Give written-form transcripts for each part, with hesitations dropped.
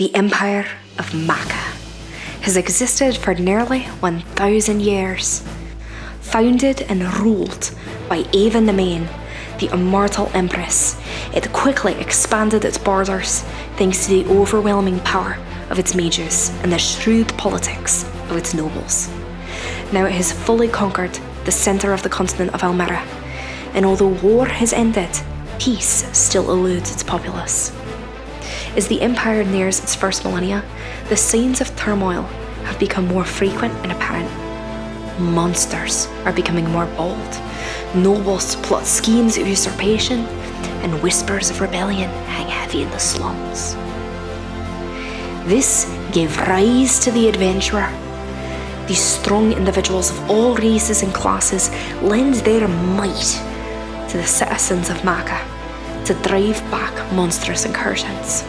The Empire of Maca has existed for nearly 1,000 years. Founded and ruled by Ava the Main, the immortal empress, it quickly expanded its borders thanks to the overwhelming power of its mages and the shrewd politics of its nobles. Now it has fully conquered the centre of the continent of Elmera, and although war has ended, peace still eludes its populace. As the Empire nears its first millennia, the signs of turmoil have become more frequent and apparent. Monsters are becoming more bold, nobles plot schemes of usurpation, and whispers of rebellion hang heavy in the slums. This gave rise to the adventurer. These strong individuals of all races and classes lend their might to the citizens of Maca to drive back monstrous incursions.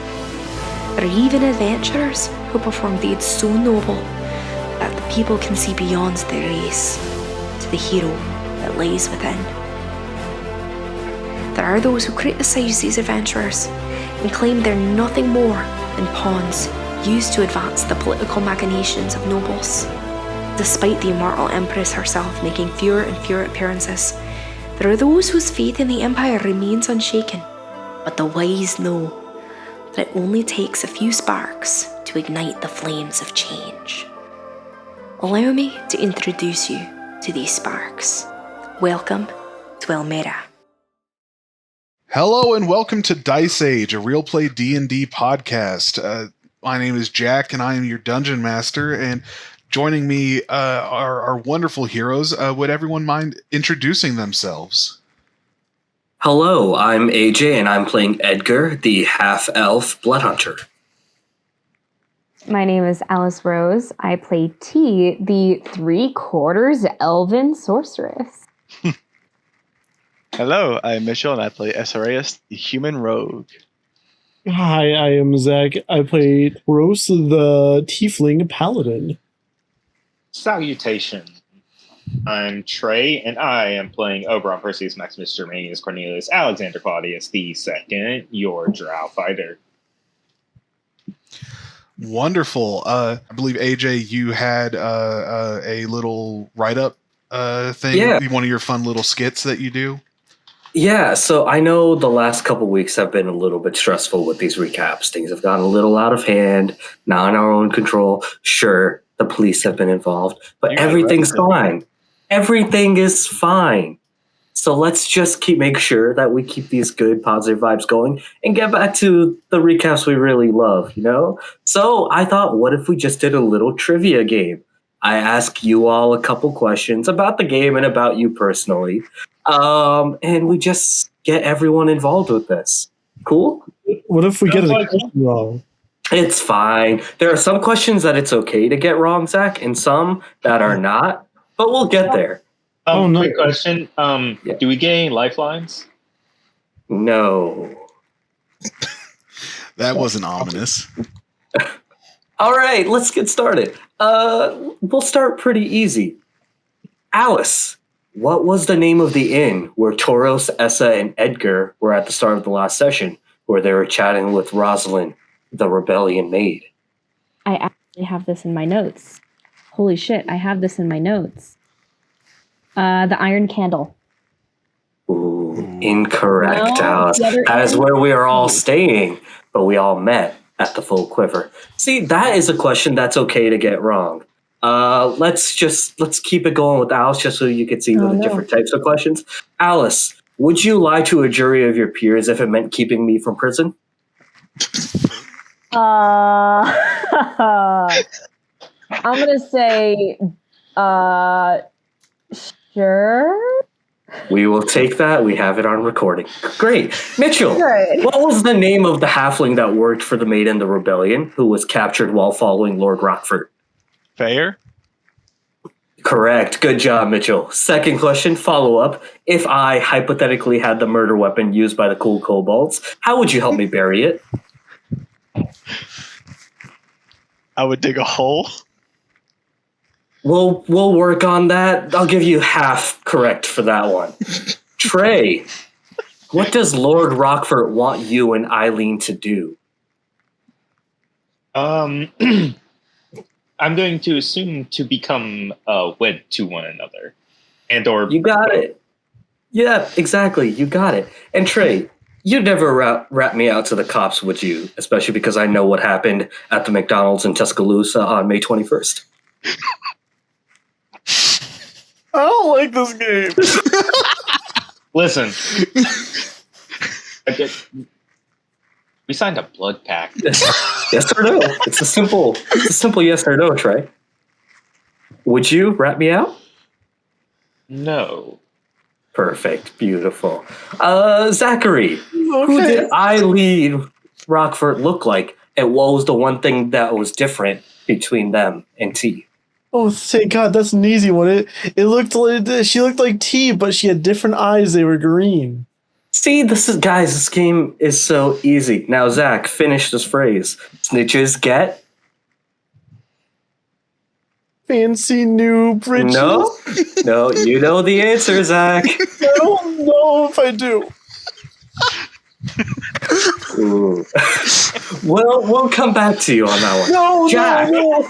There are even adventurers who perform deeds so noble that the people can see beyond their race to the hero that lies within. There are those who criticize these adventurers and claim they're nothing more than pawns used to advance the political machinations of nobles. Despite the immortal Empress herself making fewer and fewer appearances, there are those whose faith in the Empire remains unshaken, but the wise know that it only takes a few sparks to ignite the flames of change. Allow me to introduce you to these sparks. Welcome to Elmera. Hello and welcome to Dice Age, a real play D&D podcast. My name is Jack and I am your Dungeon Master, and joining me are our wonderful heroes. Would everyone mind introducing themselves? Hello, I'm AJ and I'm playing Edgar, the half-elf blood hunter. My name is Alice Rose. I play T, the 3/4 elven sorceress. Hello, I'm Mitchell and I play Sras, the human rogue. Hi, I am Zach. I play Toros, the tiefling paladin. Salutation. I'm Trey, and I am playing Oberon Perseus Maximus Germanius Cornelius Alexander Claudius II, your drow fighter. Wonderful. I believe, AJ, you had a little write-up thing, Yeah. One of your fun little skits that you do. Yeah, so I know the last couple weeks have been a little bit stressful with these recaps. Things have gotten a little out of hand, not in our own control. Sure, the police have been involved, but everything's fine. Everything is fine. So let's just make sure that we keep these good, positive vibes going and get back to the recaps we really love, you know? So I thought, what if we just did a little trivia game? I ask you all a couple questions about the game and about you personally. And we just get everyone involved with this. Cool? What if we get a question wrong? It's fine. There are some questions that it's okay to get wrong, Zach, and some that are not, but we'll get there. No. Quick question. Do we get any lifelines? No. That wasn't ominous. All right, let's get started. We'll start pretty easy. Alice, what was the name of the inn where Toros, Essa, and Edgar were at the start of the last session, where they were chatting with Rosalind, the rebellion maid? I actually have this in my notes. Holy shit, I have this in my notes. The Iron Candle. Ooh, incorrect, No, Alice. the other That is inn? where we are all staying, but we all met at the Full Quiver. See, that is a question that's okay to get wrong. Let's keep it going with Alice, just so you can see the different types of questions. Alice, would you lie to a jury of your peers if it meant keeping me from prison? I'm gonna say, sure. We will take that. We have it on recording. Great. Mitchell, Good. what was the name of the halfling that worked for the Maid in the Rebellion who was captured while following Lord Rochfort? Thayer? Correct. Good job, Mitchell. Second question, follow-up. If I hypothetically had the murder weapon used by the cool kobolds, how would you help me bury it? I would dig a hole. We'll work on that. I'll give you half correct for that one. Trey, what does Lord Rochfort want you and Eileen to do? I'm going to assume to become wed to one another, and or You got it. Yeah, exactly. You got it. And Trey, you'd never rat me out to the cops, would you? Especially because I know what happened at the McDonald's in Tuscaloosa on May 21st. I don't like this game. Listen. We signed a blood pact. Yes or no? It's a simple yes or no, Trey. Would you rat me out? No. Perfect. Beautiful. Zachary, who Okay. did Eileen Rochfort look like? And what was the one thing that was different between them and T? Oh, thank God, that's an easy one. It looked like she looked like T, but she had different eyes. They were green. See, this game is so easy. Now, Zach, finish this phrase. Snitches get? Fancy new bridges. No, you know the answer, Zach. I don't know if I do. Ooh. Well, we'll come back to you on that one. No, Jack, no.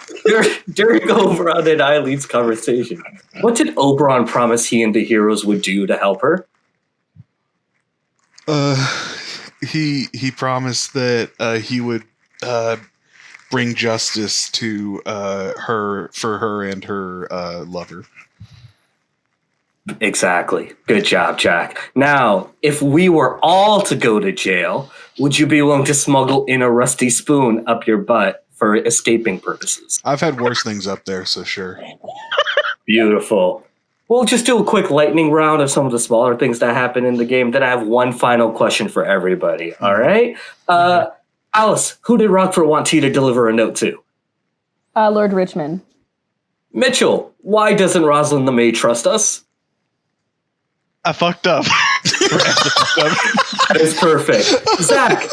during Oberon and Eileen's conversation, what did Oberon promise he and the heroes would do to help her? He promised that he would bring justice to her and her lover. Exactly. Good job, Jack. Now, if we were all to go to jail, would you be willing to smuggle in a rusty spoon up your butt for escaping purposes? I've had worse things up there, so sure. Beautiful. We'll just do a quick lightning round of some of the smaller things that happen in the game. Then I have one final question for everybody. All right? Alice, who did Rochfort want T to deliver a note to? Lord Richmond. Mitchell, why doesn't Rosalind the maid trust us? I fucked up. That is perfect. Zach,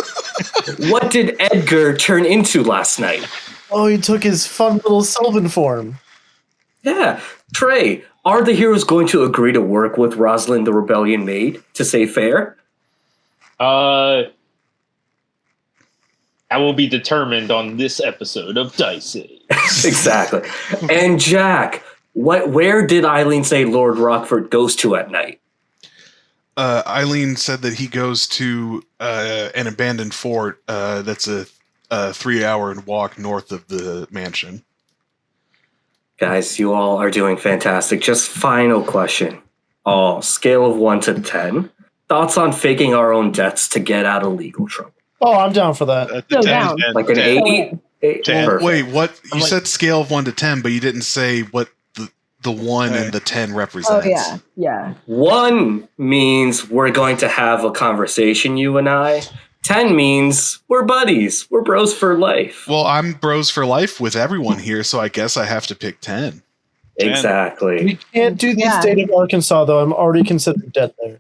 what did Edgar turn into last night? Oh, he took his fun little Sylvan form. Yeah. Trey, are the heroes going to agree to work with Rosalind the Rebellion Maid to save Thayer? That will be determined on this episode of Dicey. Exactly. And Jack, where did Eileen say Lord Rochfort goes to at night? Eileen said that he goes to an abandoned fort that's a 3-hour walk north of the mansion. Guys, you all are doing fantastic. Just final question. Scale of 1 to 10. Thoughts on faking our own deaths to get out of legal trouble? Oh, I'm down for that. No, down. Like an 8? 10. Perfect. Wait, what? You said scale of 1 to 10, but you didn't say what the 1 and the 10 represents. Oh, yeah. 1 means we're going to have a conversation, you and I. 10 means we're buddies. We're bros for life. Well, I'm bros for life with everyone here, so I guess I have to pick 10. Exactly. We can't do the Yeah. state of Arkansas, though. I'm already considered dead there.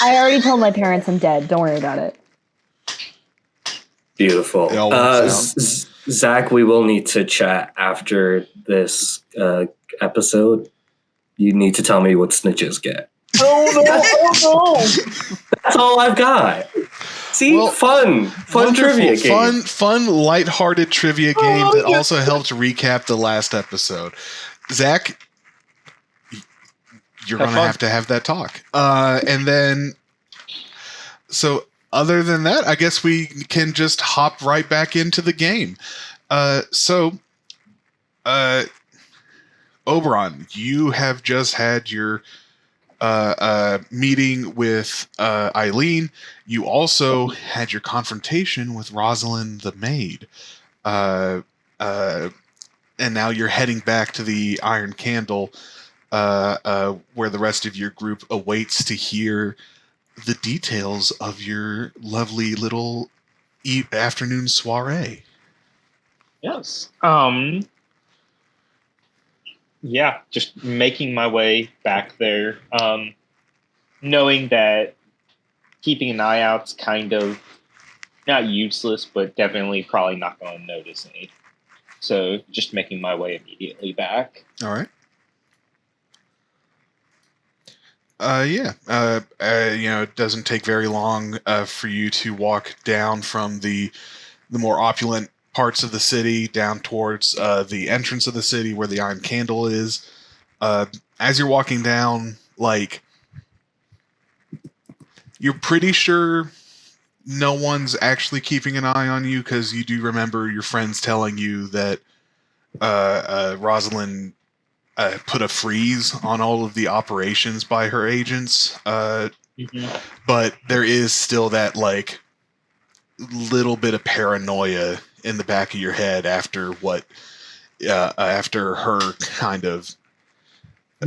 I already told my parents I'm dead. Don't worry about it. It Beautiful. all works out. Zach, we will need to chat after this episode. You need to tell me what snitches get. Oh, no. That's all I've got. See, Well, fun trivia game. Fun, lighthearted trivia game that also helped recap the last episode. Zach, you're going to have that talk. And then, so other than that, I guess we can just hop right back into the game. Oberon, you have just had your meeting with Eileen. You also had your confrontation with Rosalind the maid. And now you're heading back to the Iron Candle, where the rest of your group awaits to hear the details of your lovely little afternoon soiree. Yes. Yeah, just making my way back there. Knowing that keeping an eye out's kind of not useless, but definitely probably not going to notice me. So just making my way immediately back. All right. It doesn't take very long for you to walk down from the more opulent parts of the city down towards the entrance of the city where the Iron Candle is. As you're walking down, like, you're pretty sure no one's actually keeping an eye on you, because you do remember your friends telling you that Rosalind put a freeze on all of the operations by her agents. But there is still that, like, little bit of paranoia in the back of your head after her kind of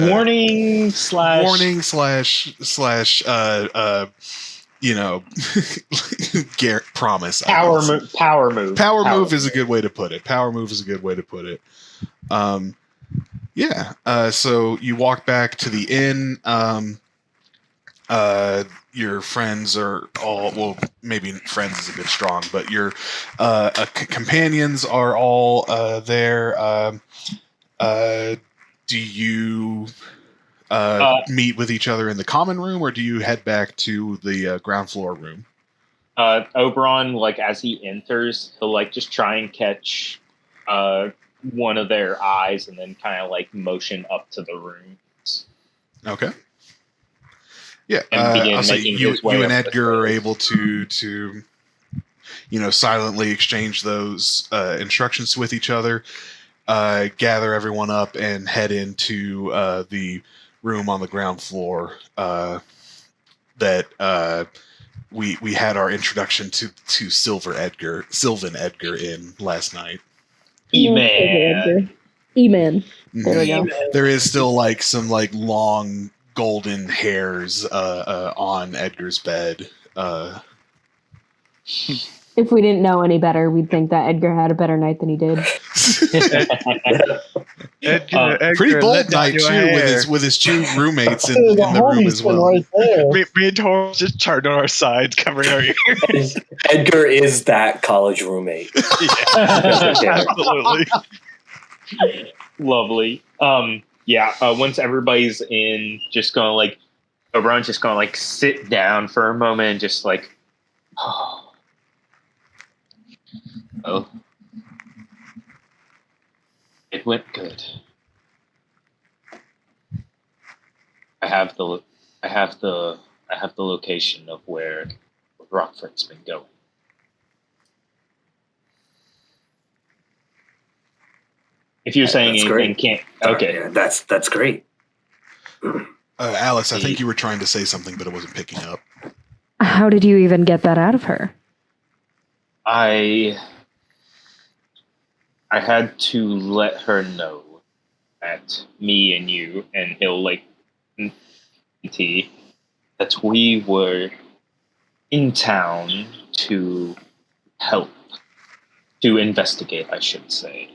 warning slash promise. Power move. Power move is a good way to put it. So you walk back to the inn. Your friends are all, well, maybe friends is a bit strong, but your companions are all there. Do you meet with each other in the common room, or do you head back to the ground floor room? Oberon, like, as he enters, he'll, like, just try and catch one of their eyes and then kind of, like, motion up to the room. Okay. Yeah, And I'll say you and up Edgar are able to silently exchange those instructions with each other, gather everyone up, and head into the room on the ground floor that we had our introduction to Sylvan Edgar in last night. E-Man. E-Man. There we go. There is still, like, some, like, long golden hairs on Edgar's bed. If we didn't know any better, we'd think that Edgar had a better night than he did. Edgar, Pretty bold night your too, hair. with his two roommates in the room as well. Right there. Me and Tor just charred on our sides, covering our ears. Edgar is that college roommate. Absolutely. Lovely. Once everybody's in, just gonna, like, Oberon's just gonna, like, sit down for a moment and just, like, oh, it went good. I have the location of where Rochfort's been going. If you're saying that's anything, great. can't. Okay. Yeah, that's great. Alice, I think you were trying to say something, but it wasn't picking up. How did you even get that out of her? I had to let her know that me and you and he'll, like, that we were in town to help, to investigate, I should say.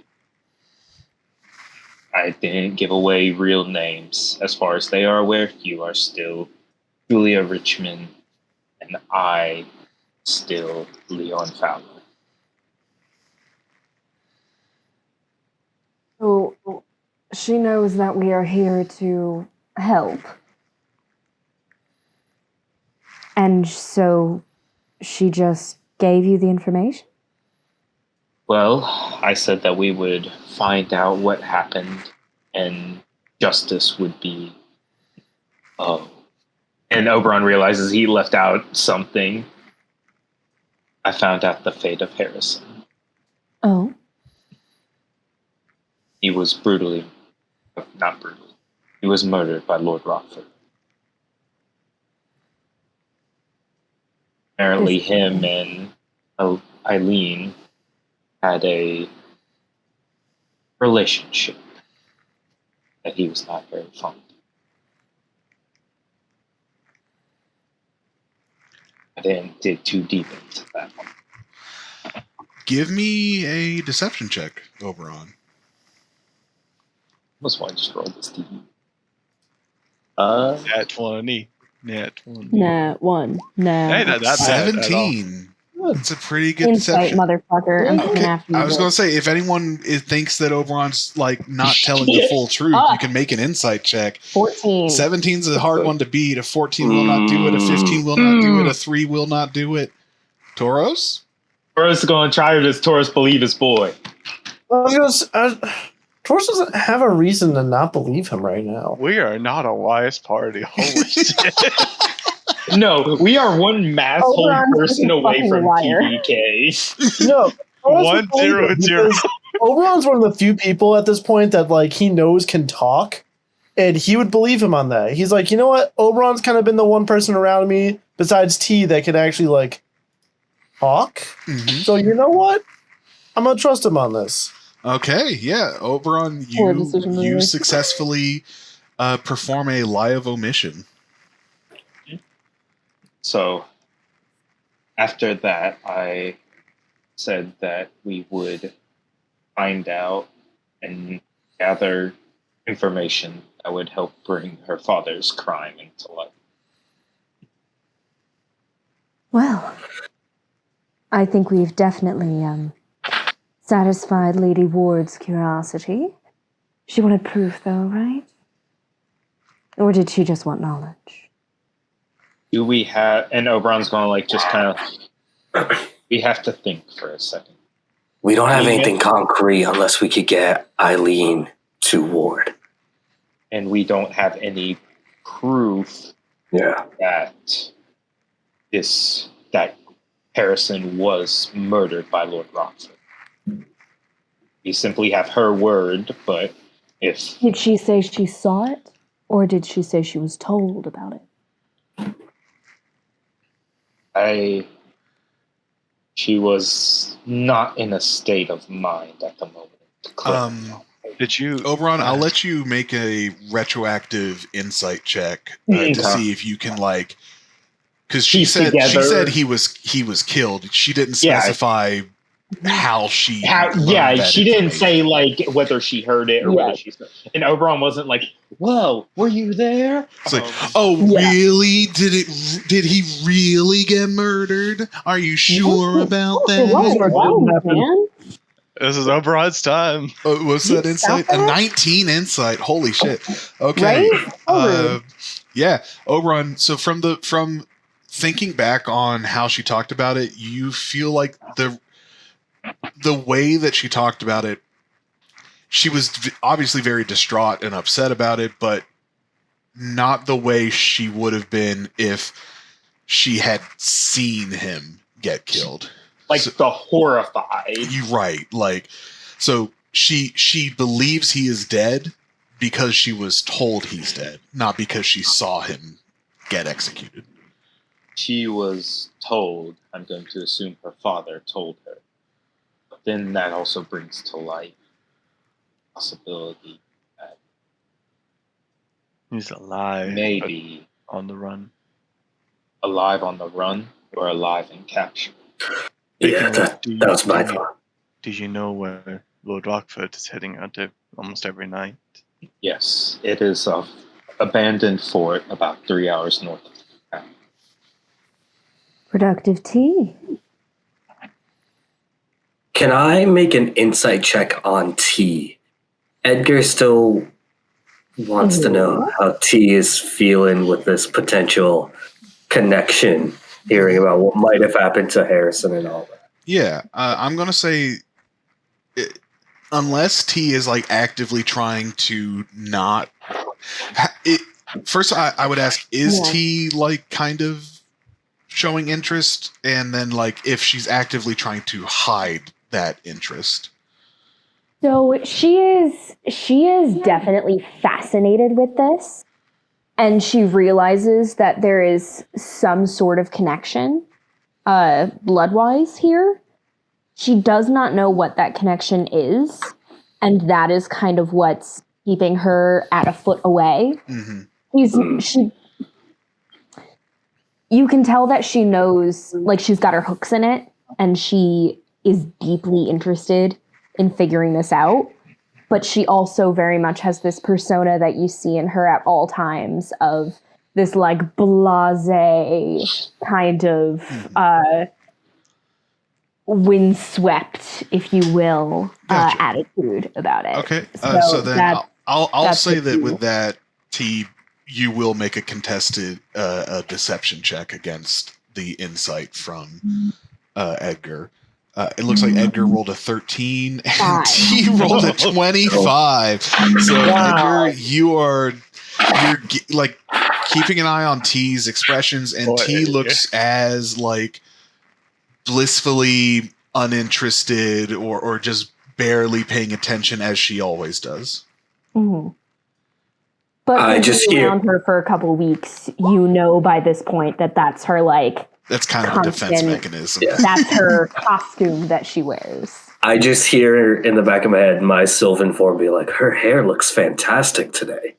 I didn't give away real names. As far as they are aware, you are still Julia Richmond, and I still Leon Fowler. So she knows that we are here to help. And so she just gave you the information? Well, I said that we would find out what happened and justice would be... Oh. And Oberon realizes he left out something. I found out the fate of Harrison. Oh. He was not brutally, he was murdered by Lord Rochfort. Apparently him and Eileen had a relationship that he was not very fond of. I didn't dig too deep into that one. Give me a deception check, Oberon. That's why I just rolled this TV. Nat 20. Nat 20. Nah, one. Nah. Hey, not that bad at all. 17. That's a pretty good Insight, deception. motherfucker. I'm coming Okay. after you. I was going to say, if anyone thinks that Oberon's, like, not telling the full truth, you can make an insight check. 14. 17's a hard one to beat. A 14 will not do it. A 15 will not do it. A 3 will not do it. Tauros? Taurus is going to try this Taurus believe his boy. Taurus doesn't have a reason to not believe him right now. We are not a wise party. Holy shit. No, we are one masshole Oberon's person a away fucking from liar. TDK. No, 1-0-0. because Oberon's one of the few people at this point that like he knows can talk, and he would believe him on that. He's like, you know what? Oberon's kind of been the one person around me besides T that could actually like talk. Mm-hmm. So you know what? I'm gonna trust him on this. Okay, yeah, Oberon, Poor decision you maker. successfully perform a lie of omission. So, after that, I said that we would find out and gather information that would help bring her father's crime into light. Well, I think we've definitely satisfied Lady Ward's curiosity. She wanted proof, though, right? Or did she just want knowledge? Do we have... And Oberon's going to, like, just kind of... We have to think for a second. We don't have anything concrete unless we could get Eileen to Ward. And we don't have any proof that that Harrison was murdered by Lord Rochfort. We simply have her word, but if... Did she say she saw it? Or did she say she was told about it? She was not in a state of mind at the moment. Did you, Oberon, I'll let you make a retroactive insight check to see if you can like, because she said he was killed. She didn't specify how she. She didn't say like whether she heard it or whether she. And Oberon wasn't like, "Whoa, were you there?" It's like, really? Did he really get murdered? Are you sure about that? Man. this is Oberon's time. What's that insight? A 19 insight. Holy shit. Okay. Right? Yeah, Oberon. So from thinking back on how she talked about it, you feel like the way that she talked about it, she was obviously very distraught and upset about it, but not the way she would have been if she had seen him get killed. Like the horrified. You're right. Like, so she believes he is dead because she was told he's dead, not because she saw him get executed. She was told, I'm going to assume her father told her. But then that also brings to light the possibility that He's alive. maybe On the run. alive on the run or alive in capture. Yeah, that was my thought. Do you know where Lord Rochfort is heading out to almost every night? Yes, it is an abandoned fort about 3 hours north of town. Productive tea. Can I make an insight check on T? Edgar still wants to know how T is feeling with this potential connection, hearing about what might have happened to Harrison and all that. Yeah, I'm going to say, unless T is like actively trying to not... First, I would ask, is T like kind of showing interest? And then like if she's actively trying to hide that interest. So she is definitely fascinated with this, and she realizes that there is some sort of connection, blood-wise here. She does not know what that connection is, and that is kind of what's keeping her at a foot away. Mm-hmm. You can tell that she knows, like she's got her hooks in it, and she is deeply interested in figuring this out, but she also very much has this persona that you see in her at all times of this like blasé kind of windswept, if you will, attitude about it. Okay, so then I'll say that with that, T, you will make a contested a deception check against the insight from Edgar. It looks like Edgar rolled a 13 and Five. T rolled a 25. So Wow. Edgar, you're like keeping an eye on T's expressions, and Boy, T Edgar. looks as like blissfully uninterested or just barely paying attention as she always does. Mm-hmm. But I since just you're hear- around her for a couple weeks, you know by this point that that's her like That's kind of a defense constant- mechanism. Yeah. that's her costume that she wears. I just hear in the back of my head my Sylvan form be like, her hair looks fantastic today.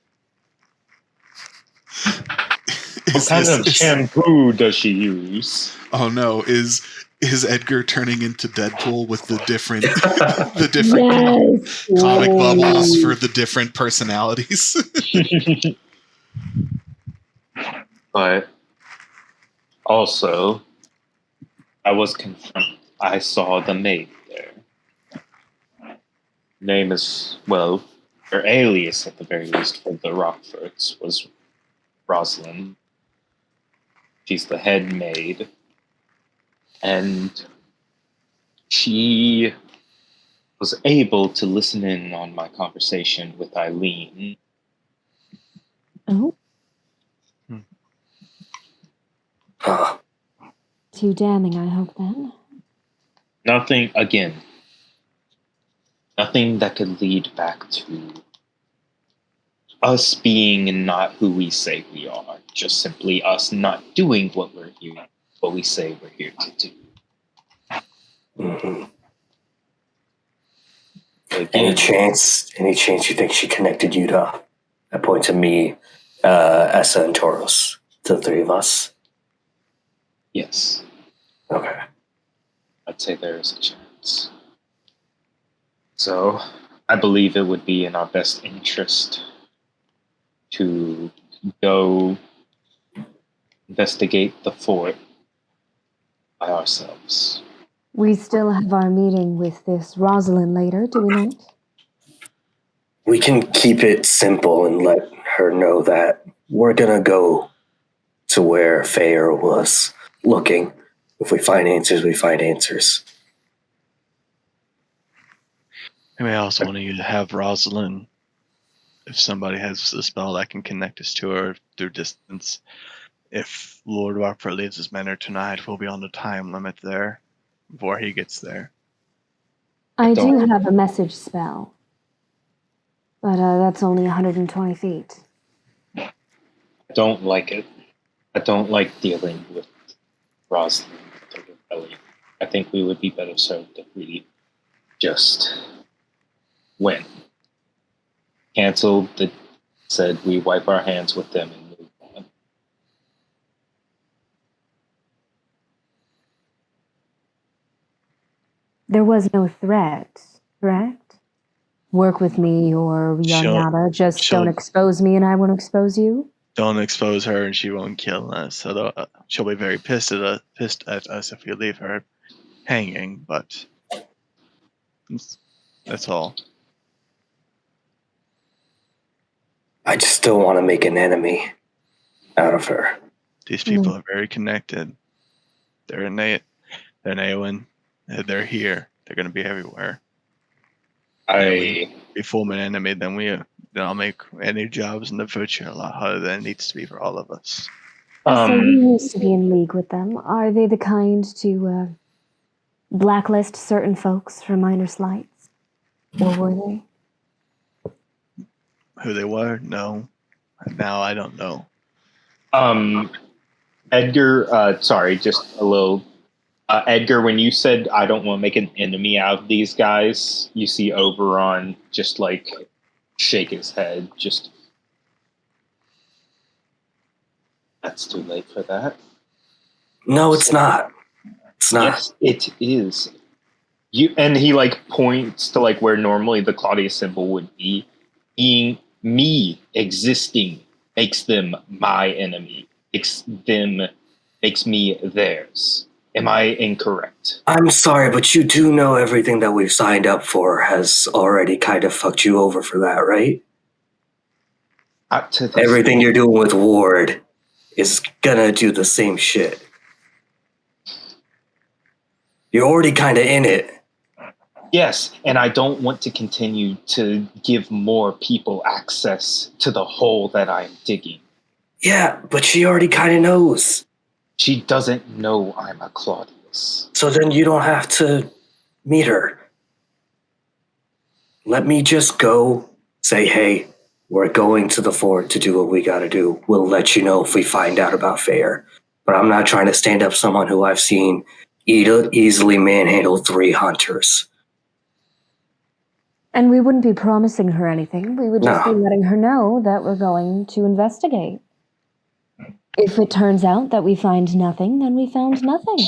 What kind of shampoo does she use? Oh no, is Edgar turning into Deadpool with the different Yes. comic Whoa. bubbles for the different personalities? But also, I was confronted. I saw the maid there. Name is, well, her alias at the very least for the Rochforts was Rosalind. She's the head maid. And she was able to listen in on my conversation with Eileen. Oh, Huh. too damning, I hope then. Nothing that could lead back to us being not who we say we are. Just simply us not doing what we say we're here to do. Mhm. Again, Any chance you think she connected you to? I point to me, Essa, and Tauros, to the three of us. yes, Okay. I'd say there is a chance. So, I believe it would be in our best interest to go investigate the fort by ourselves. We still have our meeting with this Rosalind later, do we not? We can keep it simple and let her know that we're gonna go to where Thayer was looking. If we find answers, we find answers. And we also want you to have Rosalind, if somebody has a spell that can connect us to her through distance. If Lord Rochfort leaves his manor tonight, we'll be on the time limit there before he gets there. I do Don't- have a message spell, but that's only 120 feet. I don't like it. I don't like dealing with Rosalind or Ellie. I think we would be better served if we just went. Said we wipe our hands with them and move on. There was no threat, correct? Work with me or yada She'll- yada. Just she'll- don't expose me and I won't expose you. Don't expose her, and she won't kill us. Although she'll be very pissed at us if we leave her hanging. But that's all. I just don't want to make an enemy out of her. These people are very connected. They're in Aowen. They're here. They're going to be everywhere. If we form an enemy, then I'll make any jobs in the future a lot harder than it needs to be for all of us. So you used to be in league with them. Are they the kind to blacklist certain folks for minor slights? Or were they? Who they were? No. Now I don't know. Edgar, sorry, just a little. Edgar, when you said I don't want to make an enemy out of these guys, you see Oberon just like shake his head. Just that's too late for that. No, it's not. It's not. Yes, it is. And he like points to like where normally the Claudius symbol would be. Being me existing makes them my enemy. Makes me theirs. Am I incorrect? I'm sorry, but you do know everything that we've signed up for has already kind of fucked you over for that, right? Not to this Everything you're doing with Ward is gonna do the same shit. You're already kind of in it. Yes, and I don't want to continue to give more people access to the hole that I'm digging. Yeah, but she already kind of knows. She doesn't know I'm a Claudius. So then you don't have to meet her. Let me just go say, hey, we're going to the fort to do what we got to do. We'll let you know if we find out about Thayer. But I'm not trying to stand up someone who I've seen easily manhandle 3 hunters. And we wouldn't be promising her anything. We would just be letting her know that we're going to investigate. If it turns out that we find nothing, then we found nothing.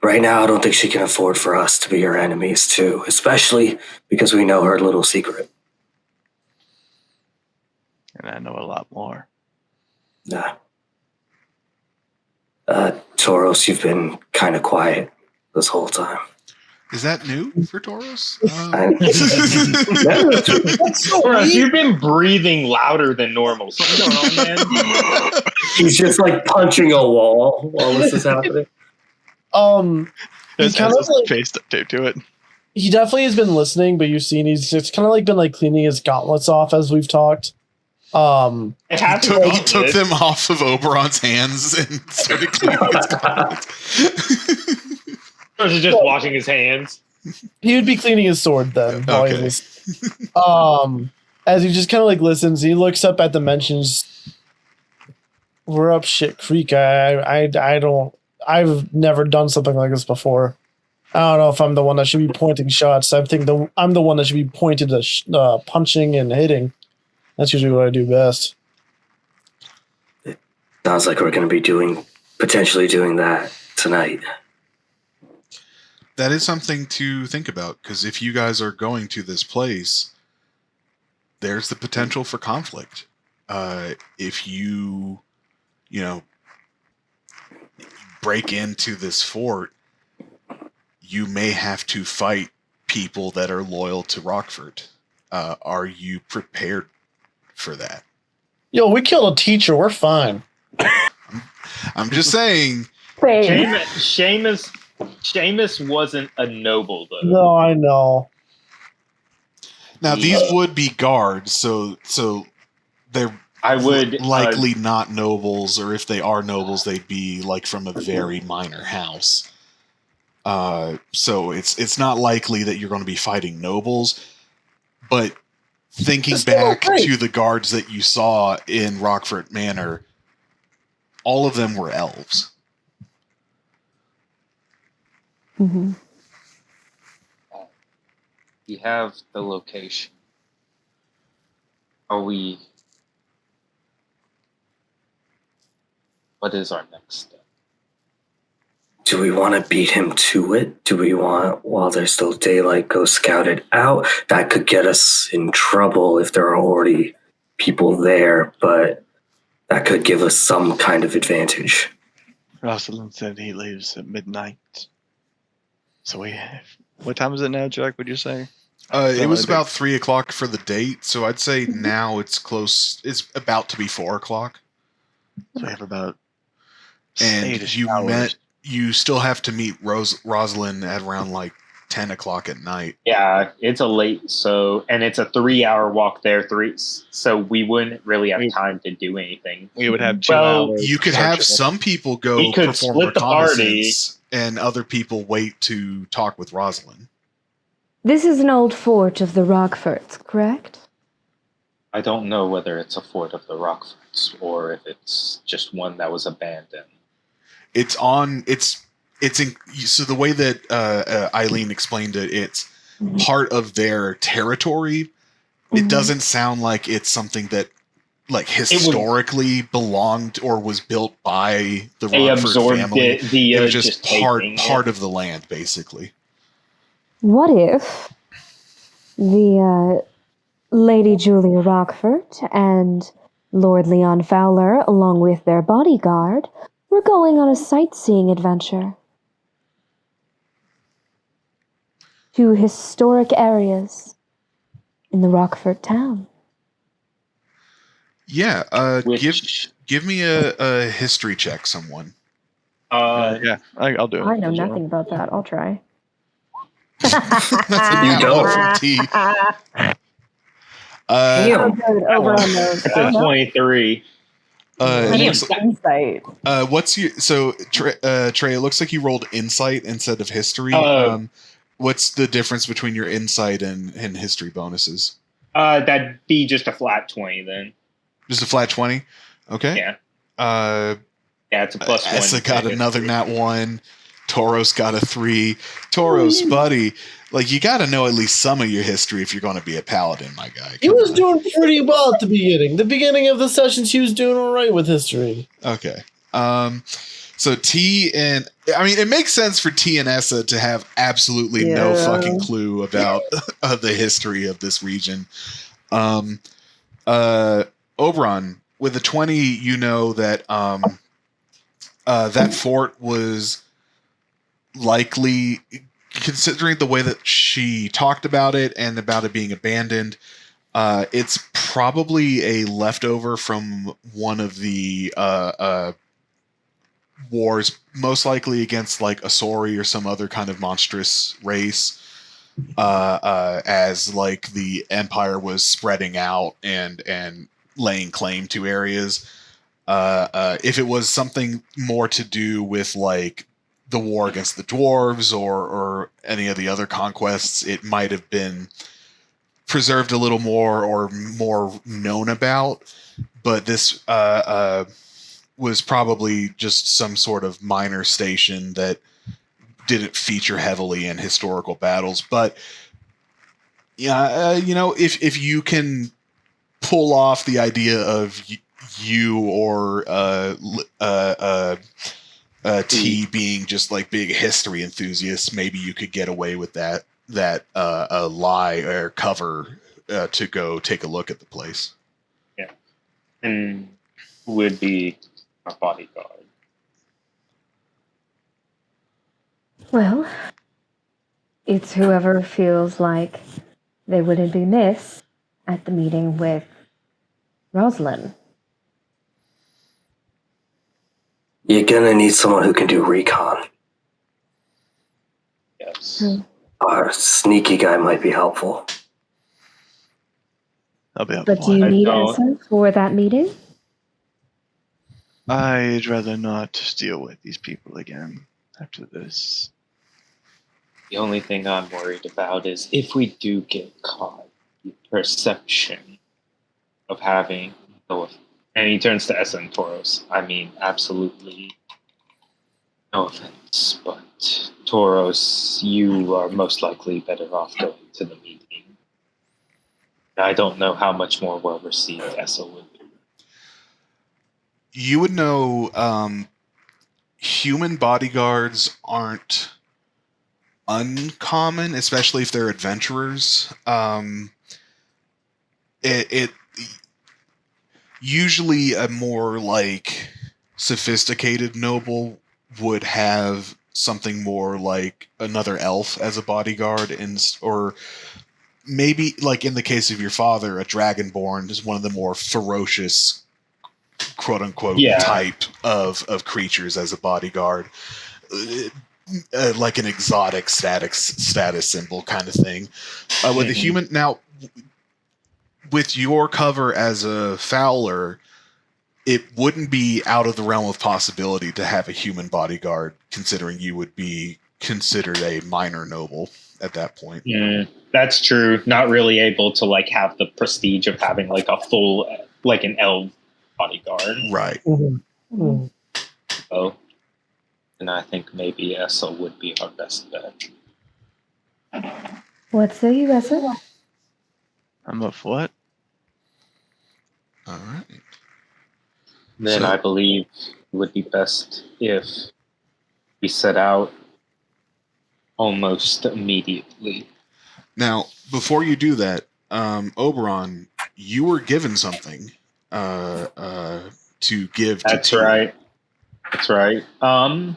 Right now, I don't think she can afford for us to be her enemies, too. Especially because we know her little secret. And I know a lot more. Nah. Tauros, you've been kind of quiet this whole time. Is that new for Tauros? Tauros, you've been breathing louder than normal. Something going on, man? He's just like punching a wall while this is happening. He kind of like face tape to it. he definitely has been listening, but you've seen he's just kind of like been like cleaning his gauntlets off as we've talked. It happened. He took them off of Oberon's hands and started cleaning his gauntlets. Or is he just washing his hands? He would be cleaning his sword then. While he Okay. was, as he just kind of like listens, he looks up at the mentions. We're up shit creek. I've never done something like this before. I don't know if I'm the one that should be pointing shots. I think I'm the one that should be pointed to punching and hitting. That's usually what I do best. Sounds like we're going to be potentially doing that tonight. That is something to think about, because if you guys are going to this place, there's the potential for conflict. If you break into this fort, you may have to fight people that are loyal to Rochfort. Are you prepared for that? Yo, we killed a teacher. We're fine. I'm just saying. Seamus wasn't a noble, though. No, I know. Now, these would be guards, so they're likely not nobles, or if they are nobles, they'd be like from a very minor house. So it's not likely that you're going to be fighting nobles, but thinking back to the guards that you saw in Rochfort Manor, all of them were elves. Mm-hmm. We have the location. What is our next step? Do we want to beat him to it? Do we want, while there's still daylight, go scout it out? That could get us in trouble if there are already people there, but that could give us some kind of advantage. Rosalind said he leaves at midnight. So what time is it now, Jack, would you say? It was about 3 o'clock for the date, so I'd say now it's close. It's about to be 4 o'clock. So we have about And 8-ish hours. you still have to meet Rosalind at around like 10 o'clock at night. Yeah, it's a late, and it's a 3-hour walk there, so we wouldn't really have time to do anything. We would have 2 hours. You could have some people go We could perform split the party. reconnaissance, and other people wait to talk with Rosalind. This is an old fort of the Rochforts, correct? I don't know whether it's a fort of the Rochforts or if it's just one that was abandoned. So the way that Eileen explained it, it's part of their territory. It doesn't sound like it's something that like historically belonged or was built by the Rochfort family. It was just part of the land, basically. What if the Lady Julia Rochfort and Lord Leon Fowler, along with their bodyguard, were going on a sightseeing adventure to historic areas in the Rochfort town? Yeah, give me a history check, someone. Yeah, I'll do it. I know as well. nothing about that. I'll try. That's a You nat don't. one from T. Damn. Good. Over on those. It's a 23. It Damn. looks Insight. what's your Trey? It looks like you rolled insight instead of history. Oh. What's the difference between your insight and history bonuses? That'd be just a flat 20 then. Just a flat 20? Okay. Yeah. Yeah, it's a plus 1. Essa got another nat 1. Tauros got a 3. Tauros, buddy, like you got to know at least some of your history if you're going to be a paladin, my guy. He was doing pretty well at the beginning. The beginning of the sessions, he was doing all right with history. Okay. So T and I mean, it makes sense for T and Essa to have absolutely no fucking clue about the history of this region. Oberon, with a 20, you know that that fort was likely, considering the way that she talked about it and about it being abandoned, it's probably a leftover from one of the wars, most likely against like Asori or some other kind of monstrous race, as like the empire was spreading out and laying claim to areas. If it was something more to do with like the war against the dwarves or any of the other conquests, it might have been preserved a little more or more known about. But this was probably just some sort of minor station that didn't feature heavily in historical battles. But yeah, if you can pull off the idea of you or T being just like big history enthusiasts, maybe you could get away with that lie or cover to go take a look at the place. Yeah. And who would be our bodyguard? Well, it's whoever feels like they wouldn't be missed at the meeting with Rosalind. You're gonna need someone who can do recon. Yes. Our sneaky guy might be helpful. I'll be But do you need don't- Essa for that meeting? I'd rather not deal with these people again after this. The only thing I'm worried about is if we do get caught, the perception of having no. And he turns to Essa and Tauros. I mean, absolutely no offense, but Tauros, you are most likely better off going to the meeting. I don't know how much more well received Essa would be. You would know human bodyguards aren't uncommon, especially if they're adventurers. It usually a more like sophisticated noble would have something more like another elf as a bodyguard, or maybe like in the case of your father, a dragonborn is one of the more ferocious, quote unquote, type of creatures as a bodyguard. Like an exotic status symbol kind of thing. With a human, now with your cover as a Fowler, it wouldn't be out of the realm of possibility to have a human bodyguard, considering you would be considered a minor noble at that point. That's true. Not really able to like have the prestige of having like a full, like an elf bodyguard. Right. Mm-hmm. Oh. And I think maybe Essa would be our best bet. What say you, Essa? I'm up for what? All right. Then So- I believe it would be best if we set out almost immediately. Now, before you do that, Oberon, you were given something to give to That's T. right. That's right. By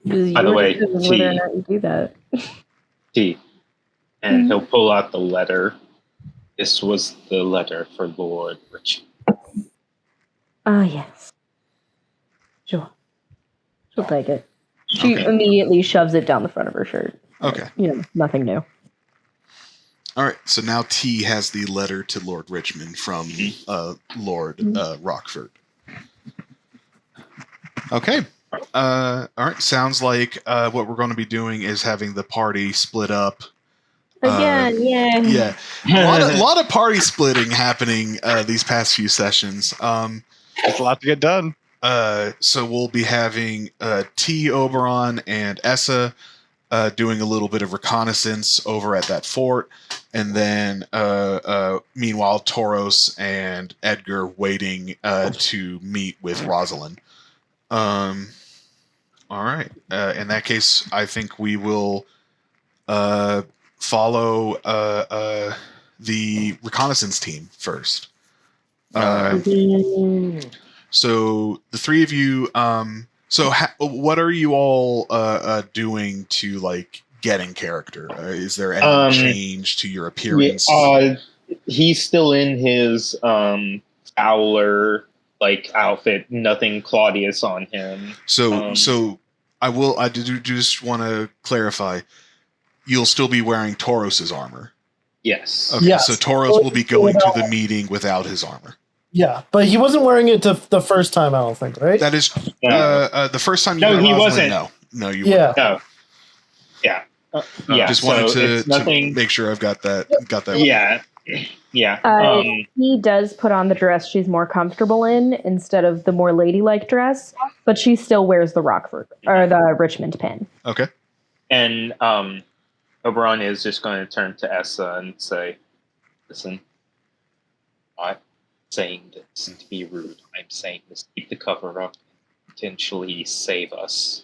the way, whether or not you do that. T. And he'll pull out the letter. This was the letter for Lord Rochfort. Ah, yes. She'll take it. She immediately shoves it down the front of her shirt. Okay. Nothing new. All right. So now T has the letter to Lord Richmond from Lord Rochfort. Okay. All right. Sounds like what we're going to be doing is having the party split up. Again, Yeah. A lot of party splitting happening these past few sessions. There's a lot to get done. So we'll be having T, Oberon, and Essa doing a little bit of reconnaissance over at that fort. And then, meanwhile, Tauros and Edgar waiting to meet with Rosalind. All right. In that case, I think we will follow the reconnaissance team first. So the three of you. What are you all doing to like get in character? Is there any change to your appearance? He's still in his Fowler outfit. Nothing Claudius on him. So I just want to clarify. You'll still be wearing Tauros's armor. Yes. Okay. Yes. So Tauros will be going to the meeting without his armor. Yeah, but he wasn't wearing it the first time, I don't think, right? That is the first time you met he Rosalind, wasn't. No, you Yeah. weren't. No. Yeah. Just wanted so to make sure I've got that. Yeah. Yeah. He does put on the dress she's more comfortable in instead of the more ladylike dress, but she still wears the Rochfort or the Richmond pin. Okay. And Oberon is just going to turn to Essa and say, "Listen, I'm saying this to be rude. I'm saying this to keep the cover up, potentially save us.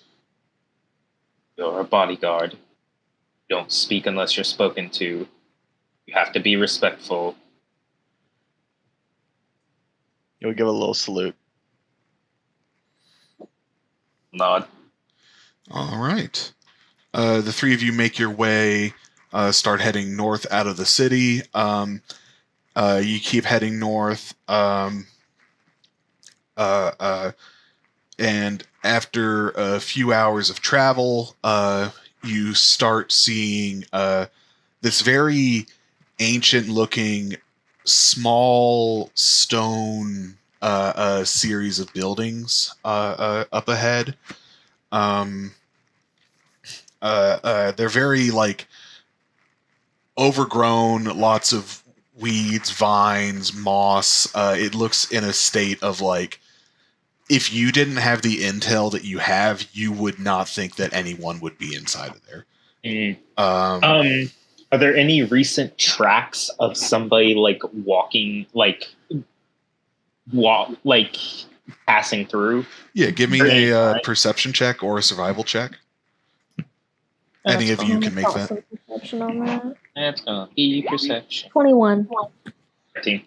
You're a bodyguard. Don't speak unless you're spoken to. You have to be respectful." You'll give a little salute. Nod. All right. The three of you make your way, start heading north out of the city. You keep heading north, and after a few hours of travel, you start seeing this very ancient-looking, small stone series of buildings up ahead. They're very overgrown, lots of weeds, vines, moss. It looks in a state of if you didn't have the intel that you have, you would not think that anyone would be inside of there. Are there any recent tracks of somebody walking, passing through? Yeah, give me a perception check or a survival check. Any of you can make that. Perception on that. That's gonna be perception. 21. 13.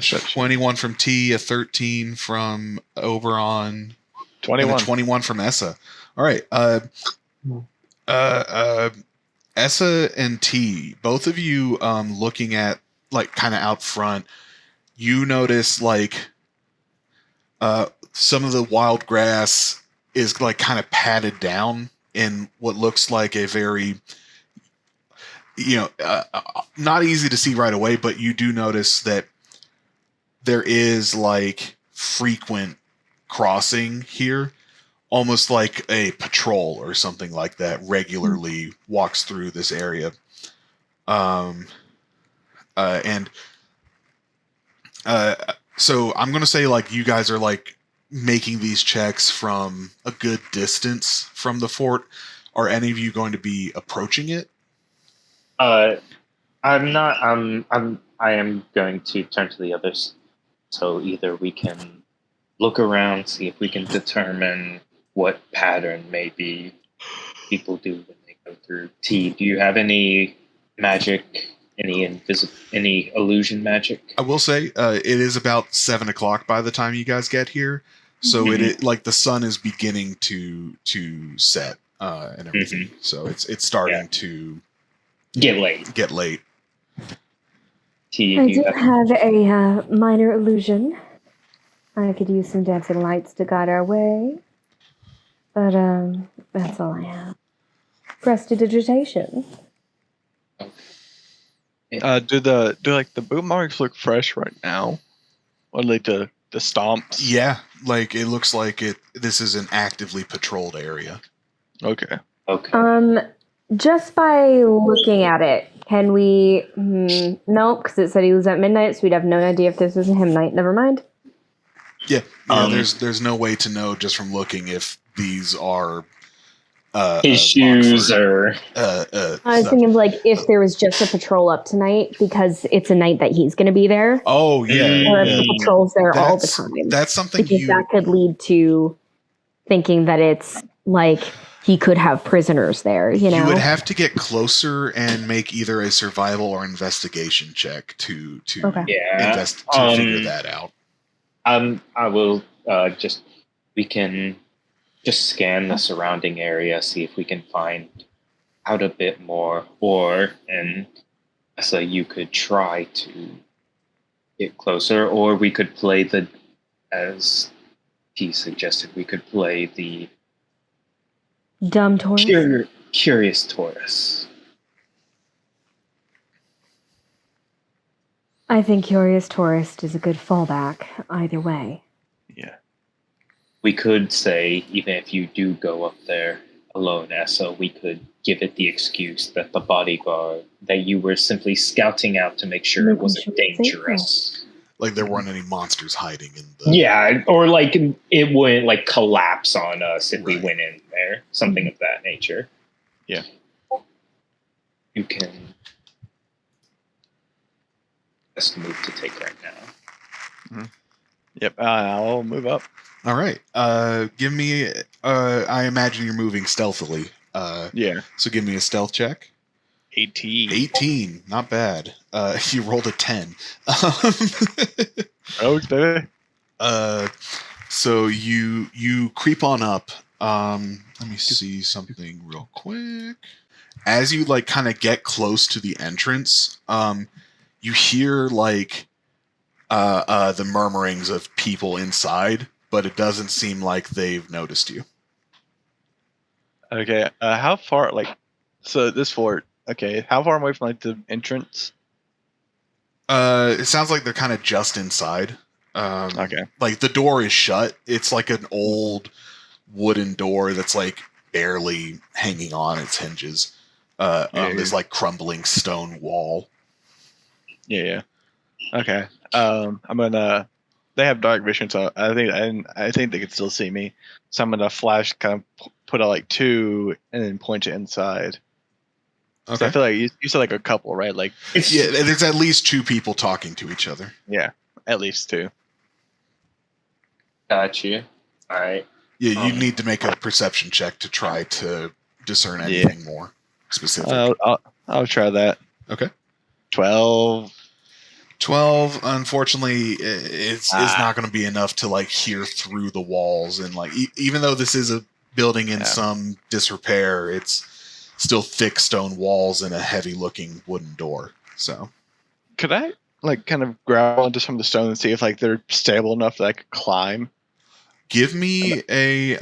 21 from T, a 13 from Oberon, 21. and a 21 from Essa. All right. Essa and T, both of you looking at kind of out front, you notice some of the wild grass is kind of padded down in what looks like a very not easy to see right away, but you do notice that there is frequent crossing here, almost like a patrol or something like that regularly walks through this area. So I'm going to say you guys are making these checks from a good distance from the fort. Are any of you going to be approaching it? I'm not. I am going to turn to the others. So either we can look around, see if we can determine what pattern maybe people do when they go through. T, do you have any magic, any illusion magic? I will say it is about 7 o'clock by the time you guys get here, so the sun is beginning to set and everything. So it's starting to get late. I do have a minor illusion. I could use some dancing lights to guide our way. But, that's all I have. Prestidigitation. Do the boot marks look fresh right now? Or like the stomps? Yeah, like it looks like this is an actively patrolled area. Okay. Just by looking at it, can we... no, because it said he was at midnight, so we'd have no idea if this was a him night. Never mind. Yeah, there's no way to know just from looking if these are his shoes or I was thinking like if there was just a patrol up tonight because it's a night that he's going to be there. Oh yeah, or if the patrol's there all the time. That's something because that could lead to thinking that it's like he could have prisoners there. You know, you would have to get closer and make either a survival or investigation check to figure that out. I will we can just scan the surrounding area, see if we can find out a bit more, and so you could try to get closer, or we could play as he suggested, we could play the dumb tourist, curious tourist. I think curious tourist is a good fallback either way. Yeah. We could say, even if you do go up there alone, Essa, we could give it the excuse that the bodyguard, that you were simply scouting out to make sure it wasn't dangerous. Like there weren't any monsters hiding in the... Yeah, or like it wouldn't like collapse on us if we went in there. Something of that nature. Yeah. You can... best move to take right now. Mm-hmm. Yep, I'll move up. All right. Give me... I imagine you're moving stealthily. Yeah. So give me a stealth check. 18. 18. Not bad. You rolled a 10. Okay. So you creep on up. Let me see something real quick. As you like kind of get close to the entrance, you hear like the murmurings of people inside, but it doesn't seem like they've noticed you. Okay. How far? So this fort. Okay. How far away from like the entrance? It sounds like they're kind of just inside. Okay. Like the door is shut. It's like an old wooden door that's like barely hanging on its hinges. On this like crumbling stone wall. Yeah. Okay. I'm gonna. They have dark vision, so I think they could still see me. So I'm gonna flash, kind of put out like 2, and then point it inside. Okay. So I feel like you said like a couple, right? Like there's at least 2 people talking to each other. Yeah, at least 2. Got you. All right. Yeah, you need to make a perception check to try to discern anything more specific. I'll try that. Okay. 12. 12, unfortunately, it's not going to be enough to like hear through the walls, and like even though this is a building in some disrepair, it's still thick stone walls and a heavy-looking wooden door. So, could I like kind of grab onto some of the stone and see if like they're stable enough that I could climb? Give me a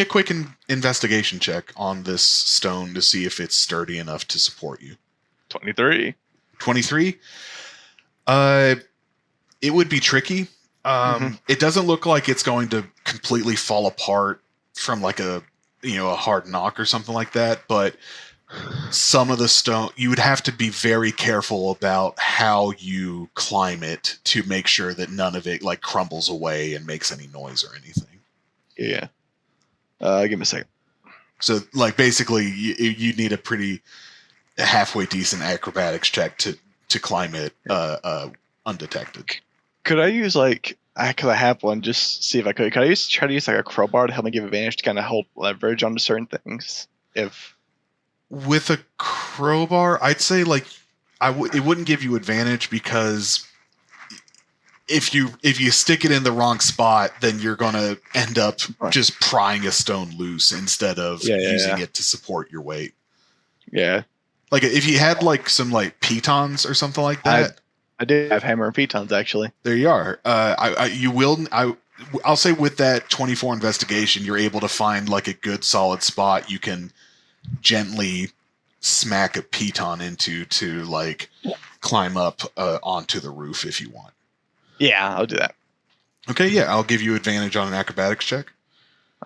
quick investigation check on this stone to see if it's sturdy enough to support you. 23. 23? It would be tricky. It doesn't look like it's going to completely fall apart from like a hard knock or something like that, but some of the stone, you would have to be very careful about how you climb it to make sure that none of it like crumbles away and makes any noise or anything. Yeah. Give me a second. So like basically you need a pretty halfway decent acrobatics check to climb it undetected. Could I use like, because I have one, just see if I could. Could I try to use like a crowbar to help me give advantage to kind of hold leverage onto certain things? With a crowbar, I'd say like it wouldn't give you advantage, because if you stick it in the wrong spot, then you're gonna end up just prying a stone loose instead of using it to support your weight. Yeah. Like if you had like some like pitons or something like that. I do have hammer and pitons actually. There you are. I'll say with that 24 investigation, you're able to find like a good solid spot you can gently smack a piton into to like climb up onto the roof if you want. Yeah, I'll do that. Okay, yeah, I'll give you advantage on an acrobatics check.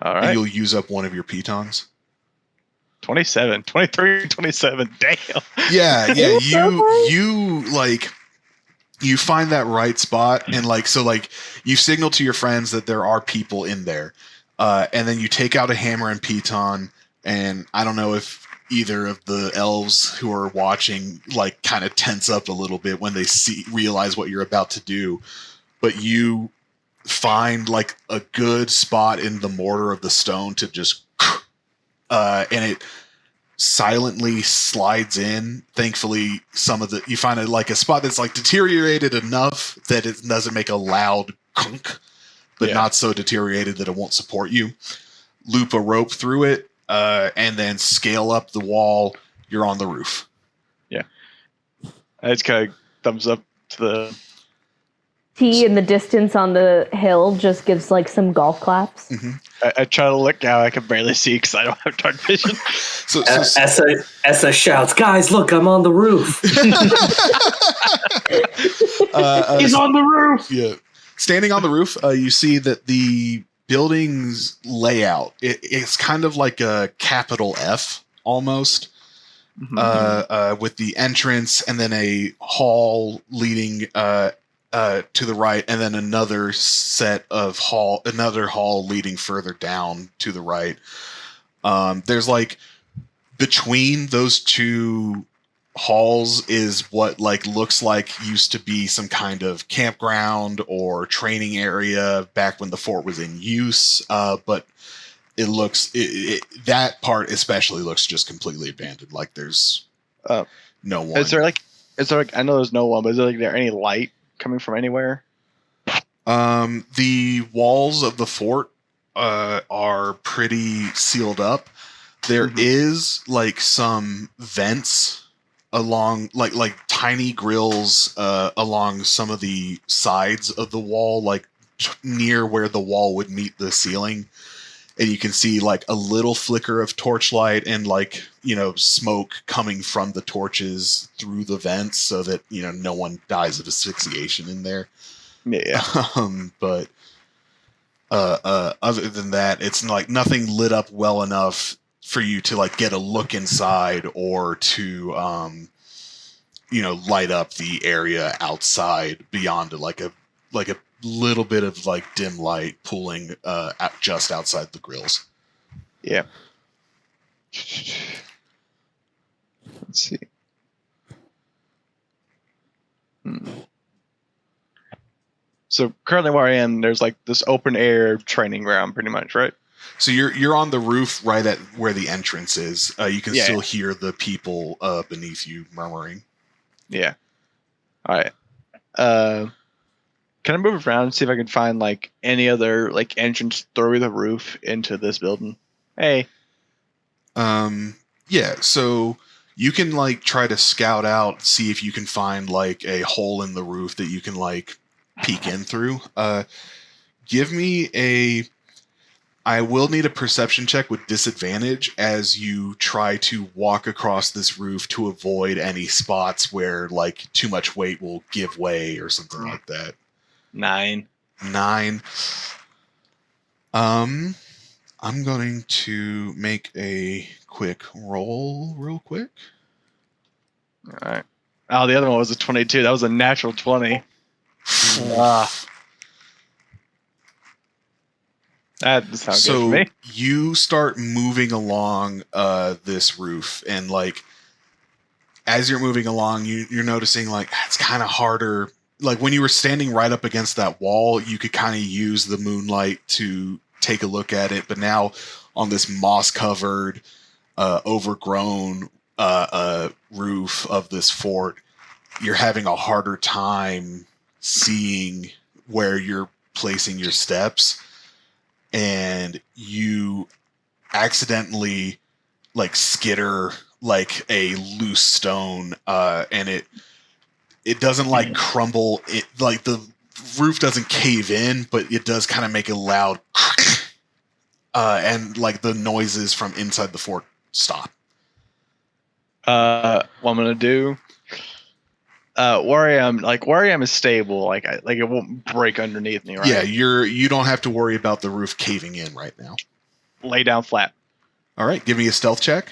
All right. And you'll use up one of your pitons. 27, 23, 27. Damn. Yeah. You like you find that right spot and like so like you signal to your friends that there are people in there. And then you take out a hammer and piton, and I don't know if either of the elves who are watching like kind of tense up a little bit when they realize what you're about to do, but you find like a good spot in the mortar of the stone to just and it silently slides in. Thankfully, you find it like a spot that's like deteriorated enough that it doesn't make a loud clunk, but not so deteriorated that it won't support you. Loop a rope through it, and then scale up the wall. You're on the roof. Yeah. I just kind of thumbs up to the T in the distance on the hill just gives like some golf claps. Mm-hmm. I try to look out. I can barely see because I don't have dark vision. So Essa shouts, "Guys, look! I'm on the roof." He's on the roof. Yeah, standing on the roof, you see that the building's layout it's kind of like a capital F almost, with the entrance and then a hall leading to the right, and then another hall leading further down to the right. There's like between those two halls is what like looks like used to be some kind of campground or training area back when the fort was in use. But it looks that part especially looks just completely abandoned. Like there's no one. Is there like I know there's no one, but is there any light coming from anywhere? The walls of the fort are pretty sealed up. There is like some vents along like tiny grills along some of the sides of the wall, like near where the wall would meet the ceiling, and you can see like a little flicker of torchlight and like smoke coming from the torches through the vents so that no one dies of asphyxiation in there. Yeah. But other than that, it's like nothing lit up well enough for you to like get a look inside or to light up the area outside beyond like a little bit of like dim light pooling just outside the grills. Yeah. Let's see. So currently where I am, there's like this open air training ground pretty much, right? So you're on the roof right at where the entrance is. You can still hear the people beneath you murmuring. Yeah. All right. Can I move around and see if I can find like any other like entrance through the roof into this building? Hey. Yeah, so you can like try to scout out, see if you can find like a hole in the roof that you can like peek in through. Give me I will need a perception check with disadvantage as you try to walk across this roof to avoid any spots where like too much weight will give way or something like that. 9. I'm going to make a quick roll real quick. All right. Oh, the other one was a 22. That was a natural 20. That sounds good So to me. you start moving along this roof, and like as you're moving along, you're noticing like it's kind of harder. Like when you were standing right up against that wall, you could kind of use the moonlight to take a look at it. But now on this moss-covered, overgrown roof of this fort, you're having a harder time seeing where you're placing your steps. And you accidentally like skitter like a loose stone, and it doesn't like crumble. It like the roof doesn't cave in, but it does kind of make a loud and like the noises from inside the fort stop. What I'm gonna do, where I am is stable. Like it won't break underneath me, right? Yeah, you don't have to worry about the roof caving in right now. Lay down flat. All right, give me a stealth check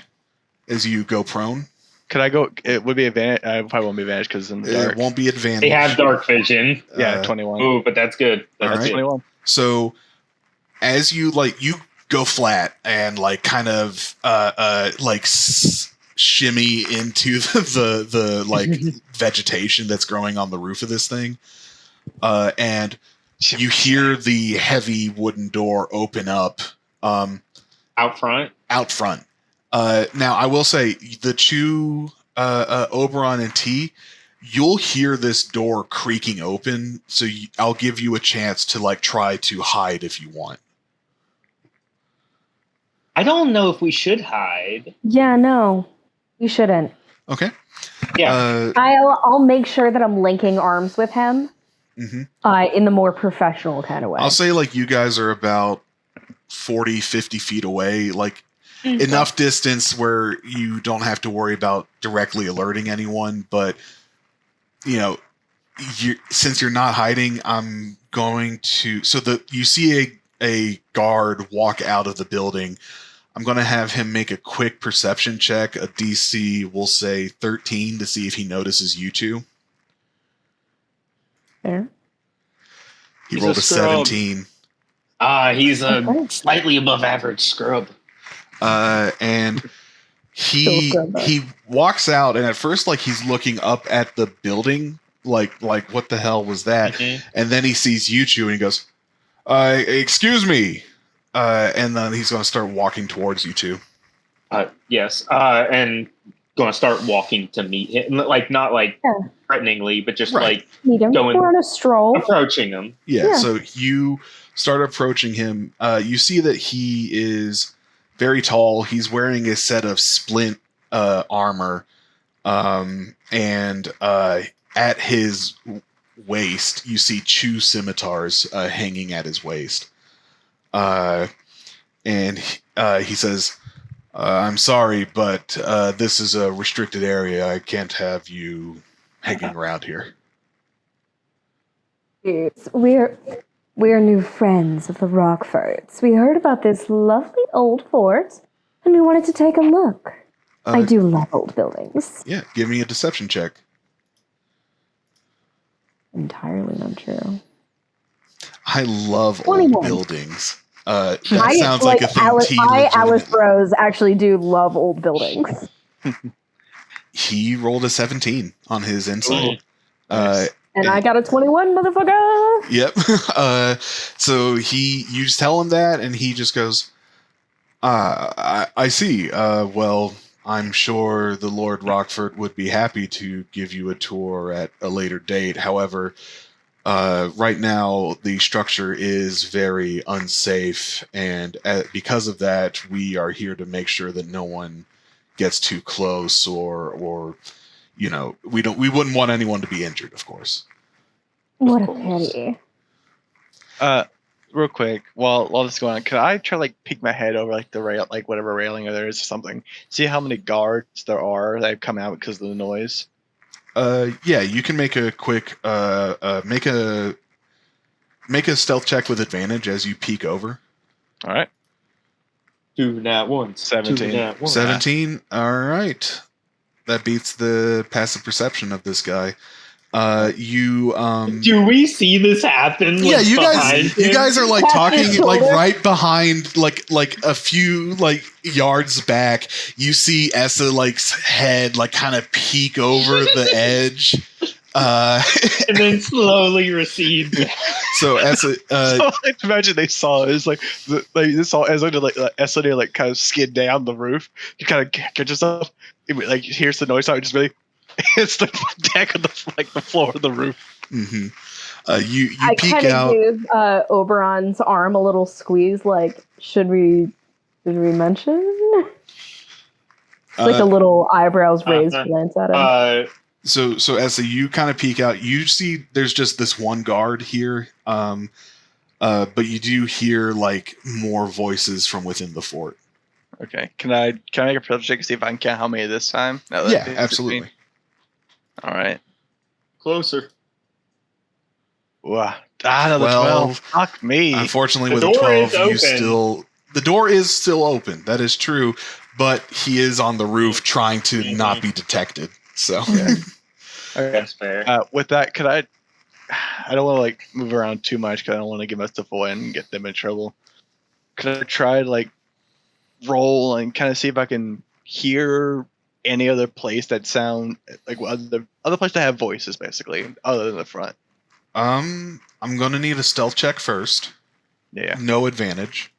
as you go prone. Could I go? It would be advantage. I probably won't be advantage because in the dark. It won't be advantage. They have dark vision. Yeah, 21. Ooh, but that's good. That's right. good. 21. So as you go flat and like kind of shimmy into the like vegetation that's growing on the roof of this thing, and you hear the heavy wooden door open up Out front. Now I will say the two Oberon and T, you'll hear this door creaking open, so I'll give you a chance to like try to hide if you want. I don't know if we should hide. Yeah, no, we shouldn't. Okay. Yeah. I'll make sure that I'm linking arms with him Mm-hmm. in the more professional kind of way. I'll say like you guys are about 40, 50 feet away, like enough distance where you don't have to worry about directly alerting anyone, but you know, since you're not hiding, I'm going to you see a guard walk out of the building. I'm going to have him make a quick perception check, a DC, we'll say 13, to see if he notices you two. Fair. He He's rolled a a scrub. 17. He's a slightly above average scrub. And he walks out, and at first, like, he's looking up at the building, like what the hell was that? Mhm. And then he sees you two, and he goes, excuse me. And then he's going to start walking towards you two. Yes. And going to start walking to meet him. Like, not like threateningly, but just Right. Meet him. Going- We're on a stroll. approaching him. Yeah, so you start approaching him. You see that he is very tall. He's wearing a set of splint armor. And at his waist, you see two scimitars hanging at his waist. And he says, I'm sorry, but this is a restricted area. I can't have you hanging around here. We're new friends of the Rochforts. We heard about this lovely old fort, and we wanted to take a look. I do love old buildings. Yeah, give me a deception check. Entirely not true. I love 21. old buildings. That sounds like a thing T Alice legitimately- Rose actually do love old buildings. He rolled a 17 on his insight. Nice. And I got a 21, motherfucker! Yep. So you just tell him that, and he just goes, I see. Well, I'm sure the Lord Rochfort would be happy to give you a tour at a later date. However, right now the structure is very unsafe, and because of that, we are here to make sure that no one gets too close, or you know, we wouldn't want anyone to be injured, of course. What a pity. Real quick, while this is going on, could I try like peek my head over like the rail, like whatever railing there is or something, see how many guards there are that have come out because of the noise? Yeah, you can make a quick make a stealth check with advantage as you peek over. All right. 2 nat ones. 17. 2 nat ones. 17. All right, that beats the passive perception of this guy. Do we see this happen? Yeah, you behind him? guys are like Tap talking his like shoulder. right behind, like a few like yards back. You see Essa like's head like kind of peek over the edge. And then slowly recede. So Essa, So like, imagine they saw it. It's like they saw Ezra Essody like kind of skid down the roof. You kind of catch yourself. Like here's the noise. So it just really hits the deck of the floor of the roof. mm-hmm. You I peek kind of out. give Oberon's arm a little squeeze, like, should we mention? Like a little eyebrows raised glance at him. So as you kind of peek out, you see there's just this one guard here, but you do hear like more voices from within the fort. Okay. Can I make a perception check to see if I can count how many this time? Yeah, absolutely. All right. Closer. Wow. Another 12. 12. Fuck me. Unfortunately, The with a door 12, is open. the door is still open. That is true, but he is on the roof trying to not be detected. So Okay. That's fair. With that, could I don't want to like move around too much because I don't want to give my stuff away and get them in trouble. Could I try to like roll and kind of see if I can hear any other place that sound like other place that have voices basically other than the front? I'm gonna need a stealth check first. Yeah. No advantage.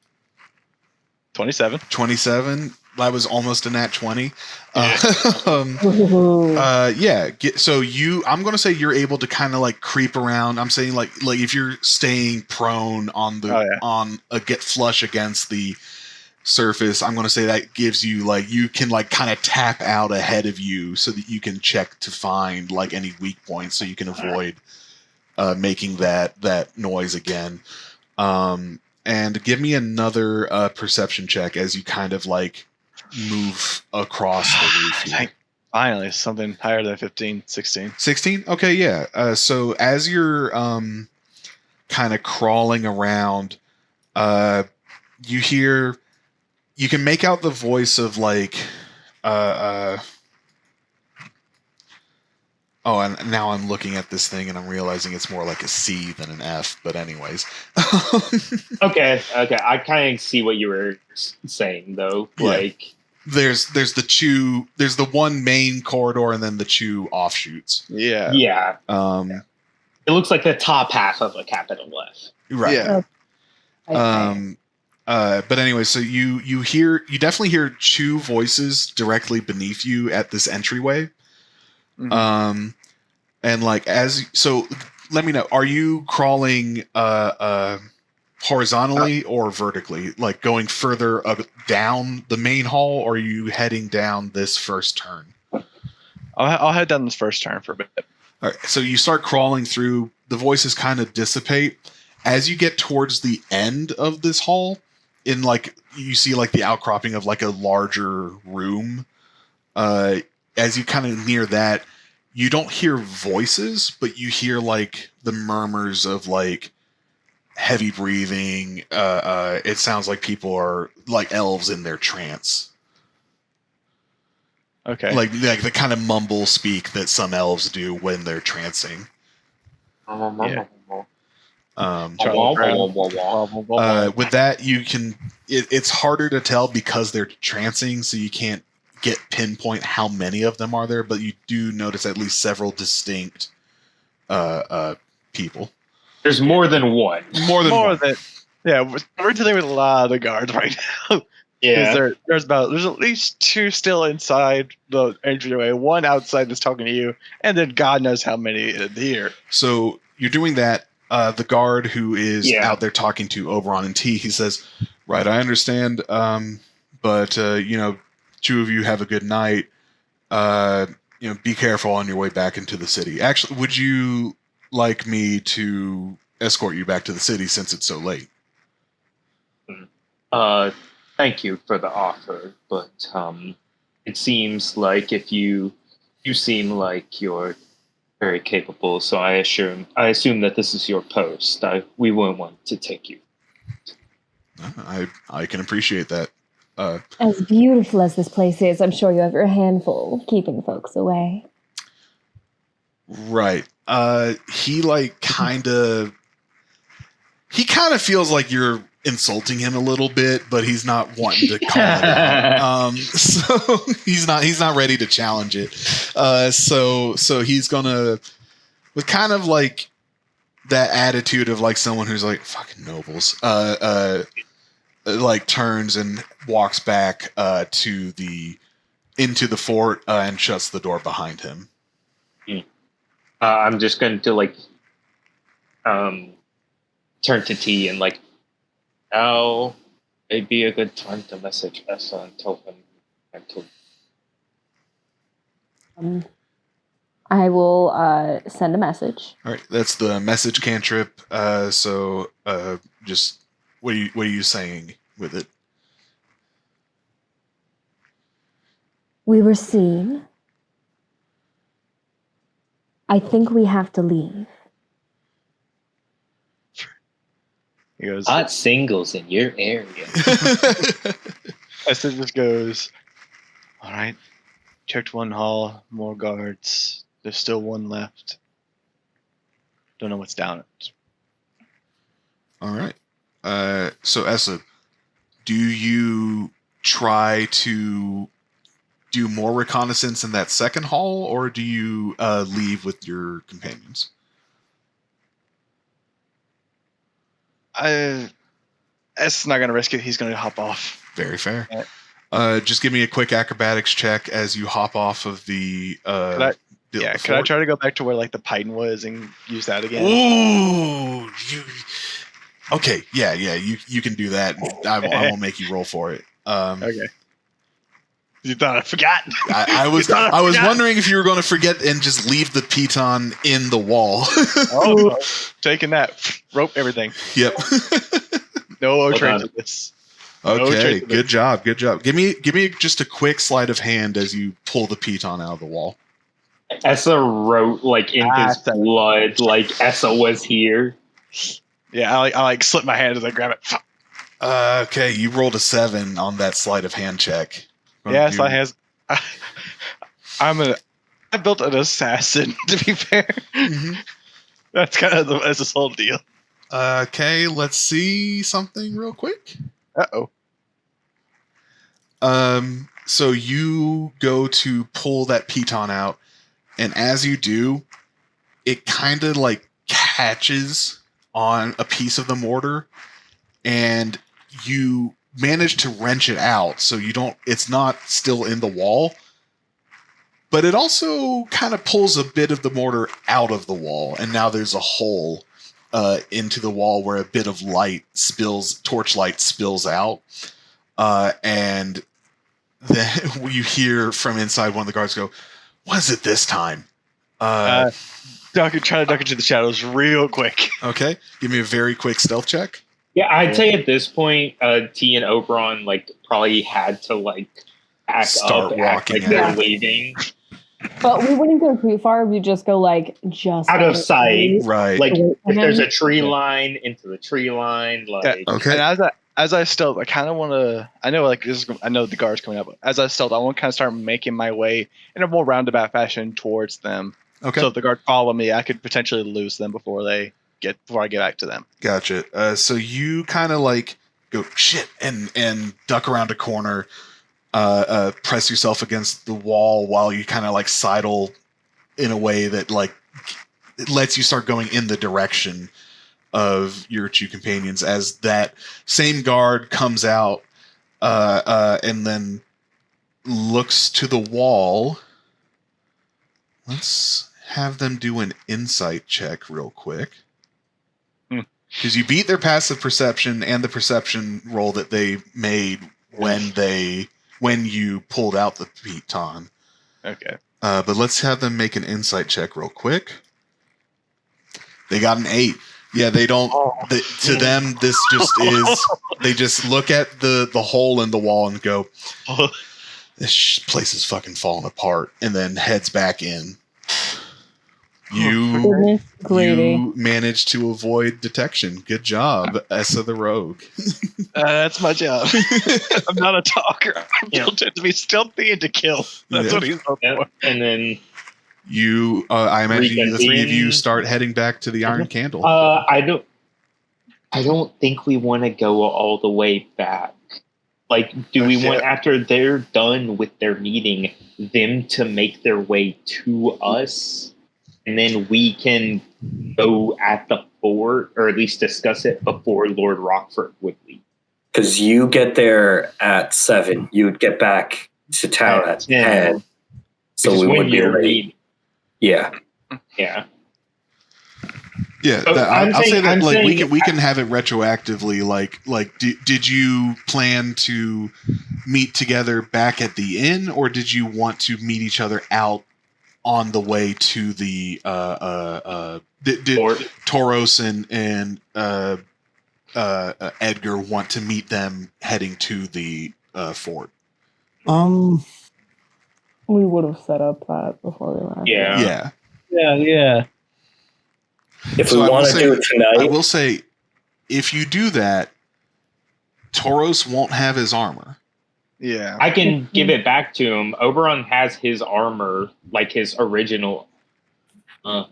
27. 27. That was almost a nat 20. Ooh. I'm gonna say you're able to kind of like creep around. I'm saying like if you're staying prone on the get flush against the surface, I'm gonna say that gives you like you can like kind of tap out ahead of you so that you can check to find like any weak points so you can avoid making that noise again. And give me another perception check as you kind of like move across the roof here. Finally, something higher than 15, 16. 16? Okay, yeah. So as you're kind of crawling around, you can make out the voice of like oh, and now I'm looking at this thing and I'm realizing it's more like a C than an F, but anyways. Okay. I kind of see what you were saying, though. Yeah. Like, there's the one main corridor and then the two offshoots. Yeah. yeah. It It looks like the top half of a capital F. Right. Yeah. Okay. But anyway, so you definitely hear two voices directly beneath you at this entryway. Mhm. And like let me know, are you crawling horizontally or vertically, like going further down the main hall, or are you heading down this first turn? I'll head down this first turn for a bit. All right, so you start crawling through, the voices kind of dissipate as you get towards the end of this hall. In like you see like the outcropping of like a larger room. As you kind of near that, you don't hear voices, but you hear like the murmurs of like heavy breathing. It sounds like people are like elves in their trance. Okay. Like the kind of mumble speak that some elves do when they're trancing. Yeah. With that, you can. It's harder to tell because they're trancing, so you can't pinpoint how many of them are there. But you do notice at least several distinct people. There's more than one. More than one. Yeah, we're dealing with a lot of the guards right now. Yeah. There's at least two still inside the entryway, one outside that's talking to you, and then God knows how many in here. So you're doing that. The guard who is out there talking to Oberon and T, he says, "Right, I understand, but two of you have a good night. Be careful on your way back into the city. Actually, would you like me to escort you back to the city since it's so late?" Thank you for the offer, but it seems like if you seem like you're very capable, so I assume that this is your post. We wouldn't want to take you. I can appreciate that. As beautiful as this place is, I'm sure you have your handful keeping folks away. Right. He kind of feels like you're insulting him a little bit, but he's not wanting to call it out. So he's not ready to challenge it. So he's gonna, with kind of like that attitude of like someone who's like fucking nobles, like turns and walks back into the fort and shuts the door behind him. I'm just going to turn to T and now may be a good time to message Essa and tell him. I will send a message. All right, that's the message cantrip. Just what are you saying with it? We were seen. I think we have to leave. He goes, Hot singles in your area. Esther just goes, all right, checked one hall, more guards. There's still one left. Don't know what's down it. All right. So Essa, do you try to do more reconnaissance in that second hall, or do you leave with your companions? Esther's not going to risk it. He's going to hop off. Very fair. Right. Just give me a quick acrobatics check as you hop off of the. Could I try to go back to where like the Python was and use that again? Ooh, okay, yeah, you can do that. I won't make you roll for it. Okay. You thought I forgot? I was wondering if you were going to forget and just leave the piton in the wall. Oh, taking that rope, everything. Yep. No trace of this. Okay, good job. Give me just a quick sleight of hand as you pull the piton out of the wall. Essa wrote like in his blood, like Essa was here. Yeah, I slip my hand as I grab it. Okay, you rolled a 7 on that sleight of hand check. Yes, I built an assassin. To be fair, that's kind of that's this whole deal. Okay, let's see something real quick. So you go to pull that piton out, and as you do, it kind of like catches on a piece of the mortar, and you manage to wrench it out, so it's not still in the wall, but it also kind of pulls a bit of the mortar out of the wall, and now there's a hole into the wall where a bit of torchlight spills out, and then you hear from inside one of the guards go, "What is it this time?" Try to duck into the shadows real quick. Okay, give me a very quick stealth check. Yeah, I'd say at this point, T and Oberon like probably had to like start walking like they're leaving. But we wouldn't go too far. We'd just go just out of sight, right? Like if there's a tree line, into the tree line, like okay. And as I stealth, I kind of want to. I know I know the guard's coming up. But as I stealth, I want to kind of start making my way in a more roundabout fashion towards them. Okay. So if the guard follow me, I could potentially lose them before I get back to them. Gotcha. So you kind of like go shit and duck around a corner, press yourself against the wall while you kind of like sidle in a way that like it lets you start going in the direction of your two companions as that same guard comes out and then looks to the wall. Let's have them do an insight check real quick. Because you beat their passive perception and the perception roll that they made when you pulled out the piton. Okay. But let's have them make an insight check real quick. They got an 8. Yeah, they don't. To them, this just is. They just look at the hole in the wall and go, "This place is fucking falling apart," and then heads back in. You managed to avoid detection. Good job, Essa the Rogue. That's my job. I'm not a talker. I'm built to be stealthy and to kill. That's what he's up for. And then you, I imagine the three of you start heading back to the Iron Candle. I don't think we want to go all the way back. Like, do we want, after they're done with their meeting, them to make their way to us? And then we can go at the fort, or at least discuss it before Lord Rochfort would leave. Because you get there at 7, you would get back to town at 10. So we would be late. Yeah. Yeah. I'll say that like we can have it retroactively. Like did you plan to meet together back at the inn, or did you want to meet each other out on the way to the did Tauros and Edgar want to meet them heading to the fort? We would have set up that before we left. Yeah. Yeah. If we want to do it tonight, I will say, if you do that, Tauros won't have his armor. Yeah. I can give it back to him. Oberon has his armor, like his original.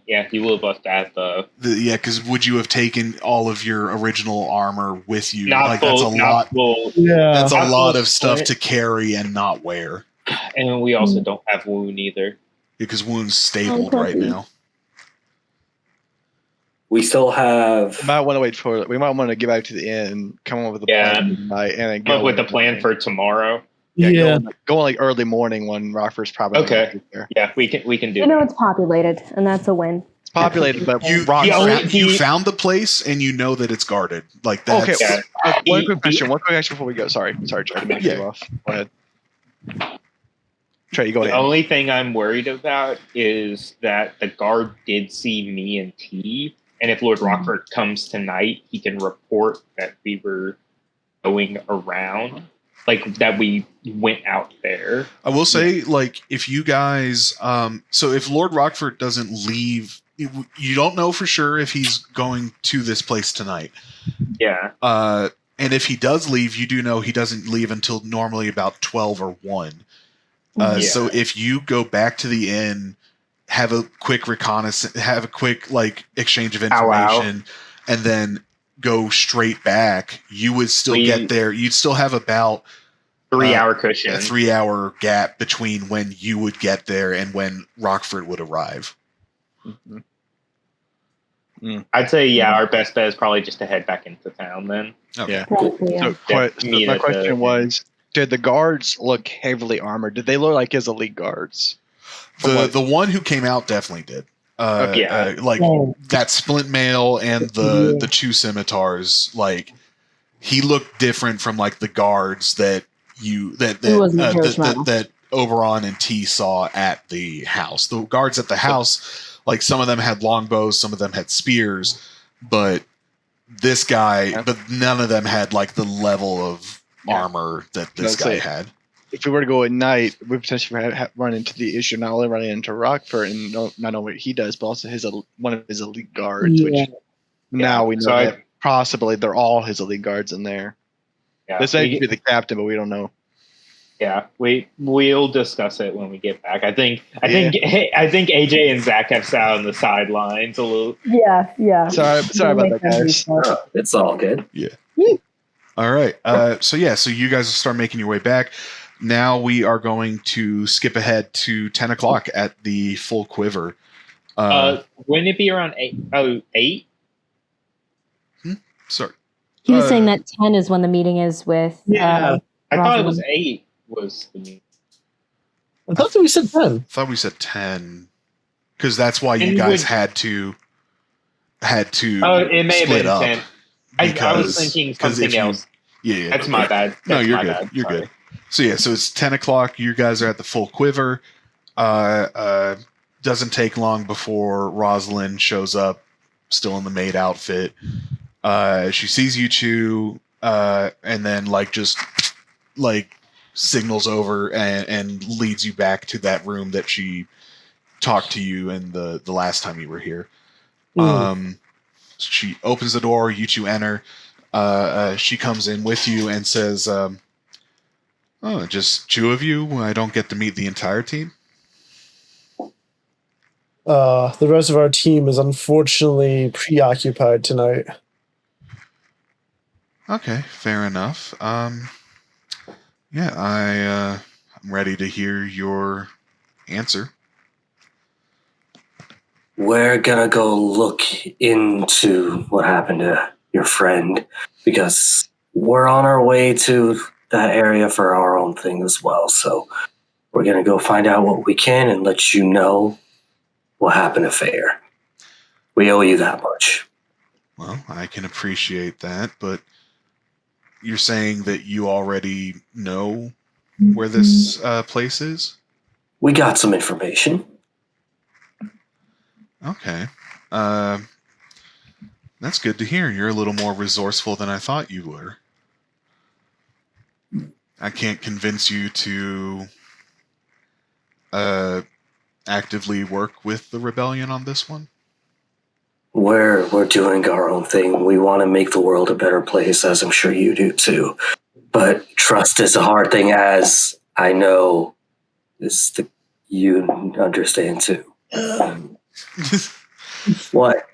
Yeah, he will have left that though. Because would you have taken all of your original armor with you? Not full, that's a lot. Yeah. That's a Not lot full of stuff split. to carry and not wear. And we also don't have wound either. Because Wound's stabled right now. we still have. We might want to wait for. We might want to get back to the inn, come up with a plan tonight, and then Come up go with the plan for tomorrow. Go like early morning when Rockford's probably Okay. not there. Yeah, we can do You know that. it's populated, and that's a win. It's populated, but You found the place and you know that it's guarded. Like that's Okay. Yeah. One quick question. One quick question before we go. Sorry, Trey, to make you off. Go ahead. Trey, you go The ahead. only thing I'm worried about is that the guard did see me and T, and if Lord Rochfort comes tonight, he can report that we were going around, like that we went out there. I will say, like, if you guys, so if Lord Rochfort doesn't leave, you don't know for sure if he's going to this place tonight. Yeah. And if he does leave, you do know he doesn't leave until normally about 12 or 1. So if you go back to the inn, have a quick reconnaissance, have a quick like exchange of information, and then go straight back, you would still get there. You'd still have about 3 hour cushion. a 3 hour gap between when you would get there and when Rochfort would arrive. I'd say, our best bet is probably just to head back into town then. Okay. Yeah. Yeah. So my question was: did the guards look heavily armored? Did they look like his elite guards? The one who came out definitely did. That splint mail and the two scimitars, like he looked different from like the guards that that Oberon and T saw at the house. The guards at the house, like some of them had longbows, some of them had spears, but this guy, but none of them had like the level of armor that this guy had. If we were to go at night, we potentially run into the issue not only running into Rockford and not only what he does, but also one of his elite guards. Which now we know that possibly they're all his elite guards in there. Yeah, this may be the captain, but we don't know. Yeah, we'll discuss it when we get back. I think AJ and Zach have sat on the sidelines a little. Yeah. Sorry about that, guys. It's all good. Yeah. All right. So you guys will start making your way back. Now we are going to skip ahead to 10 o'clock at the Full Quiver. Wouldn't it be around 8? Oh, 8? Sorry. He was saying that 10 is when the meeting is with. I thought it was Rosalind. 8 was the meeting. I thought we said 10. I thought we said 10 because that's why you guys had to Oh, it may have split been up. 10. I was thinking something else. Yeah. That's my bad. No, you're my good. bad. You're Sorry. good. So it's 10 o'clock. You guys are at the Full Quiver. Doesn't take long before Rosalind shows up, still in the maid outfit. She sees you two, and then just signals over and leads you back to that room that she talked to you in the last time you were here. She opens the door. You two enter. She comes in with you and says, "Oh, just two of you? I don't get to meet the entire team?" The rest of our team is unfortunately preoccupied tonight. Okay, fair enough. I'm ready to hear your answer. We're gonna go look into what happened to your friend because we're on our way to that area for our own thing as well. So we're gonna go find out what we can and let you know what happened to Thayer. We owe you that much. Well, I can appreciate that, but you're saying that you already know where this place is? We got some information. Okay. That's good to hear. You're a little more resourceful than I thought you were. I can't convince you to actively work with the rebellion on this one. We're doing our own thing. We want to make the world a better place, as I'm sure you do too. But trust is a hard thing, as I know you understand too. What?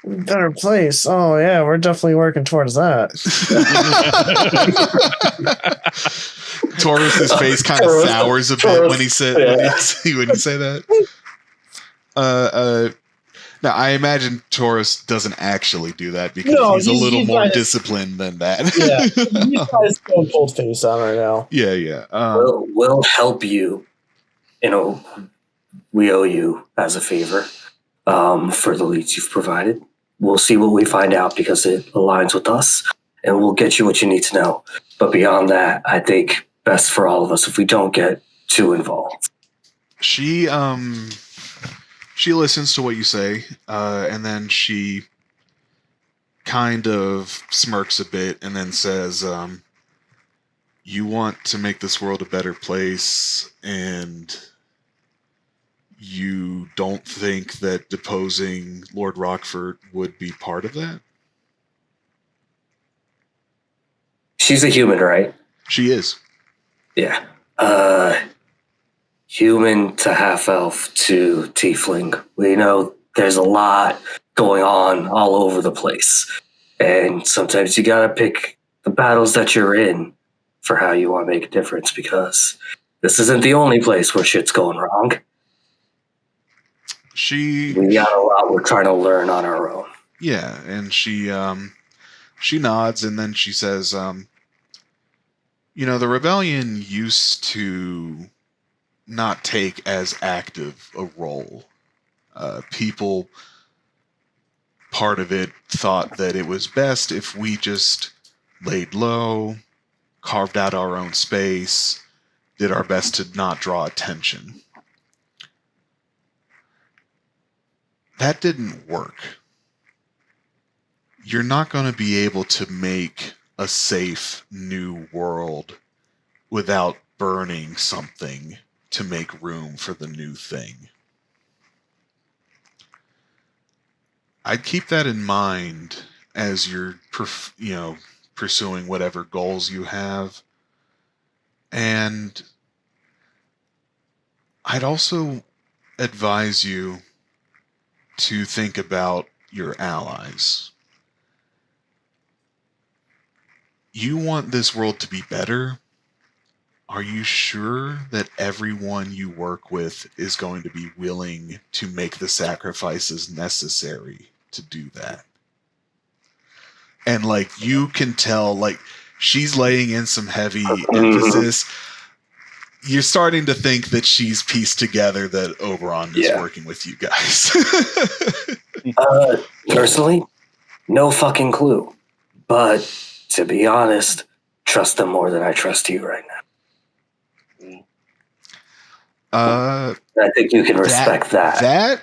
Better place. Oh yeah, we're definitely working towards that. Taurus's face kind of sours a bit when he said when you say that. Now I imagine Taurus doesn't actually do that because he's a little more disciplined than that. Yeah, he's got his stone cold face on right now. Yeah. We'll help you. We owe you as a favor for the leads you've provided. We'll see what we find out because it aligns with us, and we'll get you what you need to know. But beyond that, I think best for all of us if we don't get too involved. She listens to what you say, and then she kind of smirks a bit and then says, you want to make this world a better place, and you don't think that deposing Lord Rochfort would be part of that? She's a human, right? She is. Yeah. Human to half-elf to tiefling. We know there's a lot going on all over the place. And sometimes you gotta pick the battles that you're in for how you want to make a difference, because this isn't the only place where shit's going wrong. We got a lot we're trying to learn on our own. Yeah, and she nods and then she says, the rebellion used to not take as active a role. People, part of it, thought that it was best if we just laid low, carved out our own space, did our best to not draw attention. That didn't work. You're not going to be able to make a safe new world without burning something to make room for the new thing. I'd keep that in mind as you're, pursuing whatever goals you have. And I'd also advise you to think about your allies. You want this world to be better. Are you sure that everyone you work with is going to be willing to make the sacrifices necessary to do that? And you can tell, she's laying in some heavy emphasis. You're starting to think that she's pieced together that Oberon is working with you guys. Personally, no fucking clue. But to be honest, trust them more than I trust you right now. I think you can respect that. That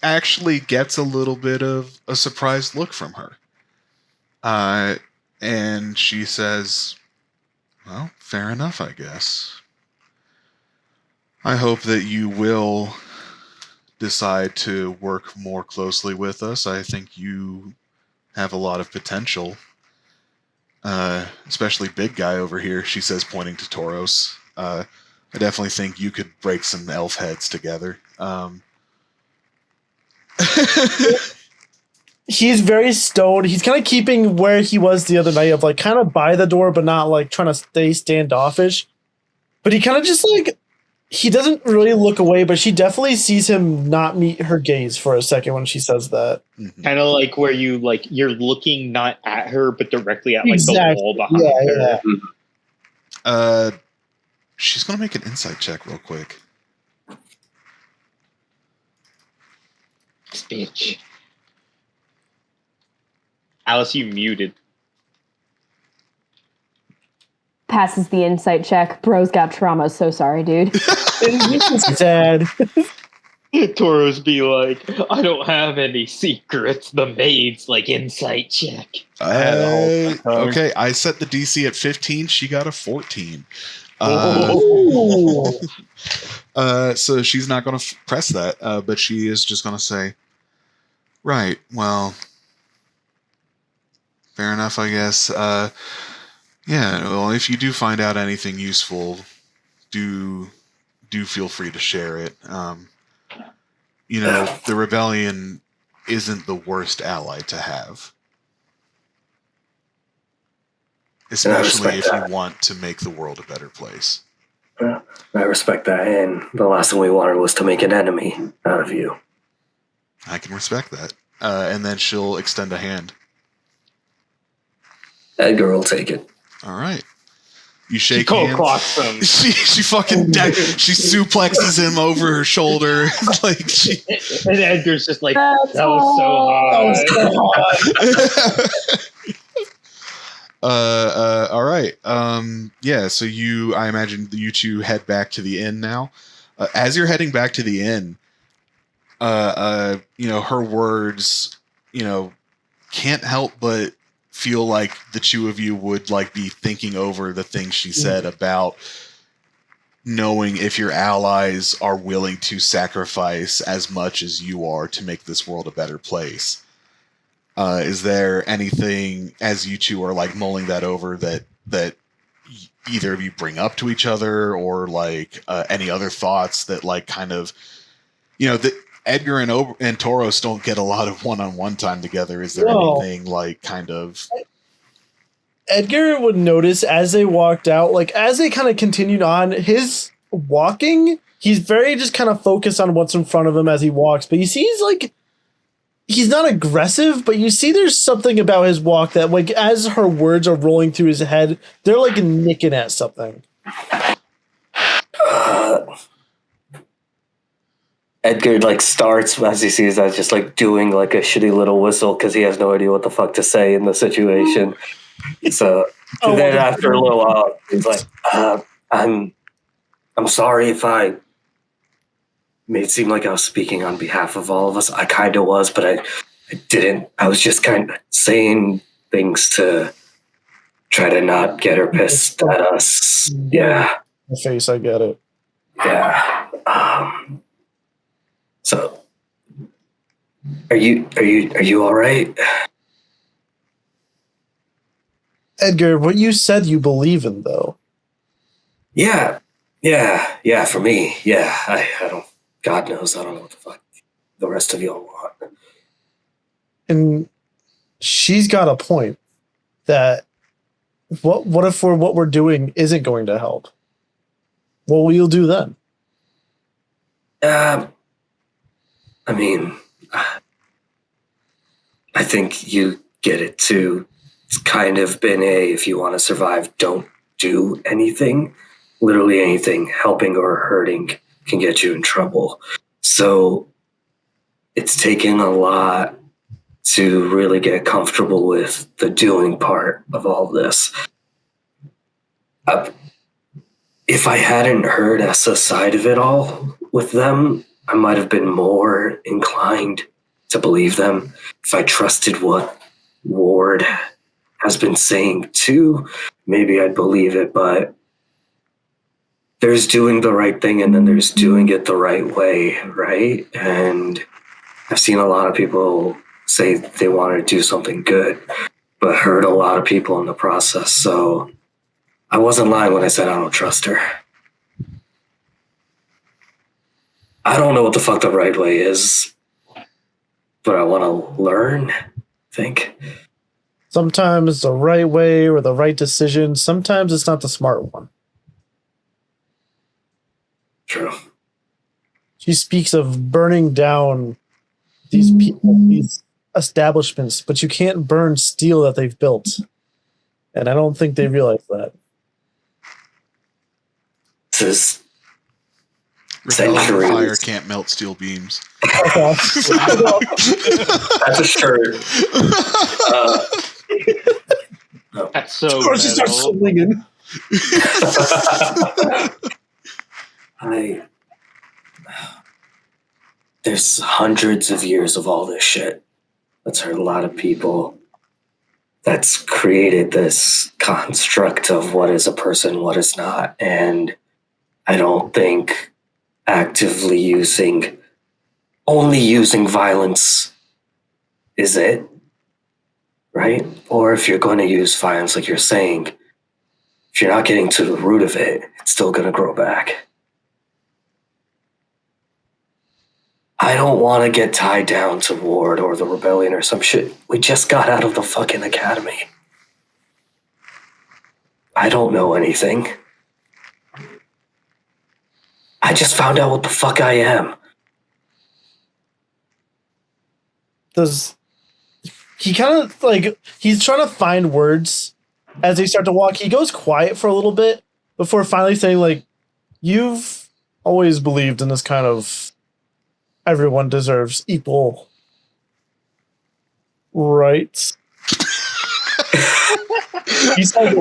actually gets a little bit of a surprised look from her. And she says, well, fair enough, I guess. I hope that you will decide to work more closely with us. I think you have a lot of potential. Especially big guy over here, she says, pointing to Tauros. I definitely think you could break some elf heads together. He's very stoned. He's kind of keeping where he was the other night of kind of by the door, but not trying to stay standoffish. But he kind of just he doesn't really look away, but she definitely sees him not meet her gaze for a second when she says that. Mm-hmm. Kind of where you're looking not at her, but directly at the wall behind her. Yeah. She's gonna make an insight check real quick. Bitch. Alice, you muted. Passes the insight check. Bro's got trauma. So sorry, dude. Sad. Toro's be like, I don't have any secrets. The maid's like, insight check. Okay, I set the DC at 15. She got a 14. So she's not going to press that, but she is just going to say, right, well, fair enough, I guess. Yeah, well, if you do find out anything useful, do feel free to share it. The rebellion isn't the worst ally to have. Especially if you want to make the world a better place. I respect that, and the last thing we wanted was to make an enemy out of you. I can respect that. And then she'll extend a hand. Edgar will take it. All right. You shake hands. Clocks him. She fucking she suplexes him over her shoulder. And Edgar's just like, that was so hot. All right. Yeah, so I imagine you two head back to the inn now. As you're heading back to the inn, her words, can't help but feel like the two of you would be thinking over the things she said about knowing if your allies are willing to sacrifice as much as you are to make this world a better place. Is there anything, as you two are mulling that over, that either of you bring up to each other, or any other thoughts that that Edgar and Tauros don't get a lot of one-on-one time together? Is there anything Edgar would notice as they walked out, as they kind of continued on his walking, he's very just kind of focused on what's in front of him as he walks, but you see he's not aggressive, but you see there's something about his walk that as her words are rolling through his head, they're nicking at something. Edgar starts as he sees that, just doing a shitty little whistle because he has no idea what the fuck to say in the situation. So then after a little while, he's like, I'm sorry if I made it seem like I was speaking on behalf of all of us. I kind of was, but I didn't. I was just kind of saying things to try to not get her pissed at us. Yeah. The face, I get it. Yeah. So, are you all right? Edgar, what you said you believe in, though. Yeah, for me, yeah. I don't, God knows, I don't know what the fuck the rest of y'all want. And she's got a point that what if what we're doing isn't going to help? What will you do then? I mean, I think you get it too. It's kind of been if you want to survive, don't do anything. Literally anything, helping or hurting, can get you in trouble. So it's taken a lot to really get comfortable with the doing part of all this. If I hadn't heard Essa's side of it all with them, I might have been more inclined to believe them. If I trusted what Ward has been saying too, maybe I'd believe it, but there's doing the right thing and then there's doing it the right way, right? And I've seen a lot of people say they want to do something good, but hurt a lot of people in the process. So I wasn't lying when I said I don't trust her. I don't know what the fuck the right way is, but I want to learn, I think. Sometimes the right way or the right decision, sometimes it's not the smart one. True. She speaks of burning down these people, these establishments, but you can't burn steel that they've built. And I don't think they realize that. This is Repelling fire can't melt steel beams. That's a shirt. No. That's so Or she starts swinging. there's hundreds of years of all this shit. That's hurt a lot of people. That's created this construct of what is a person, what is not. And I don't think only using violence is it, right? Or if you're going to use violence, like you're saying, if you're not getting to the root of it, it's still going to grow back. I don't want to get tied down to Ward or the rebellion or some shit. We just got out of the fucking academy. I don't know anything. I just found out what the fuck I am. He kind of like, he's trying to find words as they start to walk. He goes quiet for a little bit before finally saying, like, you've always believed in this kind of everyone deserves equal rights. He said,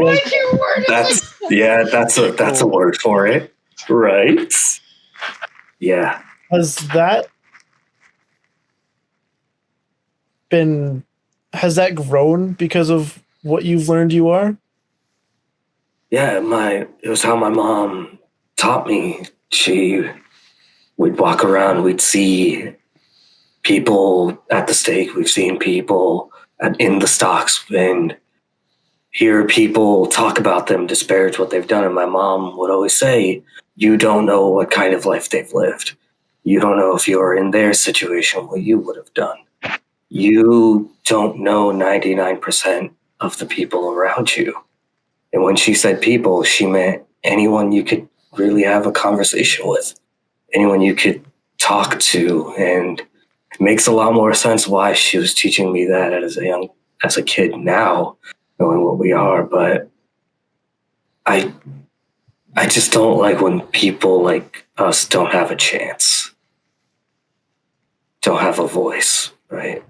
that's a word for it. Right? Yeah. Has that grown because of what you've learned you are? Yeah, it was how my mom taught me. We'd walk around, we'd see people at the stake, we've seen people in the stocks, and hear people talk about them, disparage what they've done. And my mom would always say, you don't know what kind of life they've lived. You don't know if you were in their situation, what you would have done. You don't know 99% of the people around you. And when she said people, she meant anyone you could really have a conversation with, anyone you could talk to. And it makes a lot more sense why she was teaching me that as a kid now, knowing what we are. But I just don't like when people like us don't have a chance, don't have a voice, right?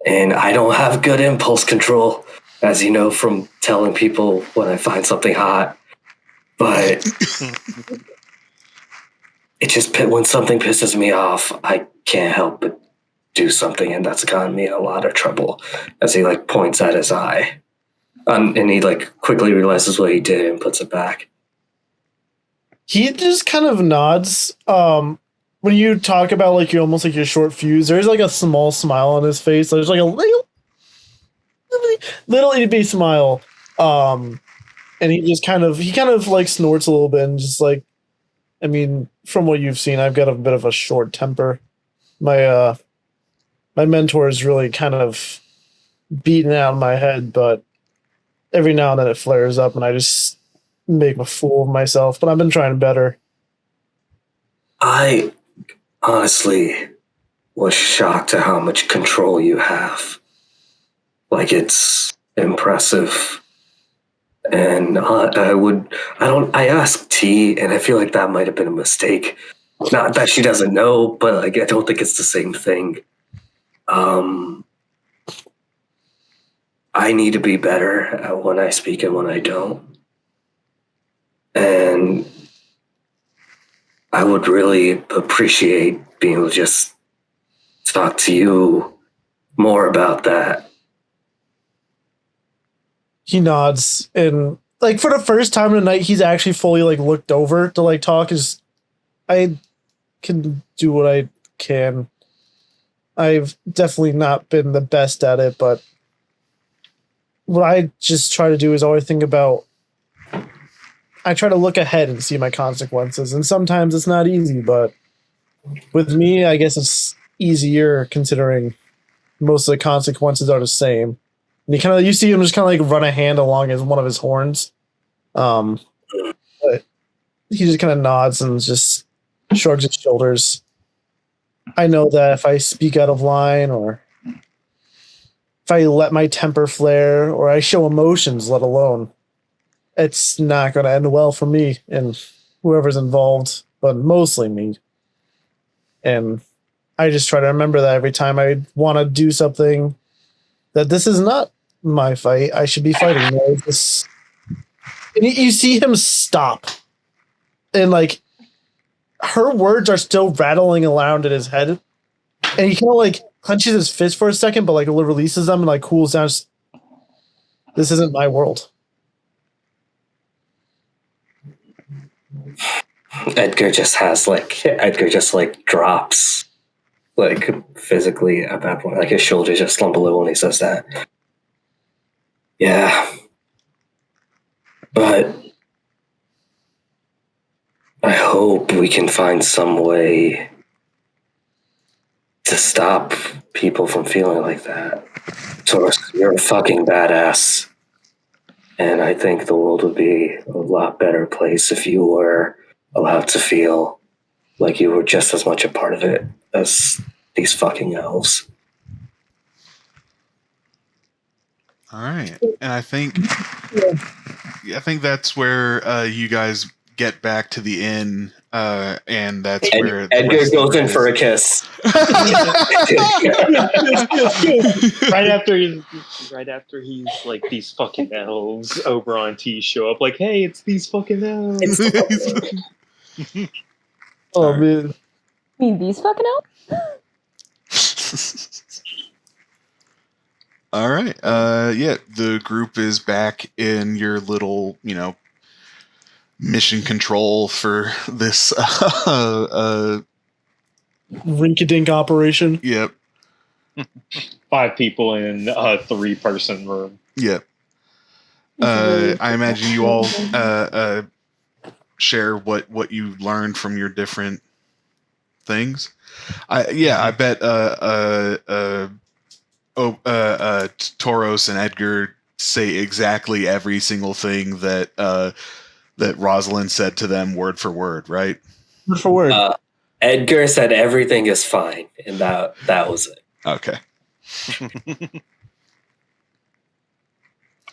And I don't have good impulse control, as you know from telling people when I find something hot. But when something pisses me off, I can't help but do something, and that's gotten me in a lot of trouble. As he like points at his eye, and he like quickly realizes what he did and puts it back. He just kind of nods. When you talk about like you're almost like your short fuse, there's like a small smile on his face. There's like a little itty bitty smile. And he kind of like snorts a little bit and just like, I mean, from what you've seen, I've got a bit of a short temper. My mentor is really kind of beating out in my head, but every now and then it flares up and I just make a fool of myself. But I've been trying better. I honestly was shocked at how much control you have. Like, it's impressive. And I asked T, and I feel like that might have been a mistake. Not that she doesn't know, but like, I don't think it's the same thing. I need to be better at when I speak and when I don't. And I would really appreciate being able to just talk to you more about that. He nods, and like for the first time tonight, he's actually fully like looked over to like talk. I can do what I can. I've definitely not been the best at it, but what I just try to do is always think about. I try to look ahead and see my consequences, and sometimes it's not easy, but with me, I guess it's easier considering most of the consequences are the same. And you see him just kind of like run a hand along one of his horns. But he just kind of nods and just shrugs his shoulders. I know that if I speak out of line or if I let my temper flare or I show emotions, let alone, it's not going to end well for me and whoever's involved, but mostly me. And I just try to remember that every time I want to do something, that this is not my fight. I should be fighting. And you see him stop. And like, her words are still rattling around in his head, and he kind of like clenches his fist for a second, but like releases them and like cools down. This isn't my world. Edgar just drops, like physically at that point. Like his shoulders just slump a little when he says that. Yeah. But I hope we can find some way to stop people from feeling like that. Taurus, you're a fucking badass. And I think the world would be a lot better place if you were allowed to feel like you were just as much a part of it as these fucking elves. All right, and I think that's where you guys get back to the inn, and that's where Edgar goes in for a kiss. right after he's like, these fucking elves over on T show up like, hey, it's these fucking elves. Oh man. You mean these fucking elves? All right. Yeah, the group is back in your little, mission control for this Rink-a-dink operation. Yep. 5 people in a 3-person room. Yep. I imagine you all share what you learned from your different things. I bet Tauros and Edgar say exactly every single thing that Rosalind said to them word for word, right? Word for word. Edgar said everything is fine, and that was it. Okay.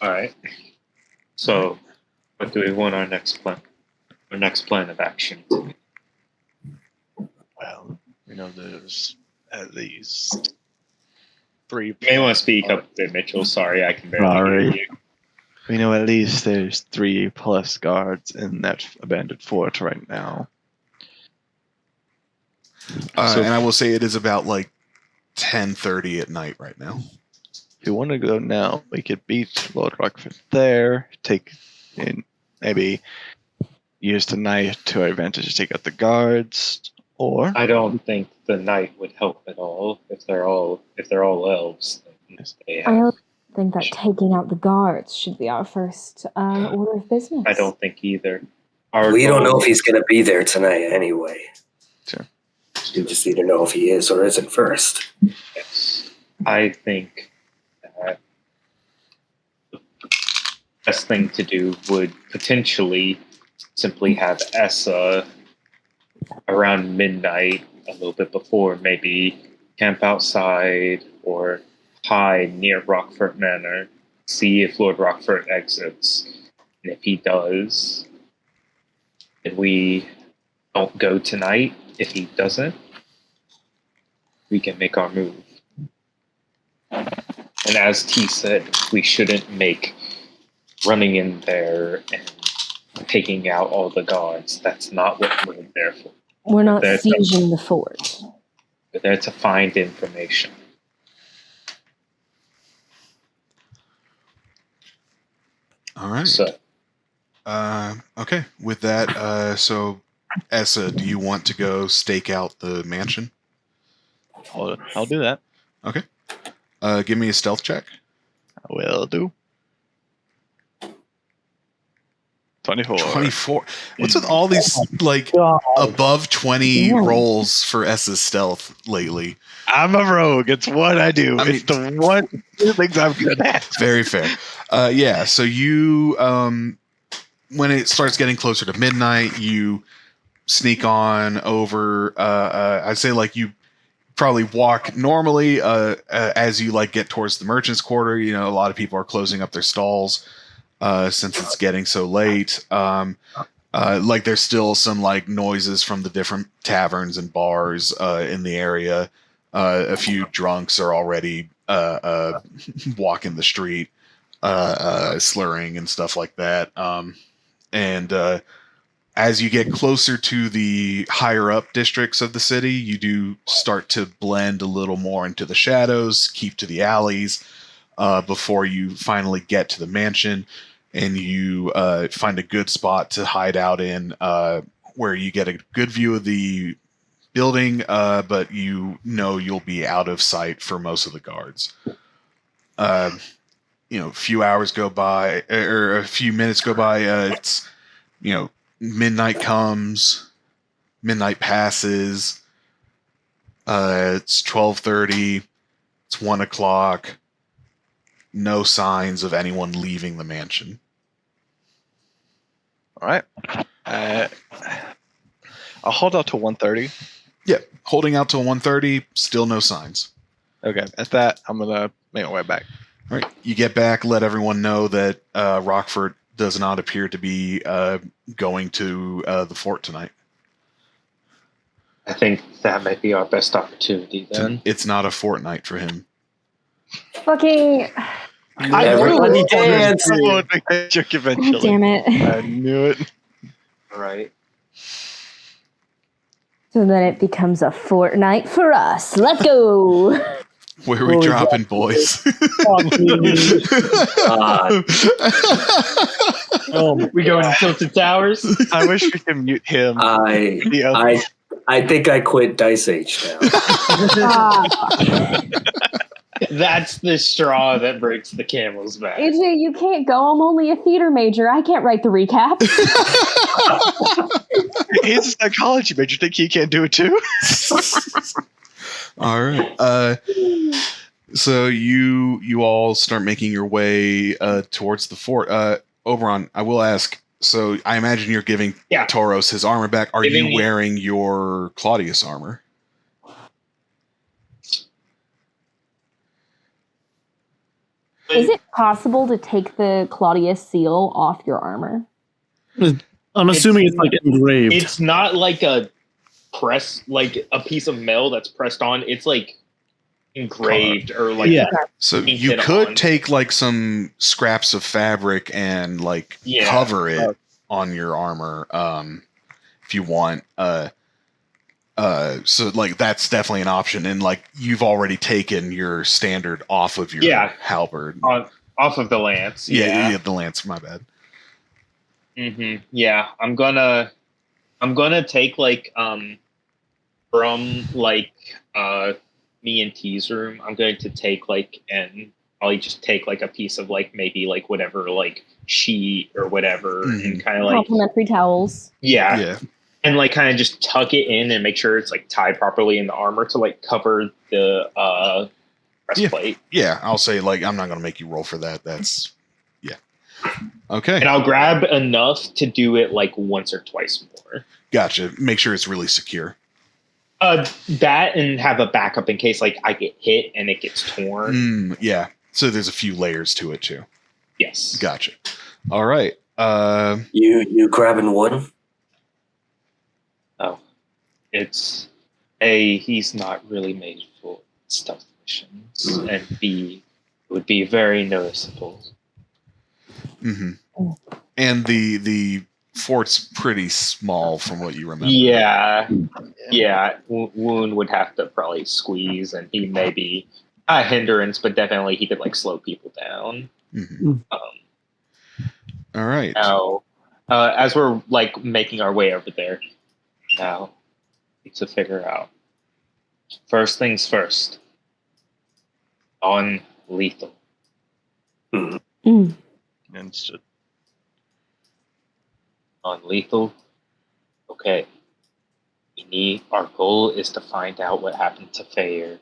All right. So, what do we want our next plan? Our next plan of action? Well, there's at least 3. You may want to speak up a bit, Mitchell. Sorry, I can barely hear you. We know at least there's 3+ guards in that abandoned fort right now. And I will say it is about like 10:30 at night right now. If you want to go now, we could beat Lord Rochfort there, maybe use the night to our advantage to take out the guards, or I don't think the night would help at all if they're all elves. I don't think that taking out the guards should be our first order of business. I don't think either. We don't know if he's going to be there tonight anyway. Sure. We just need to know if he is or isn't first. Yes. I think that the best thing to do would potentially simply have Essa around midnight, a little bit before, maybe camp outside or hide near Rochfort Manor, see if Lord Rochfort exits. And if he does, then we don't go tonight. If he doesn't, we can make our move. And as T said, we shouldn't make running in there and taking out all the guards. That's not what we're there for. We're not sieging the fort. We're there to find information. All right. So, okay. With that, so Essa, do you want to go stake out the mansion? I'll do that. Okay. Give me a stealth check. I will do. 24. 24. What's with all these above 20 rolls for S's stealth lately? I'm a rogue. It's what I do. It's the one things I'm good at. Very fair. Yeah. So you, when it starts getting closer to midnight, you sneak on over. I'd say you probably walk normally as you get towards the merchant's quarter. A lot of people are closing up their stalls. Since it's getting so late, there's still some noises from the different taverns and bars in the area. A few drunks are already walking the street, slurring and stuff like that. And As you get closer to the higher up districts of the city, you do start to blend a little more into the shadows, keep to the alleys, before you finally get to the mansion, and you find a good spot to hide out in, where you get a good view of the building, but you'll be out of sight for most of the guards. A few hours go by, or a few minutes go by. It's midnight comes, midnight passes. It's 12:30. It's 1 o'clock. No signs of anyone leaving the mansion. All right. I'll hold out till 1:30. Yeah, holding out till 1:30. Still no signs. Okay. At that, I'm gonna make my way back. All right, you get back. Let everyone know that Rochfort does not appear to be going to the fort tonight. I think that might be our best opportunity then. It's not a fortnight for him. Fucking. Everybody dance. Someone would make that joke eventually. God damn it. I knew it. Right. So then it becomes a fortnight for us. Let's go. Where are we dropping, boys? We going to Tilted Towers? I wish we could mute him. I think I quit Dice Age now. That's the straw that breaks the camel's back. AJ, you can't go. I'm only a theater major. I can't write the recap. He's a psychology major. Think he can't do it too? All right. So you all start making your way towards the fort. Oberon, I will ask. So I imagine you're giving Tauros his armor back. Are you wearing your Claudius armor? Is it possible to take the Claudius seal off your armor? I'm assuming it's like engraved. It's not like a press, like a piece of metal that's pressed on. It's like engraved or like So you could take like some scraps of fabric and like cover it on your armor, if you want. So like that's definitely an option, and like you've already taken your standard off of your halberd, off of the lance. Yeah, the lance. My bad. Mm-hmm. Yeah, I'm gonna take like from like me and T's room. I'm going to take like and I'll just take like a piece of like maybe like whatever like sheet or whatever and kind of like complimentary towels. Yeah. And like kind of just tuck it in and make sure it's like tied properly in the armor to like cover the breastplate. Yeah, I'll say like I'm not gonna make you roll for that. That's okay. And I'll grab enough to do it like once or twice more. Gotcha. Make sure it's really secure. That and have a backup in case like I get hit and it gets torn. Yeah. So there's a few layers to it too. Yes. Gotcha. All right. You grabbing one? Oh, he's not really made for stealth missions, and B, it would be very noticeable. Mm-hmm. And the fort's pretty small from what you remember. Yeah. Wound would have to probably squeeze, and he may be not a hindrance, but definitely he could like slow people down. Mm-hmm. All right. Now, as we're like making our way over there. Now, to figure out. First things first. Non-lethal. Understood. Non-lethal. Okay. Our goal is to find out what happened to Thayer.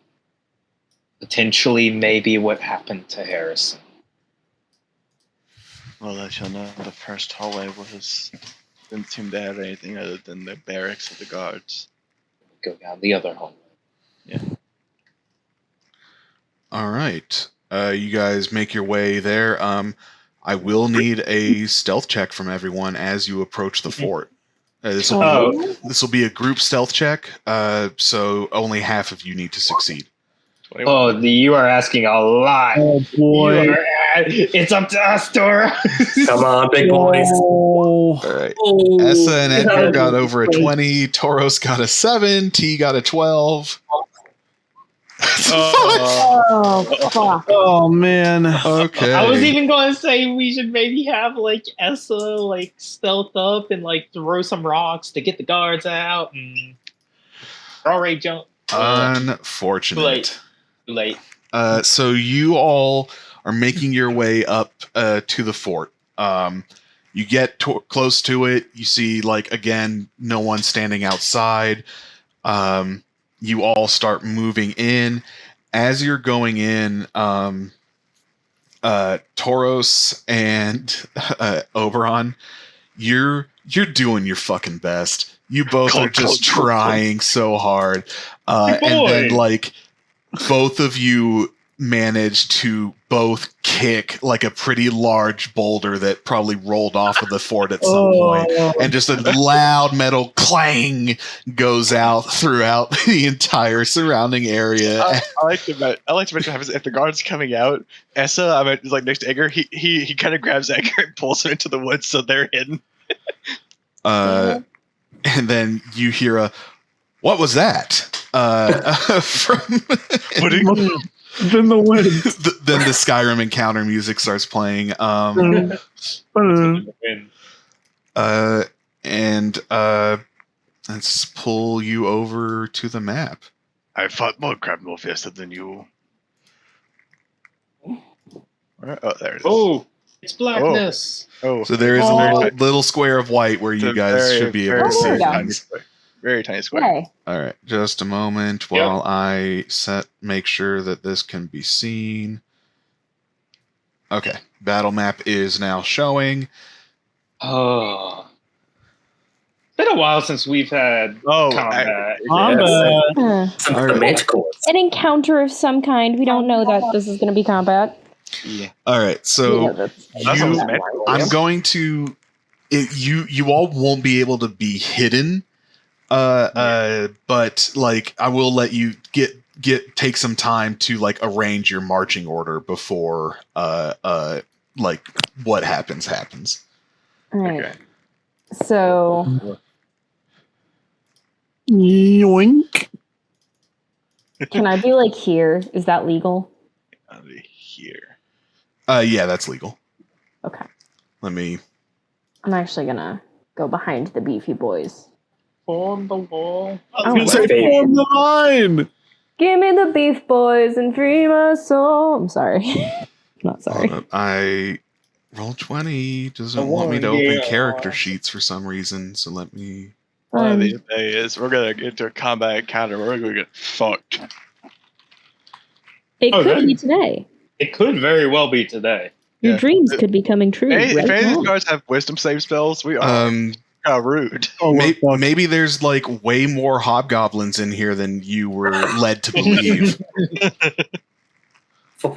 Potentially, maybe what happened to Harrison. Well, as you'll know, the first hallway didn't seem to have anything other than the barracks of the guards. Go down the other hallway. Yeah. All right. You guys make your way there. I will need a stealth check from everyone as you approach the fort. This will be a group stealth check, so only half of you need to succeed. Oh, you are asking a lot. Oh boy! You are It's up to us, Dora. Come on, big boys. All right. Essa and Edgar got over a 20. Tauros got a 7. T got a 12. Oh, fuck. Oh man. Okay. I was even going to say we should maybe have like Essa like stealth up and like throw some rocks to get the guards out. And we're already jump. Unfortunate. Too late. So you all are making your way up to the fort. You get close to it. You see, like, again, no one standing outside. You all start moving in. As you're going in, Tauros and Oberon, you're doing your fucking best. You both are just trying so hard. And then, like, both of you managed to both kick like a pretty large boulder that probably rolled off of the fort at some point, and just a loud metal clang goes out throughout the entire surrounding area. I like to mention if the guard's coming out, Essa, like next to Edgar, he kind of grabs Edgar and pulls him into the woods so they're hidden. And then you hear a, "What was that?" From In the wind. then the Skyrim encounter music starts playing. Let's pull you over to the map. I fought more crab more faster than you. Oh, there it is. Oh, it's blackness. Oh, So there is a little square of white where you guys should be able to see very things. very tiny square. Hey. All right, just a moment while I make sure that this can be seen. Okay, battle map is now showing. Oh. It's been a while since we've had combat. Some of the manticores. An encounter of some kind. We don't know that this is going to be combat. Yeah. All right, so I'm Yes. going to. You all won't be able to be hidden, but like I will let you take some time to like arrange your marching order before like what happens. All right. Okay. So, Yoink. can I be like here? Is that legal? I'll be here. Yeah, that's legal. Okay. Let me. I'm actually going to go behind the beefy boys. Form the wall. Oh, Form the line. Give me the beef boys and free my soul. I'm sorry. Not sorry. Hold up. Roll20 doesn't want me to open character sheets for some reason, so let me. One of these days, we're gonna get to a combat encounter. We're gonna get fucked. It could be today. It could very well be today. Your dreams could be coming true. If right any of now. these guys have wisdom save spells, we are kind of rude. Maybe there's like way more hobgoblins in here than you were led to believe.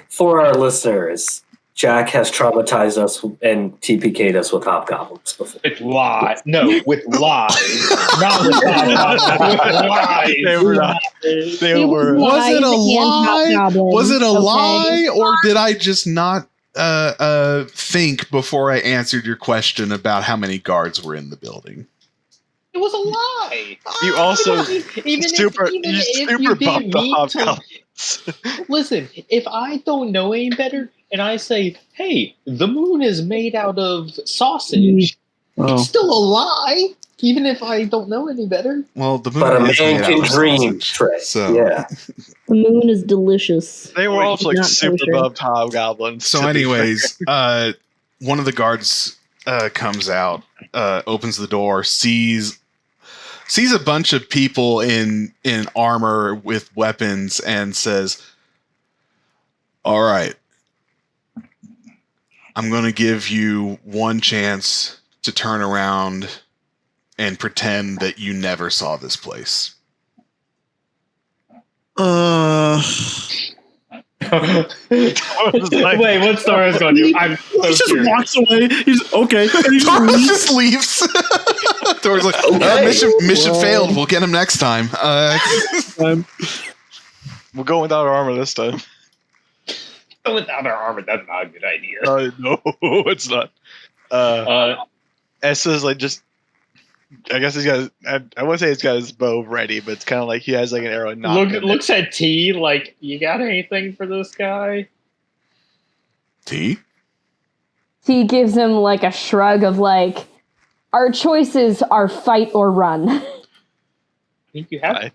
For our listeners, Jack has traumatized us and TPK'd us with hobgoblins before. With lies. No, with lies. Not with hobgoblins. With lies. They were not. They were. Was it a lie? Was it a Okay. lie, or did I just not think before I answered your question about how many guards were in the building? It was a lie. You also Even super if you bumped didn't the mean to, hobgoblins. listen, if I don't know any better and I say, hey, the moon is made out of sausage, it's still a lie, even if I don't know any better. Well, the moon But a is man made can out of dream, sausage, Trey. so Yeah. The moon is delicious. They were also like Not super kosher. bumped hobgoblins. So, to be anyways, one of the guards comes out, opens the door, sees a bunch of people in armor with weapons, and says, "All right, I'm going to give you one chance to turn around and pretend that you never saw this place." Wait, what's Dora's going to do? I'm so He just curious. walks away. He's okay. And he Taurus leaves. just leaves. Taurus like, Okay. mission failed. We'll get him next time. We'll go without our armor this time. Without our armor, that's not a good idea. No, it's not. Essa's like just. I guess he's got. I wouldn't say he's got his bow ready, but it's kind of like he has like an arrow. Looks at T like, you got anything for this guy? T? He gives him like a shrug of like, our choices are fight or run. I think you have.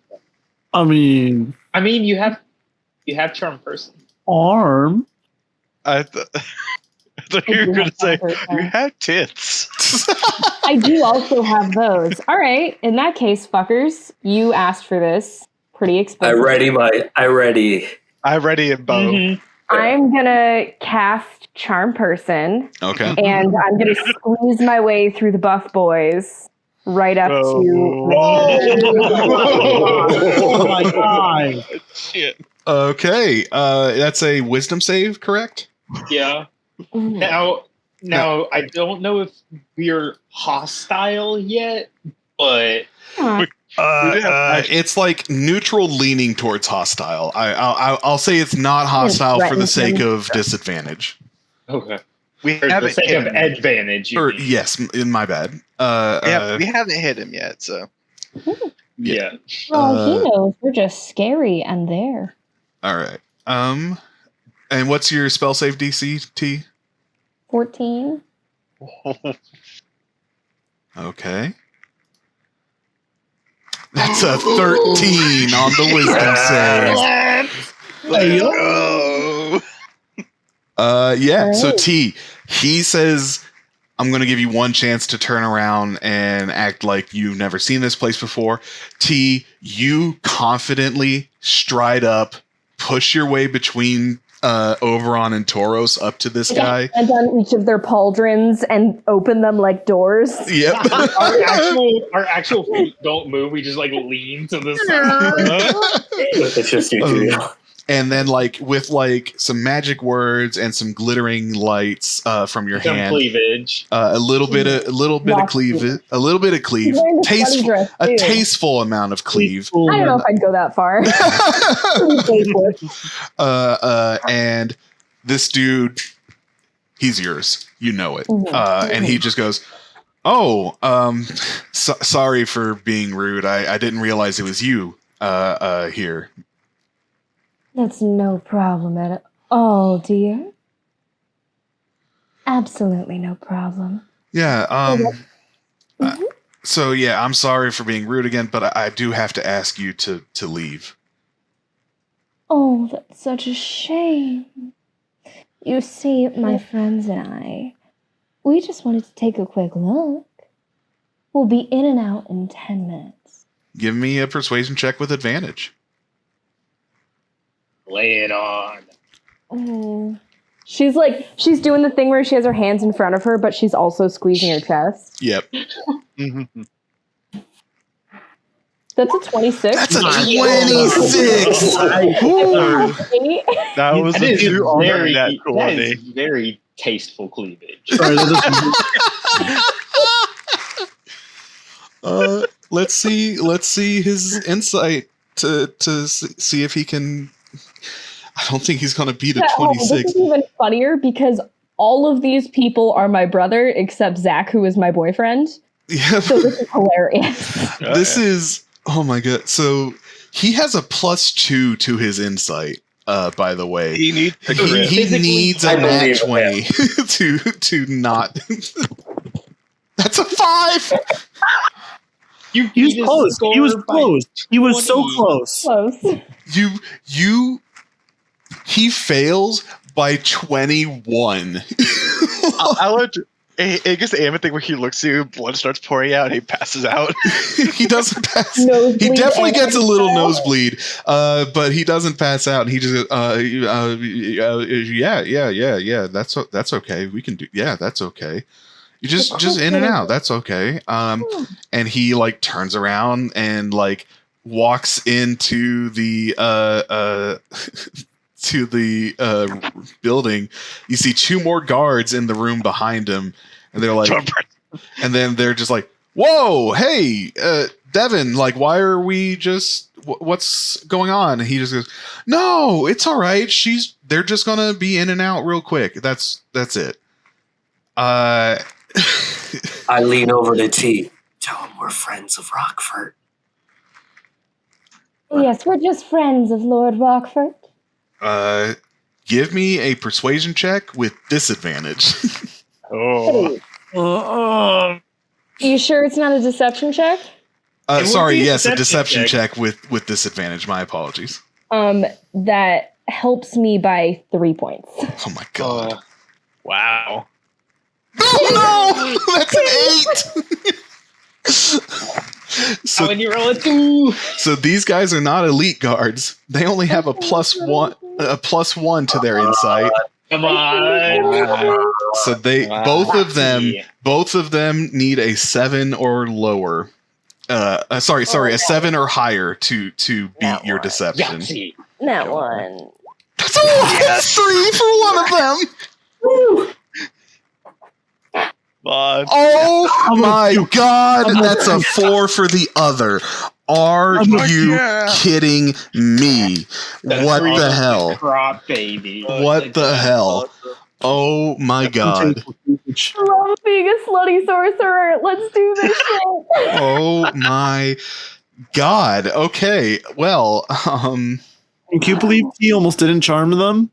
I mean, you have charm person. arm. I thought you were going to say you have tits. I do also have those. All right. In that case, fuckers, you asked for this. Pretty expensive. I ready a bow. Mm-hmm. I'm gonna cast Charm Person. Okay. And I'm gonna squeeze my way through the buff boys right up to. Oh my god! Shit. Okay. That's a wisdom save, correct? Yeah. Now, I don't know if we're hostile yet, but It's like neutral leaning towards hostile. I'll say it's not hostile for the sake of disadvantage. okay. We For the haven't sake hit of him. advantage. You Or mean. yes, in my bad. We haven't hit him yet, so. Yeah. Oh, he knows we're just scary and there. All right. And what's your spell save DC, T? 14. Okay. That's a 13 on the wisdom save. Yeah. So T, he says, I'm going to give you one chance to turn around and act like you've never seen this place before. T, you confidently stride up, push your way between Oberon and Tauros up to this guy. And on each of their pauldrons and open them like doors. Yep. Our actual feet don't move. We just like lean to the side. It's just you two. And then, like, with like some magic words and some glittering lights from your Some hand, cleavage. a little bit of cleave, He's wearing this funny dress, a too. tasteful amount of cleave. I don't know if I'd go that far. And this dude, he's yours. You know it. And he just goes, "Oh, sorry for being rude. I didn't realize it was you here." That's no problem at all, dear. Absolutely no problem. Yeah. So yeah, I'm sorry for being rude again, but I do have to ask you to leave. Oh, that's such a shame. You see, my friends and we just wanted to take a quick look. We'll be in and out in 10 minutes. Give me a persuasion check with advantage. Lay it on. Oh. She's doing the thing where she has her hands in front of her, but she's also squeezing her chest. Yep. That's a 26. That's a 26. That was That quality. is very tasteful cleavage. Let's see his insight to see if he can. I don't think he's going to beat a 26. This is even funnier because all of these people are my brother except Zach, who is my boyfriend. Yeah. So this is hilarious. This is, oh my god. So he has a +2 to his insight. By the way, He needs he needs a I nat believe 20 to not. That's a 5. You He was beat his close. He was score by close. He was so 20. close. Close. He fails by 21. I would. I guess the aim thing where he looks at you, blood starts pouring out, and he passes out. He doesn't pass. Nosebleed He definitely and gets a little style. nosebleed, but he doesn't pass out. He just, yeah. That's okay. We can do. Yeah, that's okay. You just in and out. That's okay. And he like turns around and like walks into the to the building. You see 2 more guards in the room behind him, and they're like, and then they're just like, "Whoa, hey, Devin, like, why are we just, what's going on? And he just goes, no, it's all right. They're just going to be in and out real quick. That's it. I lean over to T. Tell him we're friends of Rochfort. Yes, we're just friends of Lord Rochfort. Give me a persuasion check with disadvantage. Oh. You sure it's not a deception check? Sorry, yes, a deception check with disadvantage. My apologies. That helps me by 3 points. Oh my god. Wow. Oh no! That's an 8! So when you roll a 2. So these guys are not elite guards. They only have a +1 to their insight. Come on. So both of them need a 7 or lower. A 7 or higher to beat your deception. That one. That's a 3 for one of them. Woo. Oh my god, that's a 4 for the other. Are you kidding me? What the hell? Crop baby. What the hell? Oh my god. I love being a slutty sorcerer. Let's do this shit. Oh my god. Okay. Well, Can you believe he almost didn't charm them?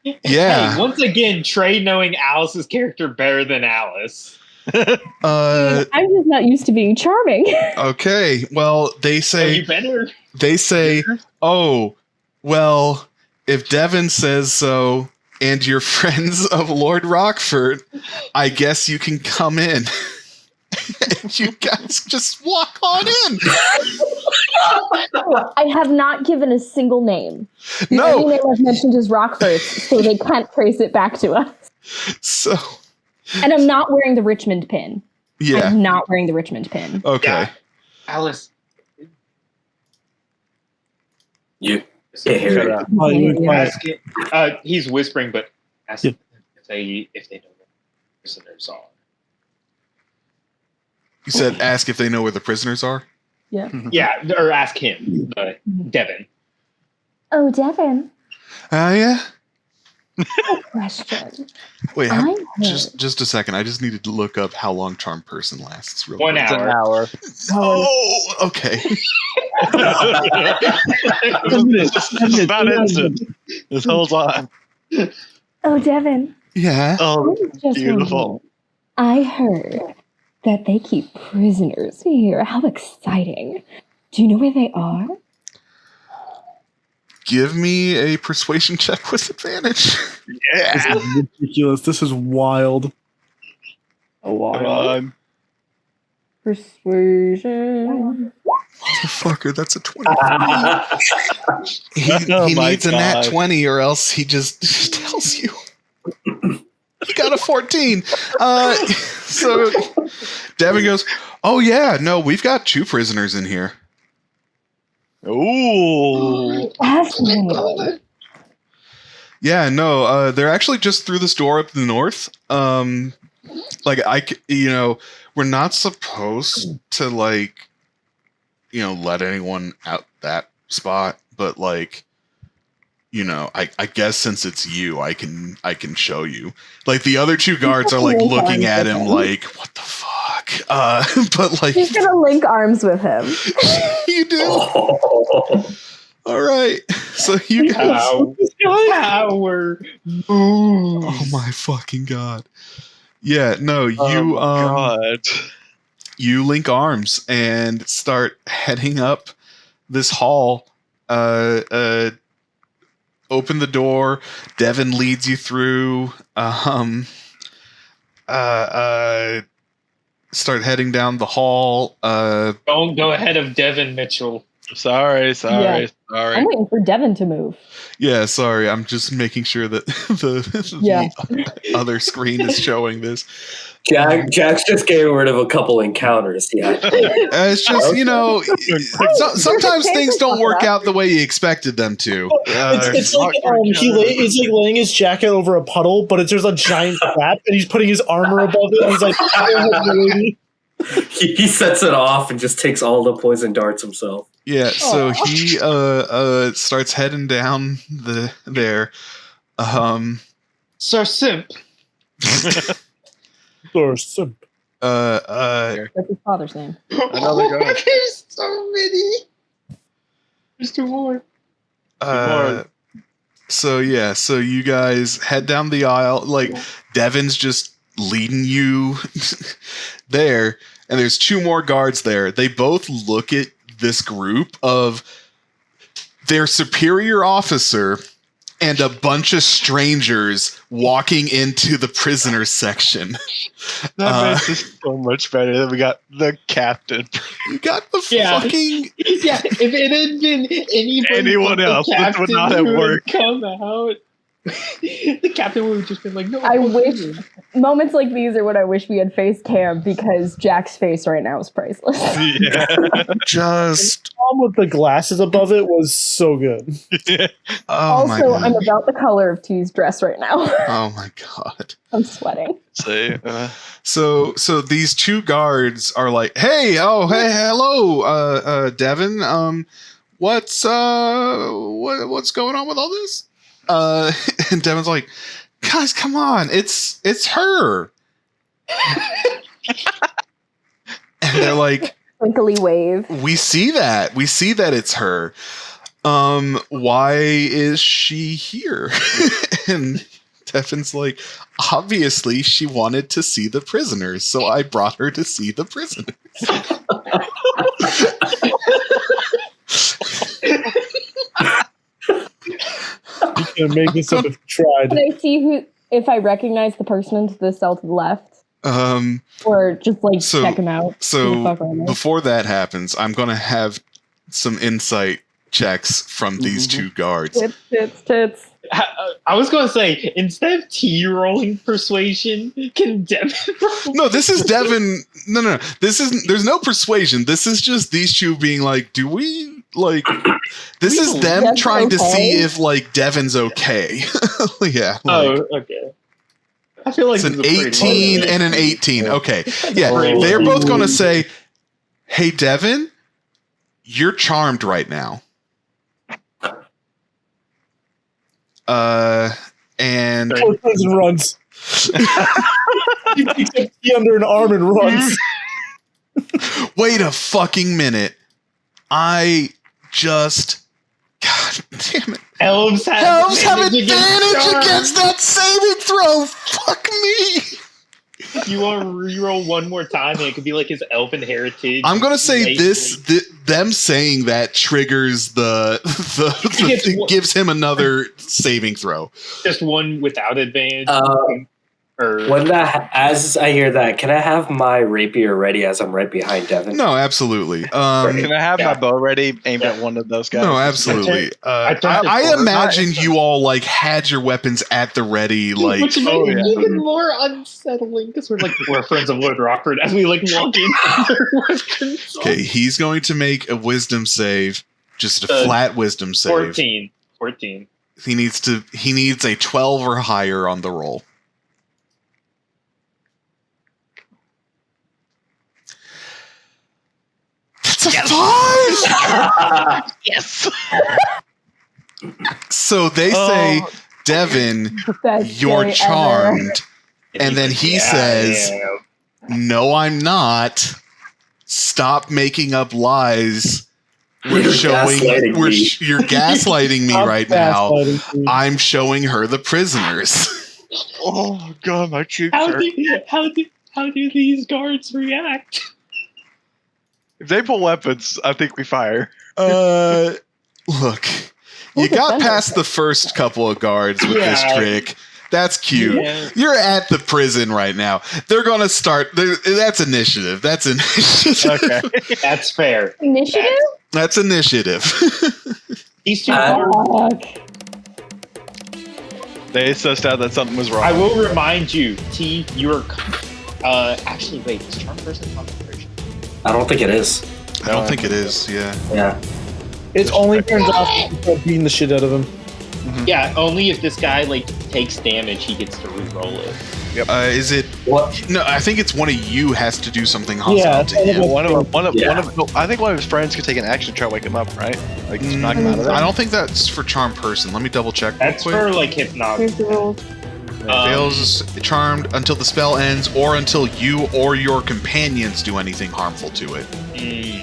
yeah. Hey, once again, Trey knowing Alice's character better than Alice. I'm just not used to being charming. Okay. Well, they say You better. they say, "Oh, well, if Devin says so and you're friends of Lord Rochfort, I guess you can come in." And you guys just walk on in. I have not given a single name. The No. only name I've mentioned is Rochfort, so they can't trace it back to us. So, And I'm not wearing the Richmond pin. yeah. I'm not wearing the Richmond pin. Okay. Yeah. Alice. You can't hear it. Oh, you're quiet. Ask it. He's whispering, but ask them if they know where the prisoners are. You said ask if they know where the prisoners are? Yeah. Yeah, or ask him, Devin. Oh, Devin. Yeah. Question. Wait, I heard- just a second. I just needed to look up how long charm person lasts. Real 1 quick. It's an hour. hour. Oh, okay. It's about instant. This whole time. Oh, Devin. Yeah. Oh, I was just beautiful. wondering, I heard that they keep prisoners here. How exciting. Do you know where they are? Give me a persuasion check with advantage. This Yeah. is ridiculous. This is wild. Come on. Persuasion. Motherfucker, that's a 20. He Oh my needs a nat God. 20 or else he just tells you. He got a 14. So Devin goes, "Oh yeah, no, we've got 2 prisoners in here." Ooh. Fascinating. Yeah, no, they're actually just through this door up the north. We're not supposed to let anyone out that spot, but I guess since it's you, I can show you. Like the other 2 guards are looking at him like, what the fuck? But She's gonna link arms with him. you do. All right. So you guys. Power. Oh my fucking god. Yeah, no, you God. you link arms and start heading up this hall. Open the door. Devin leads you through. Start heading down the hall. Don't go ahead of Devin Mitchell. Sorry. I'm waiting for Devin to move. Yeah, sorry. I'm just making sure that the other screen is showing this. Jack's just getting rid of a couple encounters. Yeah. It's just, sometimes things don't work out the way you expected them to. It's like he's like laying his jacket over a puddle, but there's a giant gap, and he's putting his armor above it. And he's like, He sets it off and just takes all the poison darts himself. Yeah, so he starts heading down there. Sir Simp. Or simp. That's his father's name. Another guy. There's so many. There's two more. So you guys head down the aisle. Like Devin's just leading you there, and there's two more guards there. They both look at this group of their superior officer and a bunch of strangers walking into the prisoner section. That makes this so much better than we got the captain. You got the Yeah. fucking... Yeah, if it had been Anyone but the else, this would captain not have who had worked. Come out. The captain would have just been like, "No." I wish moments like these are what I wish we had face cam because Jack's face right now is priceless. Yeah. Just... Tom with the glasses above it was so good. Oh my Also, god. I'm about the color of T's dress right now. Oh my god. I'm sweating. So these two guards are like, hey, hello, Devin. What's going on with all this? And Devin's like, guys, come on, it's her. And they're like, Twinkly wave. we see that it's her. Why is she here? And Devin's like, obviously she wanted to see the prisoners, so I brought her to see the prisoners. You can make this up if you tried. Can I see if I recognize the person to the cell to the left? Or just check him out. Who the fuck are they? Before that happens, I'm gonna have some insight checks from these two guards. Tits. I was going to say, instead of T rolling persuasion, can Devin roll? No, this is Devin. No. There's no persuasion. This is just these two being like, do we like? This is them Dev's trying to see okay? if Devin's okay. Yeah. Oh, okay. I feel like It's an this is a pretty 18 low and an rate. 18. Okay. Yeah, Great. they're both going to say, hey, Devin, you're charmed right now. And Poor person runs. He takes a key under an arm and runs. wait a fucking minute. God damn it. Elves Elves have advantage charms. against that saving throw. Fuck me. If you want to reroll one more time, it could be like his elfin heritage. I'm gonna say them saying that triggers gives him another saving throw. Just one without advantage. As I hear that, can I have my rapier ready as I'm right behind Devin? No, absolutely. Can I have my bow ready aimed at one of those guys? No, absolutely. I imagine you all had your weapons at the ready, which makes it even more unsettling because we're friends of Lord Rochfort as we walk in. Okay, he's going to make a wisdom save, just a flat wisdom save. 14. He needs a 12 or higher on the roll. That's a 5! Yes. So they say, Devin, Best you're day ever. charmed. And then he says, no, I'm not. Stop making up lies. You're gaslighting me right now. I'm showing her the prisoners. Oh god, my cheeks How hurt. do these guards react? If they pull weapons, I think we fire. Look, you got defender. past the first couple of guards with this trick. That's cute. Yeah. You're at the prison right now. They're gonna start. That's initiative. That's initiative. Okay. That's fair. Initiative? That's initiative. These two guards. Fuck. They sussed out that something was wrong. I will remind you, T, you're. Actually, wait, is charm person concentration? I don't think it is. I don't think it is. Yeah. Yeah. It only turns off if you start beating the shit out of him. Yeah, only if this guy takes damage, he gets to re-roll it. Yep. Is it? What? No, I think it's one of you has to do something hostile to him. I think one of his friends could take an action to try to wake him up, right? Like just knock him out of there. I don't think that's for charm person. Let me double check. That's real quick. for like hypnosis. Here's the rules. Fails charmed until the spell ends, or until you or your companions do anything harmful to it.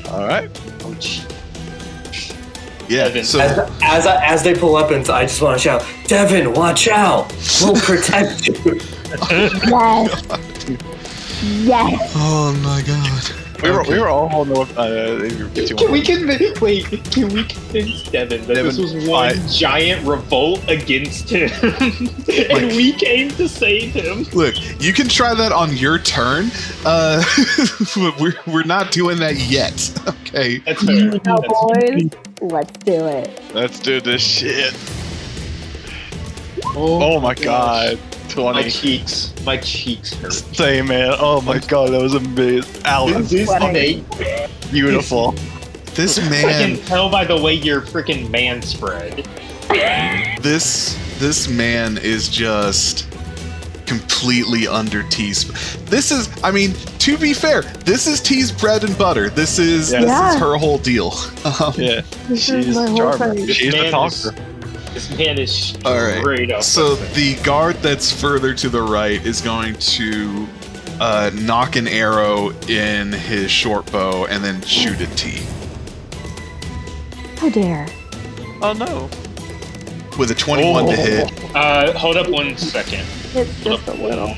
All right. Ouch. Yeah. Devin. So As they pull weapons, I just want to shout, Devin, watch out! We'll protect you. Yes. Yes. oh my god. We were all holding up. Can we convince Devin that this was one giant revolt against him, and we came to save him? Look, you can try that on your turn. We're not doing that yet. Okay. That's fair. Now, boys, let's do it. Let's do this shit. Oh my god. 20. My cheeks hurt. Same, man. Oh my god, that was amazing. Alan, This snake, beautiful. This I man. can tell by the way your freaking man spread. This man is just completely under T's. This is, I mean, to be fair, this is T's bread and butter. This is her whole deal. Yeah, This is she's my whole charming. thing. She's the talker. This man is straight All right. up. So the guard that's further to the right is going to knock an arrow in his short bow and then shoot at T How dare. Oh no. with a 21 to hit. Hold up 1 second. It's just a little.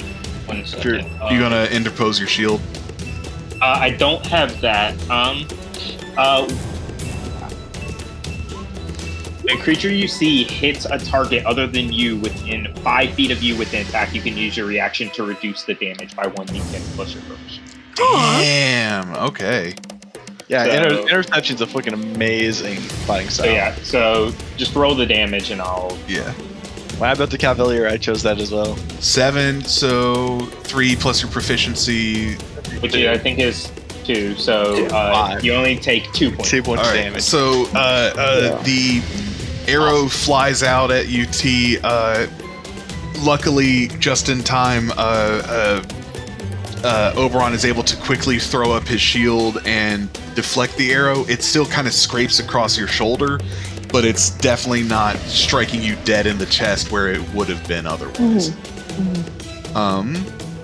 1 second. You gonna interpose your shield? I don't have that. A creature you see hits a target other than you within 5 feet of you with an attack. You can use your reaction to reduce the damage by 1d10 plus your bonus. Damn. Okay. Yeah, So- interception's a fucking amazing fighting So style. yeah, so just roll the damage and I'll. Yeah. When I built the Cavalier, I chose that as well. 7. So 3 plus your proficiency. Which I think is 2. So 5. you only take 2 points. 2 points All of right. damage. So the arrow flies out at you, T. Luckily, just in time, Oberon is able to quickly throw up his shield and deflect the arrow. It still kind of scrapes across your shoulder, but it's definitely not striking you dead in the chest where it would have been otherwise.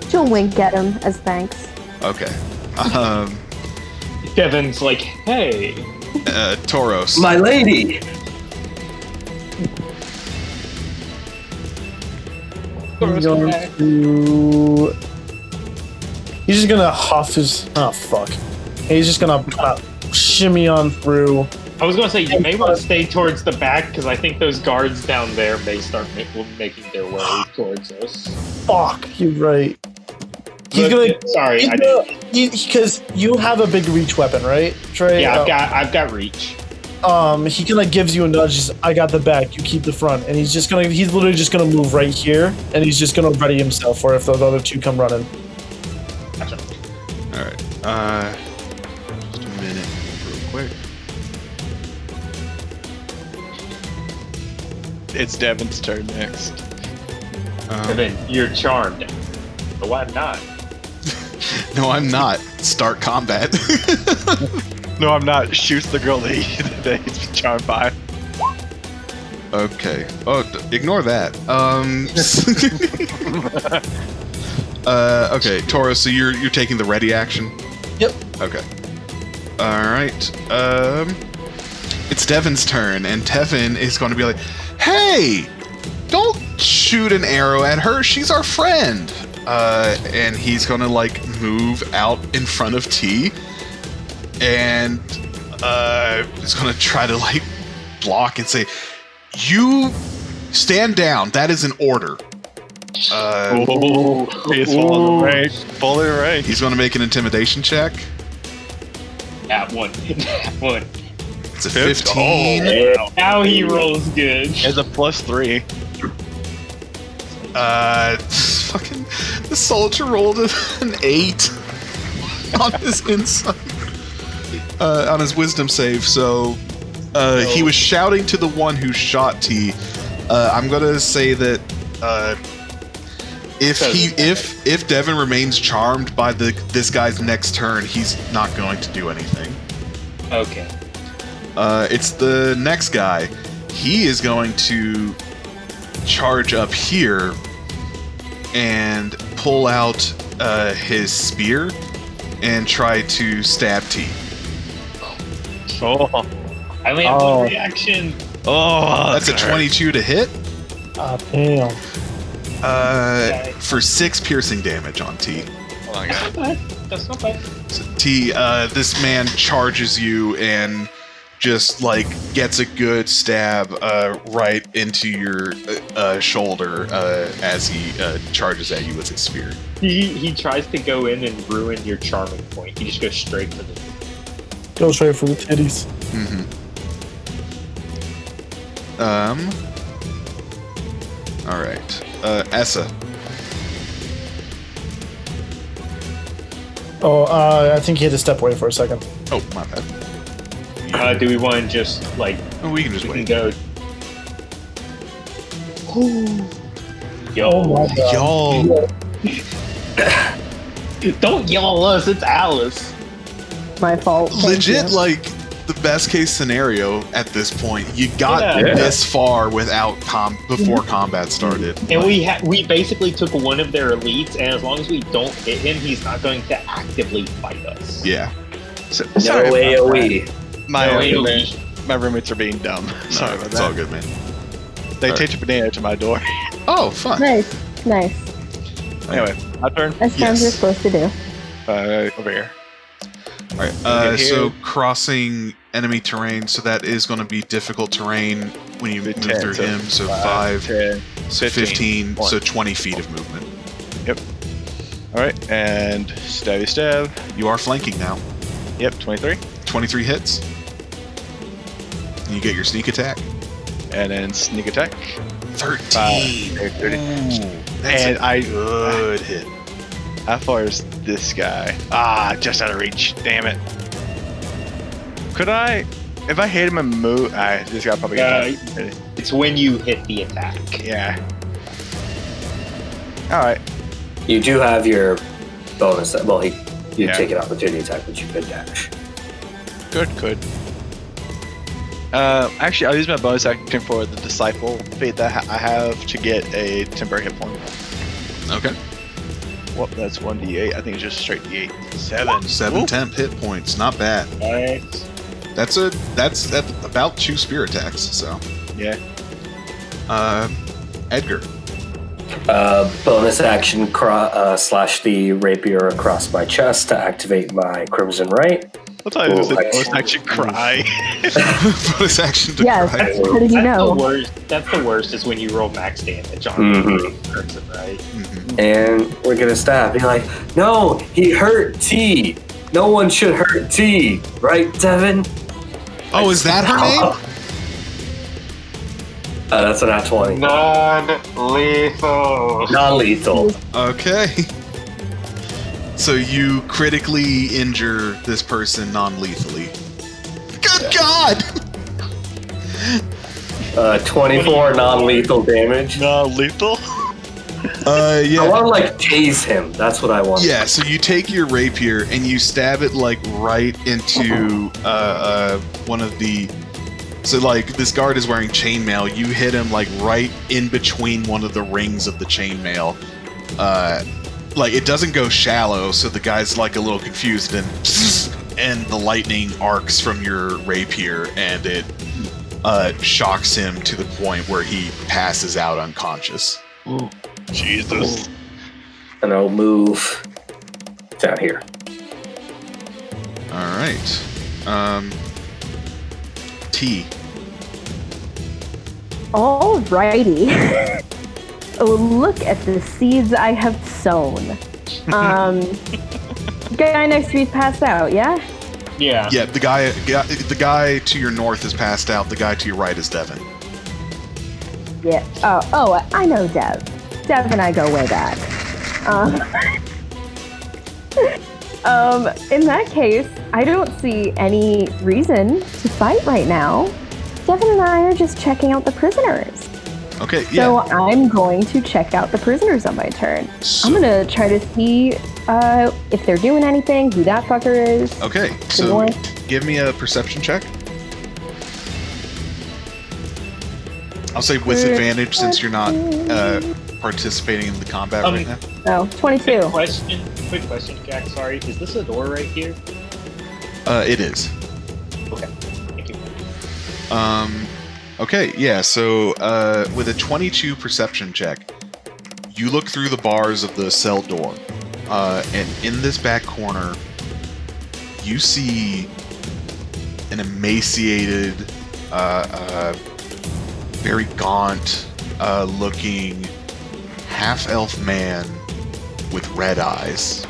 She'll wink at him as thanks. Okay. Kevin's like, hey. Tauros. My lady! He's going to. He's just gonna huff his. Oh fuck! He's just gonna shimmy on through. I was gonna say you may want to stay towards the back because I think those guards down there may start making their way towards us. Fuck, you're right. He's Look, gonna. sorry, He's I gonna didn't. because you have a big reach weapon, right, Trey? Yeah, I've got reach. He kind of gives you a nudge. He's, I got the back. You keep the front, and he's literally just gonna move right here, and he's just gonna ready himself for if those other two come running. Gotcha. All right. Just a minute, real quick. It's Devin's turn next. Kevin, you're charmed. But why not? No, I'm not. Start combat. No, I'm not. Shoots the girl that he's been charmed by. Okay. Oh, ignore that. Okay, Tauros. So you're taking the ready action. Yep. Okay. All right. It's Devin's turn, and Devin is going to be like, "Hey, don't shoot an arrow at her. She's our friend." And he's going to like move out in front of T, and he's going to try to like block and say, "You stand down. That is an order." He's falling right. Falling right. He's going to make an intimidation check. At one. One. It's a 15. Oh, now he rolls good. It's a +3. Fucking the soldier rolled an 8 on his insight, on his wisdom save. So he was shouting to the one who shot T. I'm gonna say that If Devin remains charmed by this guy's next turn, he's not going to do anything. Okay. It's the next guy. He is going to charge up here and pull out his spear and try to stab T. Oh, I only have one reaction. That's a 22 to hit. Damn. For 6 piercing damage on T. oh my god. That's not bad. So T, this man charges you and just like gets a good stab right into your shoulder as he charges at you with his spear. He tries to go in and ruin your charming point. He just goes straight for the. Go straight for the titties. Mm-hmm. All right. Essa. Oh, I think he had to step away for a second. Oh, my bad. Do we want to just like? Oh, we can just We wait. can go. Yo, Oh my god. Y'all. don't yell us. It's Alice. My fault. Thank Legit, you. like the best case scenario at this point. You got Yeah. this far without before combat started. And we basically took one of their elites, and as long as we don't hit him, he's not going to actively fight us. Yeah. So, No sorry about AOE. that. My No roommates, AOE. my roommates are being dumb. Sorry about It's that. all good, man. They take a banana to my door. Oh, fun. Nice. Nice. Anyway, my turn. That's sounds Yes. you're supposed to do. Over here. All right. Get So here. crossing enemy terrain, so that is going to be difficult terrain when you move 10, through so him. So 5, 10, 15, One. so 20 feet of movement. All right, and stabby stab. You are flanking now. Yep, 23. 23 hits. And you get your sneak attack. And then sneak attack. 13. 30. Ooh, that's And a I- good hit. How far is this guy? Just out of reach. Damn it. Could I, if I hit him and move? This guy probably got. It's when you hit the attack. Yeah. All right. You do have your bonus. Well, you Yeah. take an opportunity attack, but you could dash. Good. Actually, I'll use my bonus action for the disciple feat that I have to get a temporary hit point. Okay. Well, that's 1d8. I think it's just straight d8. 7. 7 Ooh. temp hit points. Not bad. Right. That's about 2 spear attacks. So, Yeah. Edgar. Bonus action slash the rapier across my chest to activate my Crimson Right. I'll tell you this. Oh, Bonus action cry. Bonus action to Yes. cry. How did you know? That's the worst is when you roll max damage on Mhm. person, right? Mhm. And we're gonna stab. Be like, no, he hurt T. No one should hurt T. Right, Devin? Oh, is that her name? That's an at 20. Non-lethal. Non-lethal. Okay. So you critically injure this person non-lethally. Good God! 24 non-lethal damage. No, lethal? I Yeah. want to like tase him. That's what I want. Yeah, so you take your rapier and you stab it like right into one of the. So like this guard is wearing chainmail. You hit him like right in between one of the rings of the chainmail. Like it doesn't go shallow, so the guy's like a little confused, and the lightning arcs from your rapier, and it shocks him to the point where he passes out unconscious. Jesus. And I'll move down here. All right. T. Alrighty. Oh, look at the seeds I have sown. Guy next to me's passed out, yeah? Yeah. Yeah, the guy to your north is passed out. The guy to your right is Devin. Yeah. Oh, I know Dev. Dev and I go way back. In that case, I don't see any reason to fight right now. Devin and I are just checking out the prisoners. Okay, yeah. So I'm going to check out the prisoners on my turn. So- I'm going to try to see if they're doing anything, who that fucker is. Okay, so north. give me a perception check. I'll say with advantage since you're not participating in the combat right now. Oh, 22. Quick question, Jack. Sorry, is this a door right here? It is. Okay, thank you. Okay, yeah, so with a 22 perception check, you look through the bars of the cell door, and in this back corner, you see an emaciated, very gaunt looking half-elf man with red eyes.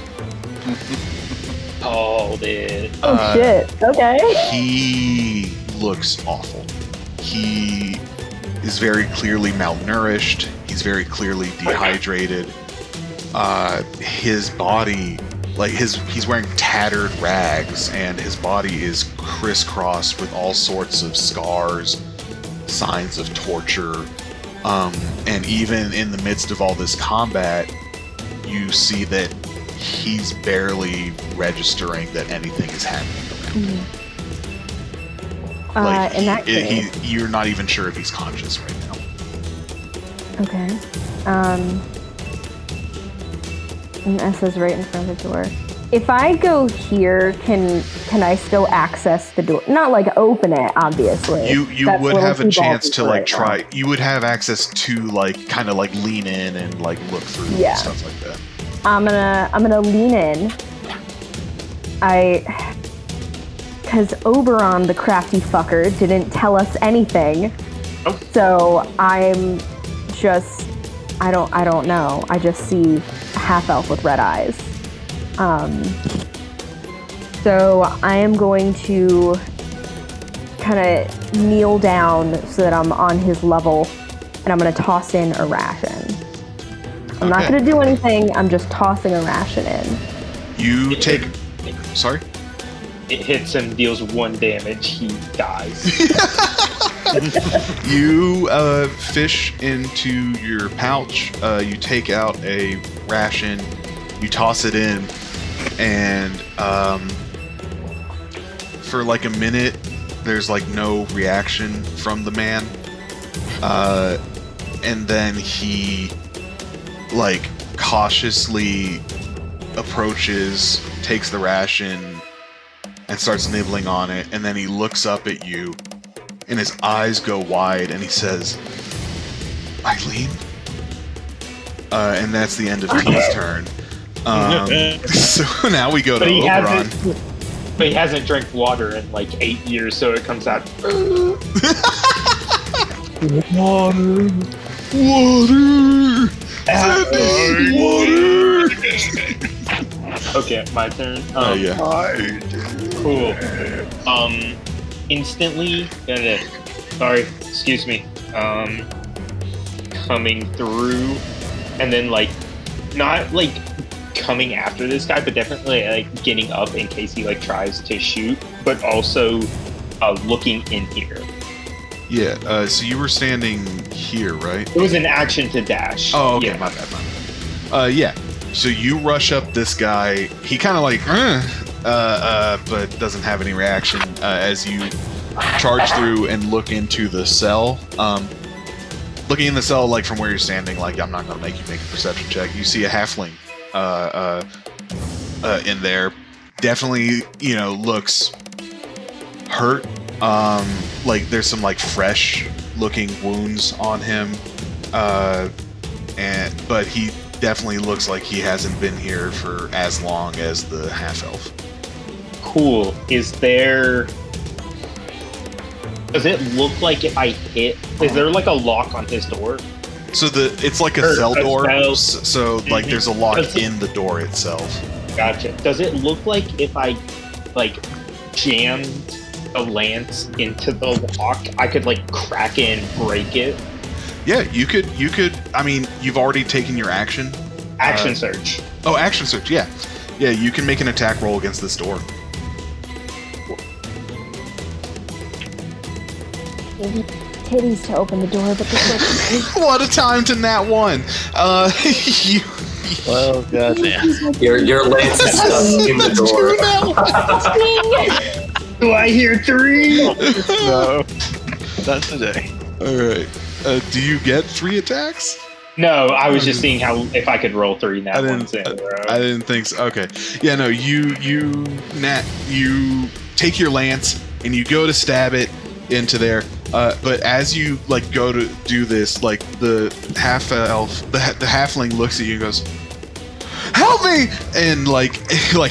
Called it. Oh, shit. Okay. He looks awful. He is very clearly malnourished. He's very clearly dehydrated. His body, like he's wearing tattered rags, and his body is crisscrossed with all sorts of scars, signs of torture. And even in the midst of all this combat, you see that he's barely registering that anything is happening around him. Like, in that case. you're not even sure if he's conscious right now. Okay. And S is right in front of the door. If I go here, can I still access the door? Not like open it, obviously. You That's would little have a too chance ballsy to for like right try. now. You would have access to like kind of like lean in and like look through Yeah. and stuff like that. I'm gonna lean in. Because Oberon, the crafty fucker, didn't tell us anything. Oh. So I'm just, I don't know. I just see a half elf with red eyes. So I am going to kind of kneel down so that I'm on his level, and I'm gonna toss in a ration. I'm not Okay. gonna do anything. I'm just tossing a ration in. You take. Sorry. It hits him, deals 1 damage, he dies. You fish into your pouch. You take out a ration. You toss it in, and for like a minute, there's like no reaction from the man. And then he like cautiously approaches, takes the ration, and starts nibbling on it. And then he looks up at you, and his eyes go wide, and he says, "Eileen?" And that's the end of T's turn. So now we go to Oberon. But he hasn't drank water in like 8 years, so it comes out. Water! Okay, my turn. Yeah. Cool. Instantly sorry, excuse me. Coming through, and then like not like coming after this guy, but definitely like getting up in case he like tries to shoot, but also looking in here. Yeah, so you were standing here, right? It was an action to dash. Oh, okay, Yeah. my bad. Yeah, so you rush up this guy. He kind of like, but doesn't have any reaction as you charge through and look into the cell. Looking in the cell, like from where you're standing, like I'm not gonna make you make a perception check. You see a halfling in there. Definitely, looks hurt. Like there's some like fresh looking wounds on him, but he definitely looks like he hasn't been here for as long as the half elf. Cool. Does it look like if I hit? Is there like a lock on his door? So it's like a Or cell a door. cell. So like there's a lock Does it- in the door itself. Gotcha. Does it look like if I like jammed a lance into the lock, I could like crack it and break it? Yeah, you could. I mean, you've already taken your action. Action surge. Oh, action search. Yeah, you can make an attack roll against this door. titties to open the door, but this will What a time to nat one. You Well, goddamn. Your lance is stuck in the door. Do I hear 3? No, not today. all right. Do you get 3 attacks? No, I was just seeing if I could roll 3 I ones in a didn't. row. I didn't think so. Okay. Yeah. No. You take your lance and you go to stab it into there. But as you like go to do this, like the half elf, the halfling looks at you and goes, "Help me!" And like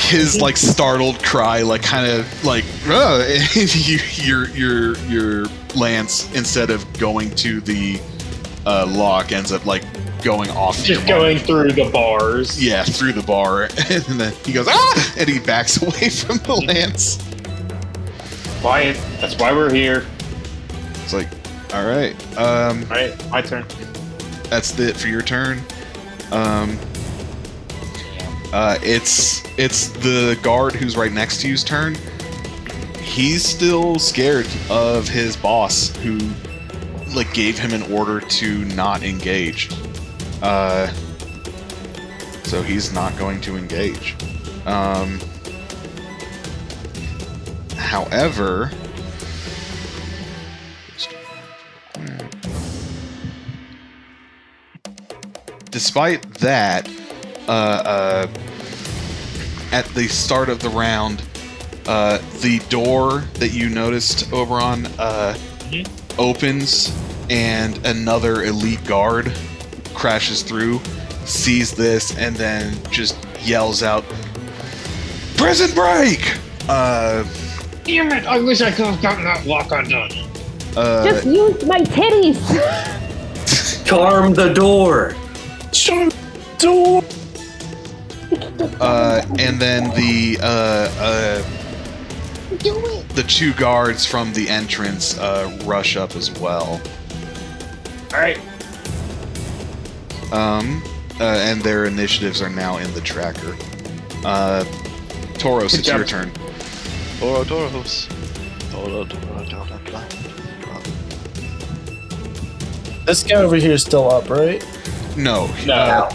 his like startled cry, like kind of like, and your lance, instead of going to the lock, ends up like going off. Just going through the bars. Yeah, through the bar, and then he goes, "Ah!" and he backs away from the lance. Quiet. That's why we're here. It's like, all right, All right, my turn. that's it for your turn. It's the guard who's right next to you's turn. He's still scared of his boss, who like gave him an order to not engage. So he's not going to engage. However, despite that, at the start of the round, the door that you noticed, Oberon, opens, and another elite guard crashes through, sees this, and then just yells out, "Prison break!" Damn it! I wish I could have gotten that lock undone. just use my titties. Charm the door. Shut door. And then the 2 guards from the entrance rush up as well. All right. And their initiatives are now in the tracker. Tauros, Good it's your job. turn. Toros. This guy over here is still up, right? No, No.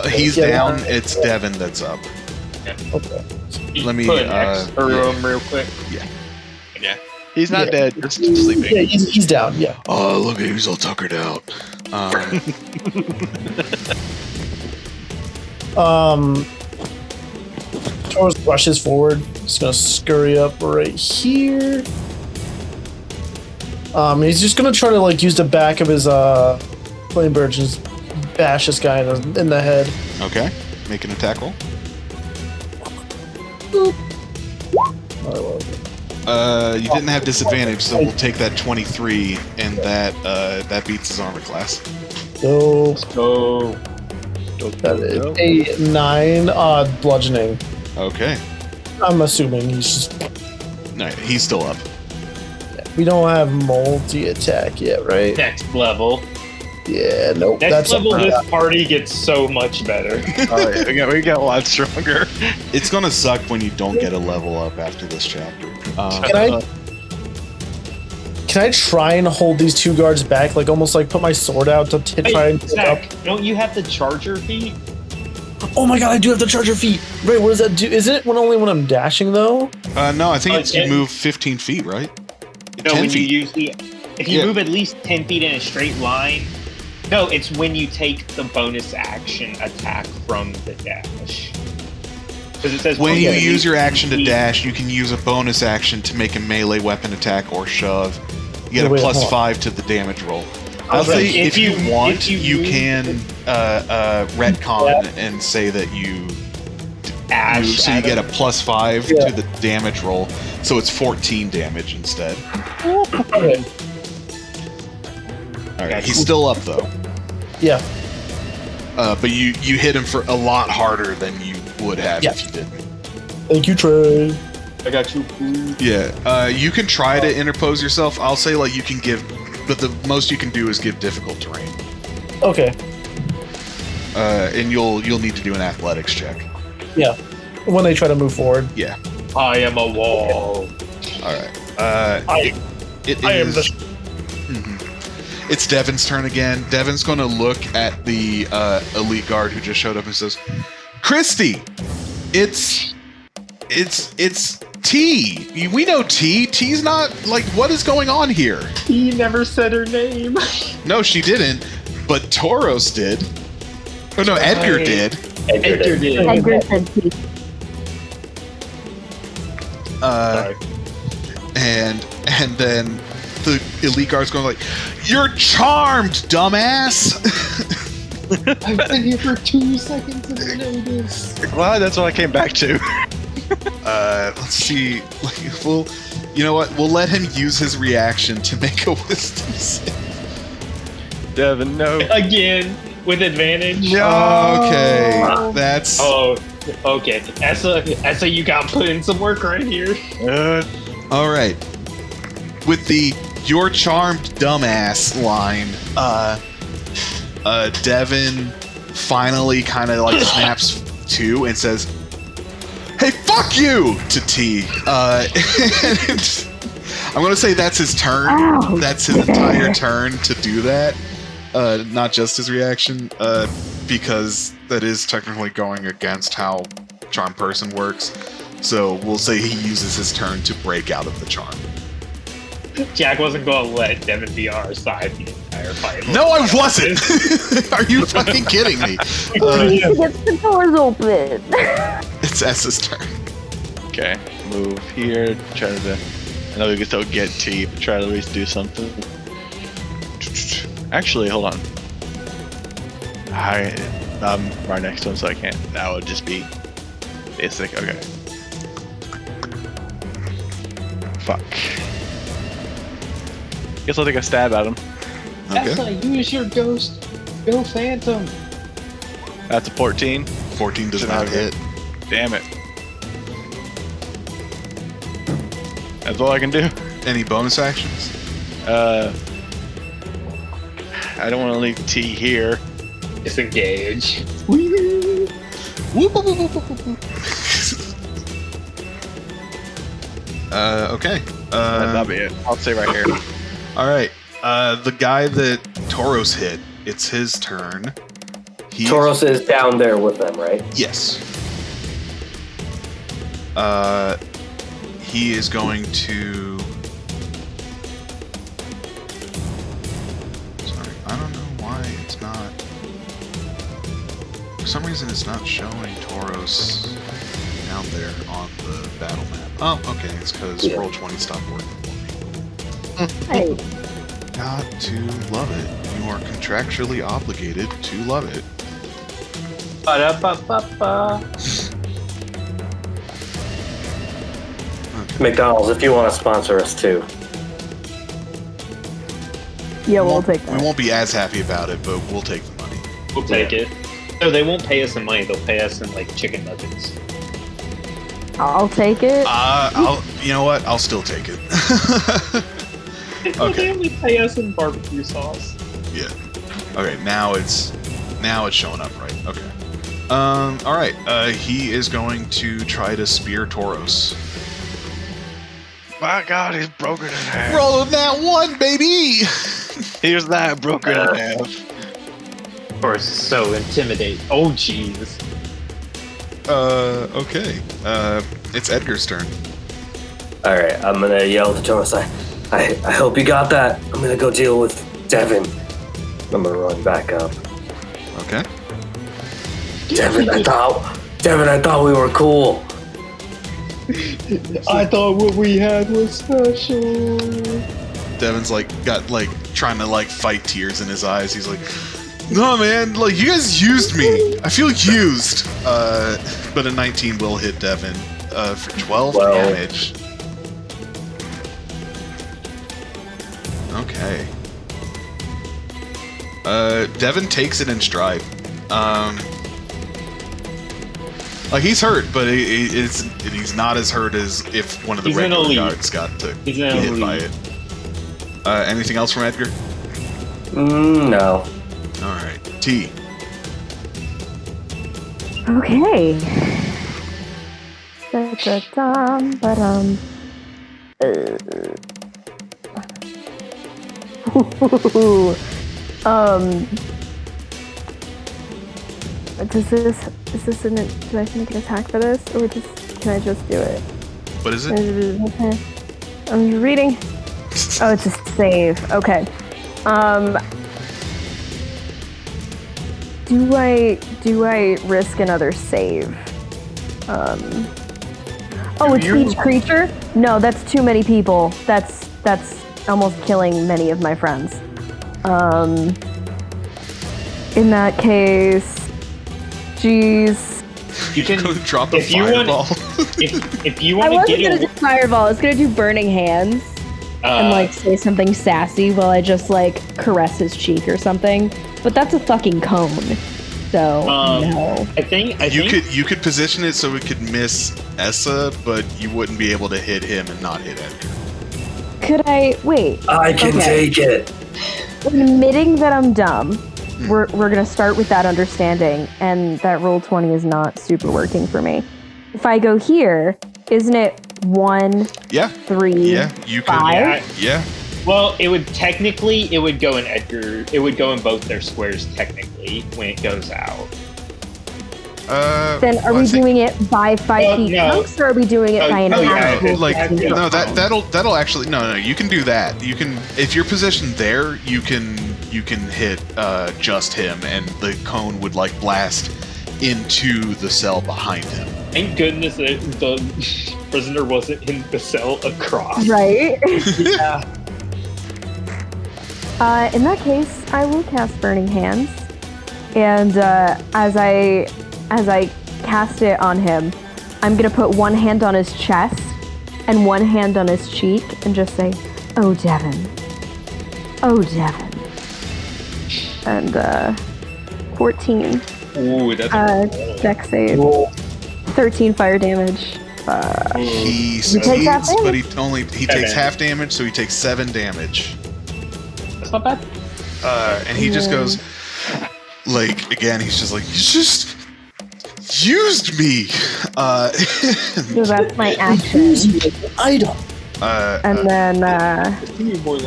he's Yeah, down. yeah. It's Devin that's up. Okay. Let me, put an X through him real quick. Yeah. He's not Yeah. dead, just sleeping. Yeah, he's down. Yeah. Oh, look at him, he's all tuckered out. Taurus rushes forward. He's gonna scurry up right here. He's just gonna try to like use the back of his flame bird and just bash this guy in the head. Okay, make an attack roll. You didn't have disadvantage, so we'll take that 23, and that beats his armor class. So Oh, that is a 9 bludgeoning. Okay, I'm assuming he's just. no, he's still up. We don't have multi attack yet, right? next level. Yeah, nope. Next that's level, a- this party gets so much better. Oh, yeah, we got a lot stronger. It's gonna suck when you don't get a level up after this chapter. Can I try and hold these 2 guards back, like almost like put my sword out to try and pick up? Zach, don't you have the charger feet? Oh my god, I do have the charger feet. Right, what does that do? Is it only when I'm dashing though? No, I think it's you Okay. move 15 feet, right? No, 10 when feet. you use if you Yeah. move at least 10 feet in a straight line. No, it's when you take the bonus action attack from the dash. Because it says When you at use least your action 10 to feet. dash, you can use a bonus action to make a melee weapon attack or shove. You get a Wait, plus hold on. 5 to the damage roll. I'll Okay, say if if you you- want, if you you move- can retcon and say that you Ash so you at get a him. plus 5 Yeah. to the damage roll, so it's 14 damage instead. Okay. All right, he's still up though, Yeah. but you hit him for a lot harder than you would have Yeah. if you didn't. Thank you, Trey. I got you. Yeah, you can try to interpose yourself. I'll say like you can give, but the most you can do is give difficult terrain, Okay. and you'll need to do an athletics check. Yeah. When they try to move forward. Yeah. I am a wall. All right. I am the. Mhm. It's Devin's turn again. Devin's going to look at the elite guard who just showed up and says, "Christy, it's T. We know T. T's not like. What is going on here?" He never said her name. No, she didn't. But Tauros did. Oh no, Edgar did. Edgar did. Edgar said T. Sorry. And then the elite guard's going like, "You're charmed, dumbass." I've been here for 2 seconds and I know this. Well, that's what I came back to. Let's see. Well, you know what? We'll let him use his reaction to make a wisdom save. Devin, no. Again, with advantage. Okay, that's Oh, okay. Essa, you got put in some work right here. all right. With the "you're charmed, dumbass" line, Devin finally kind of like snaps to and says, "Hey, fuck you!" to T. And I'm gonna say that's his turn. Ow. That's his entire turn to do that. Not just his reaction, because that is technically going against how Charm Person works. So we'll say he uses his turn to break out of the charm. Jack wasn't going to let Devin be on our side the entire fight. No, I wasn't! Are you fucking kidding me? He gets the doors open. It's S's turn. Okay, move here. Try to. I know we can still get T, but try to at least do something. Actually, hold on. I'm right next to him, so I can't. That would just be basic. Okay. Fuck. Guess I'll take a stab at him. Okay. Essa, use your ghost. Go Phantom. That's a 14. 14 does not hit. Damn it. That's all I can do. Any bonus actions? I don't want to leave T here. Disengage. Okay. That'll be it. I'll stay right here. All right. The guy that Tauros hit, it's his turn. Tauros is down there with them, right? Yes. He is going to. Sorry, I don't know why it's not. For some reason, it's not showing Tauros down there on the battle map. Oh, okay. It's because Roll20 stopped working for me. Hey. Got to love it. You are contractually obligated to love it. Ba-da-ba-ba-ba. Okay. McDonald's, if you want to sponsor us too. Yeah, we'll take We that. won't be as happy about it, but we'll take the money. We'll take it. No, they won't pay us in money. They'll pay us in like chicken nuggets. I'll take it. You know what? I'll still take it. They Okay. only pay us in barbecue sauce. Yeah. Okay. Now it's showing up right. Okay. All right. He is going to try to spear Tauros. My God, he's broken in half. Roll that one, baby. Here's that broken in half. Of course, so intimidate. Oh, jeez. Okay. It's Edgar's turn. All right, I'm gonna yell to Tauros. I hope you got that. I'm gonna go deal with Devin. I'm gonna run back up. Okay. Devin, I thought we were cool. I thought what we had was special. Devin's trying to fight tears in his eyes. He's like, "No, man, you guys used me. I feel used." But a 19 will hit Devin for 12 damage. Okay. Devin takes it in stride. He's hurt, but he's not as hurt as if one of the He's an regular elite. guards got to He's get an hit by elite. it. Anything else from Edgar? No. All right. T. Okay. Da-da-dum, ba-dum. Do I make an attack for this, or can I just do it? What is it? I'm just reading. Oh, it's a save. Okay. Do I risk another save? Oh, it's each creature? No, that's too many people. That's almost killing many of my friends. In that case, jeez. You can drop a fireball. If you I want to wasn't gonna do fireball. I was gonna do burning hands and like say something sassy while I just like caress his cheek or something. But that's a fucking cone. So no. I think you could position it so it could miss Essa, but you wouldn't be able to hit him and not hit Edgar. Could I wait? I can take it. Admitting that I'm dumb. We're gonna start with that understanding, and that roll 20 is not super working for me. If I go here, isn't it 1, 3, Yeah, you could. 5? Yeah. Well, it would go in Edgar. It would go in both their squares technically when it goes out. Then are we doing it by 5 feet chunks, or are we doing it by an actual? No, that'll actually no. You can do that. You can if you're positioned there, you can hit just him, and the cone would like blast into the cell behind him. Thank goodness that the prisoner wasn't in the cell across. Right. Yeah. In that case, I will cast Burning Hands, and as I cast it on him, I'm gonna put one hand on his chest and one hand on his cheek, and just say, "Oh, Devin. Oh, Devin." And 14. Ooh, that's dex save. 13 fire damage. He takes succeeds, but he takes half damage, so he takes 7 damage. That's not bad. And he just goes, like, again, he's just like, you just used me. So that's my action. Item. And then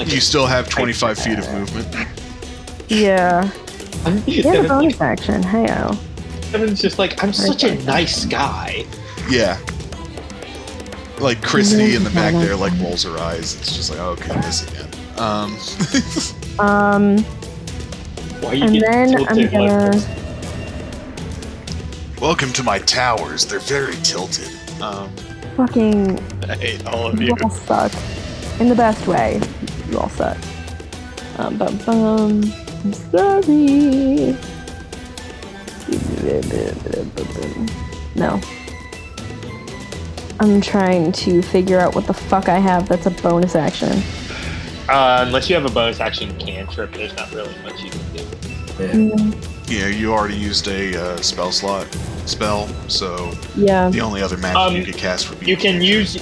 you still have 25 feet of movement. yeah. Yeah, the bonus action. Hey-o. Devin's just like, I'm such a nice guy. Yeah. Like Christy in the back there, like rolls her eyes. It's just like, oh, okay, this again. Why are you and then I'm tilted gonna. like Welcome to my towers. They're very tilted. Fucking. I hate all of you. You all suck. In the best way. You all suck. I'm sorry. No. I'm trying to figure out what the fuck I have that's a bonus action. Unless you have a bonus action cantrip, there's not really much you can do. Yeah, you already used a spell, so yeah. the only other magic you could cast would be. You can use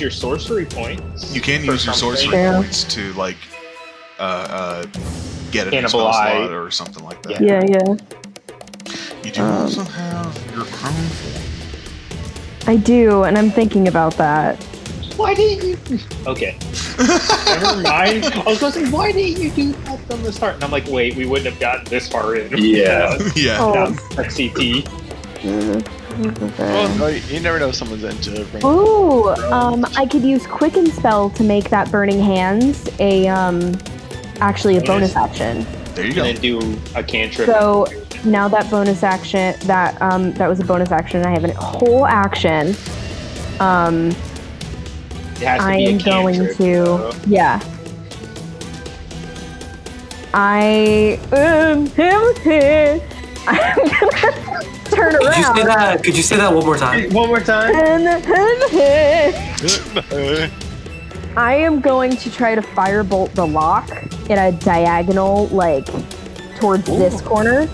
your sorcery points. You can use your sorcery points to like get a new spell slot or something like that. Yeah. You do also have your crone form. I do, and I'm thinking about that. Why didn't you? Okay. Never mind. I was going to say, why didn't you do that from the start? And I'm like, wait, we wouldn't have gotten this far in. Yeah. Yeah. Oh. Sexy T. Well, you never know if someone's into bringing. Ooh, I could use Quicken Spell to make that Burning Hands actually a bonus action. There you go. And then do a cantrip. So now that bonus action, that was a bonus action. I have a whole action. It has to I be a am going cantrip, to, so. yeah. I am here. I'm gonna turn around. Could you say that one more time? One more time. I am going to try to firebolt the lock in a diagonal, like, towards this corner,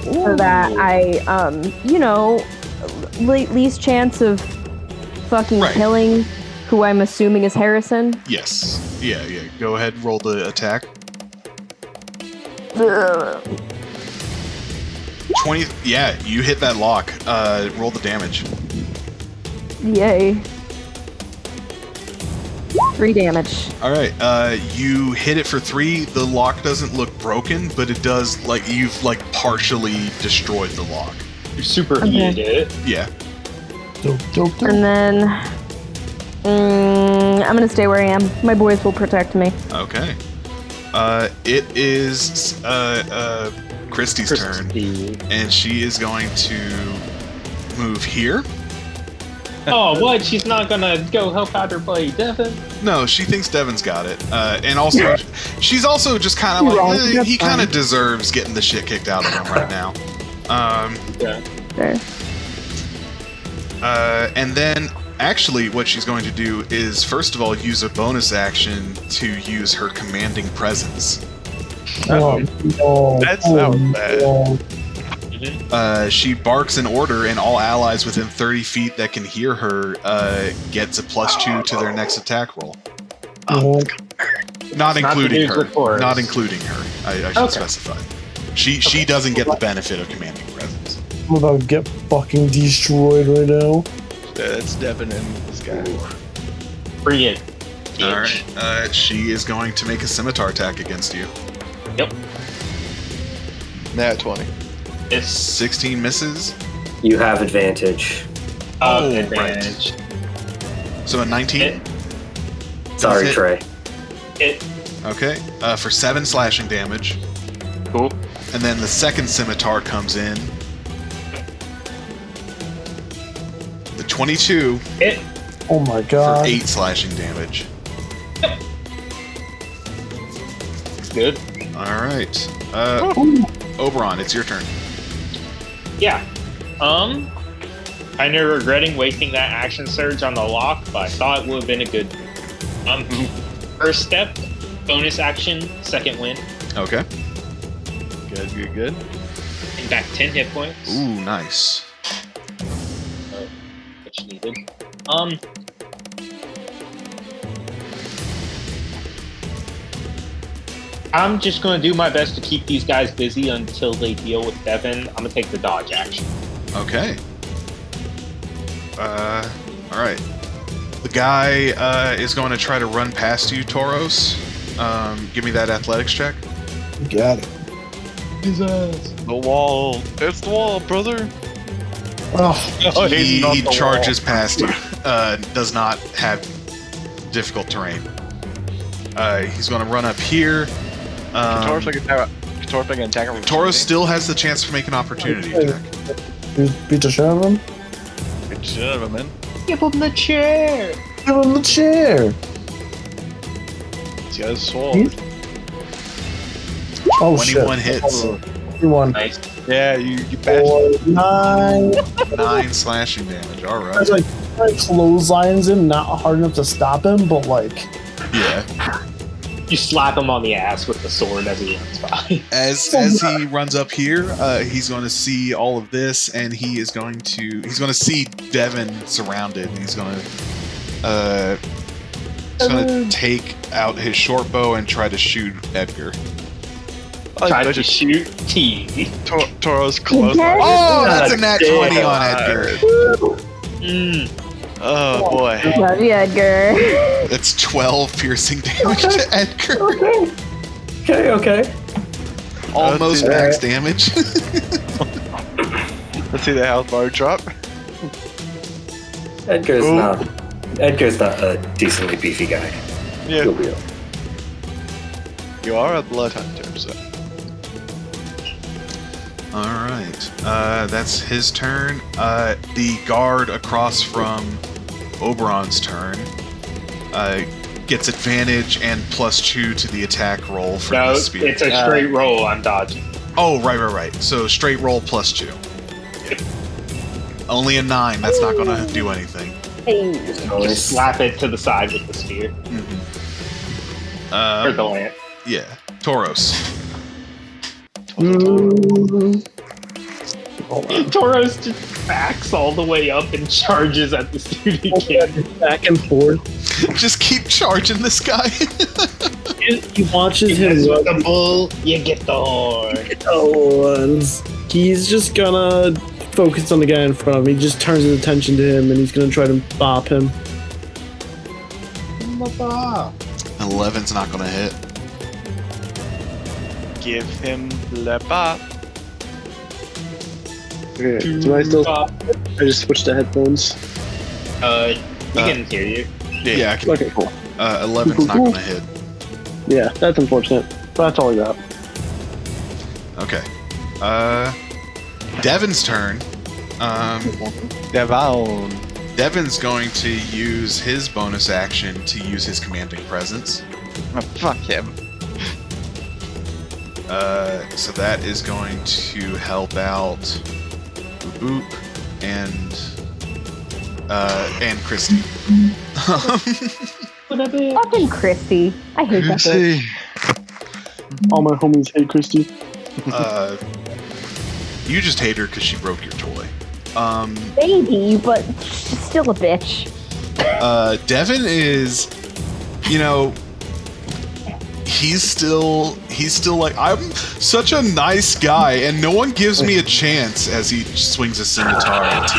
so that I, least chance of fucking killing who I'm assuming is Harrison. Yes. Yeah. Go ahead, roll the attack. 20. Yeah, you hit that lock. Roll the damage. Yay. 3 damage. All right, you hit it for 3. The lock doesn't look broken, but it does, like, you've, like, partially destroyed the lock. You superheated it. Yeah. And then I'm gonna stay where I am. My boys will protect me. Okay. It is Christy's turn, and she is going to move here. Oh, what? She's not gonna go help out her buddy Devin? No, she thinks Devin's got it. And also, she's also just kind of like, he kind of deserves getting the shit kicked out of him right now. There. And then, actually, what she's going to do is, first of all, use a bonus action to use her commanding presence. Oh, no. That's not bad. No. She barks an order, and all allies within 30 feet that can hear her gets a +2 to their next attack roll. Not including her. Not including her. I should specify. She doesn't get the benefit of commanding presence. I'm about to get fucking destroyed right now. Yeah, that's Devin and this guy. Bring it. All right. She is going to make a scimitar attack against you. Yep. Nat 20. It's 16 misses. You have advantage. advantage. Right. So a 19. Sorry, Trey. Okay. For 7 slashing damage. Cool. And then the second scimitar comes in. The 22 Oh my for god. 8 slashing damage. Good. All right. Oberon, it's your turn. Yeah. Kind of regretting wasting that action surge on the lock, but I thought it would have been a good. First step, bonus action, second win, Okay. Good. and back 10 hit points. Ooh, nice. Which needed. I'm just gonna do my best to keep these guys busy until they deal with Devin. I'm gonna take the dodge action. Okay. All right. The guy is going to try to run past you, Tauros. Give me that athletics check. Got it. The wall. It's the wall, brother. Oh, He charges past you. Does not have difficult terrain. He's going to run up here. Tauros can attack him. Tauros still has the chance to make an opportunity attack. you beat the shit out of him? Good shit out of him, man. Give him the chair. Give him the chair. He's got his sword. Oh 21 shit. hits. 21. Nice. Yeah, you bashed. 9. 9 slashing damage. All I was right. like clotheslines him, not hard enough to stop him, but like. Yeah. You slap him on the ass with the sword as he runs by. As he runs up here, he's going to see all of this, and he's going to see Devin surrounded. And he's going to take out his short bow and try to shoot Edgar. Try to shoot T. Tauros close. Oh, that's a nat 20 on Edgar. Oh boy. Love you, Edgar. That's 12 piercing damage to Edgar. Okay. Almost max damage. Let's see the health bar drop. Edgar's not a decently beefy guy. Yeah. He'll be okay. You are a blood hunter, so. Alright. That's his turn. The guard across from Oberon's turn gets advantage and +2 to the attack roll for No, the spear. it's a straight roll. I'm dodging. Oh, right. So straight roll +2. Only a 9. That's not going to do anything. Just slap it to the side with the spear. Or the lance. Yeah. Tauros. Tauros just backs all the way up and charges at the dude he can. Back and forth. Just keep charging this guy. He watches him With run the bull, you get the horn. horns. He's just gonna focus on the guy in front of him. He just turns his attention to him and he's gonna try to bop him. 11's not gonna hit. Give him the bop. Okay, do I still? I just switched to headphones. You can hear you. Yeah, I can. Okay, cool. 11's not gonna hit. Yeah, that's unfortunate. But that's all I got. Okay. Devin's turn. Devon. Devin's going to use his bonus action to use his commanding presence. Oh, fuck him. So that is going to help out Boop and Christy. Fucking Christy. I hate that bitch. All my homies hate Christy. You just hate her because she broke your toy. Maybe, but she's still a bitch. Devin is, he's still like, I'm such a nice guy, and no one gives me a chance as he swings a scimitar at T.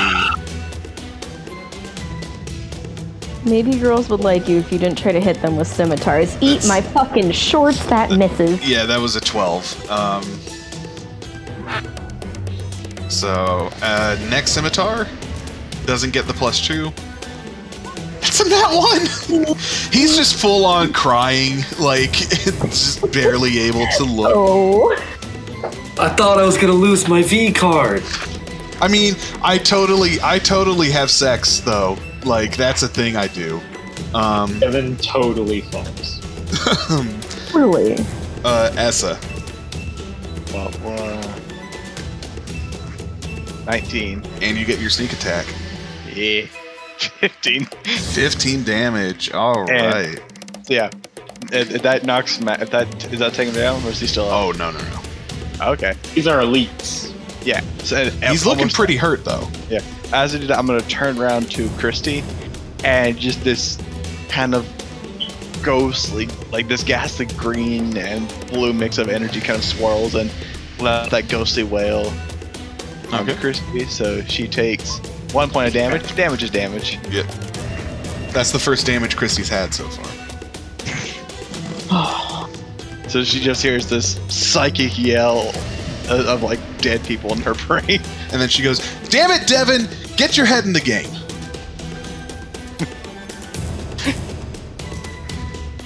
Maybe girls would like you if you didn't try to hit them with scimitars. Eat my fucking shorts, that misses. Yeah, that was a 12. So, next scimitar doesn't get the +2. It's a nat 1! He's just full on crying, like, just barely able to look. Oh. I thought I was gonna lose my V card. I mean, I totally have sex, though. Like, that's a thing I do. Devin totally fucks. Really? Essa. 19. And you get your sneak attack. Yeah. 15. 15 damage. All right. Yeah. That knocks is that taking him down, or is he still up? Oh, no. Okay. These are elites. Yeah. So, He's looking pretty hurt, though. Yeah. As I did, I'm going to turn around to Christy, and just this kind of ghostly, like this ghastly green and blue mix of energy kind of swirls and let that ghostly wail on Christy. So she takes 1 point of damage. Damage is damage. Yep. That's the first damage Christy's had so far. So she just hears this psychic yell of like dead people in her brain. And then she goes, "Damn it, Devin! Get your head in the game!"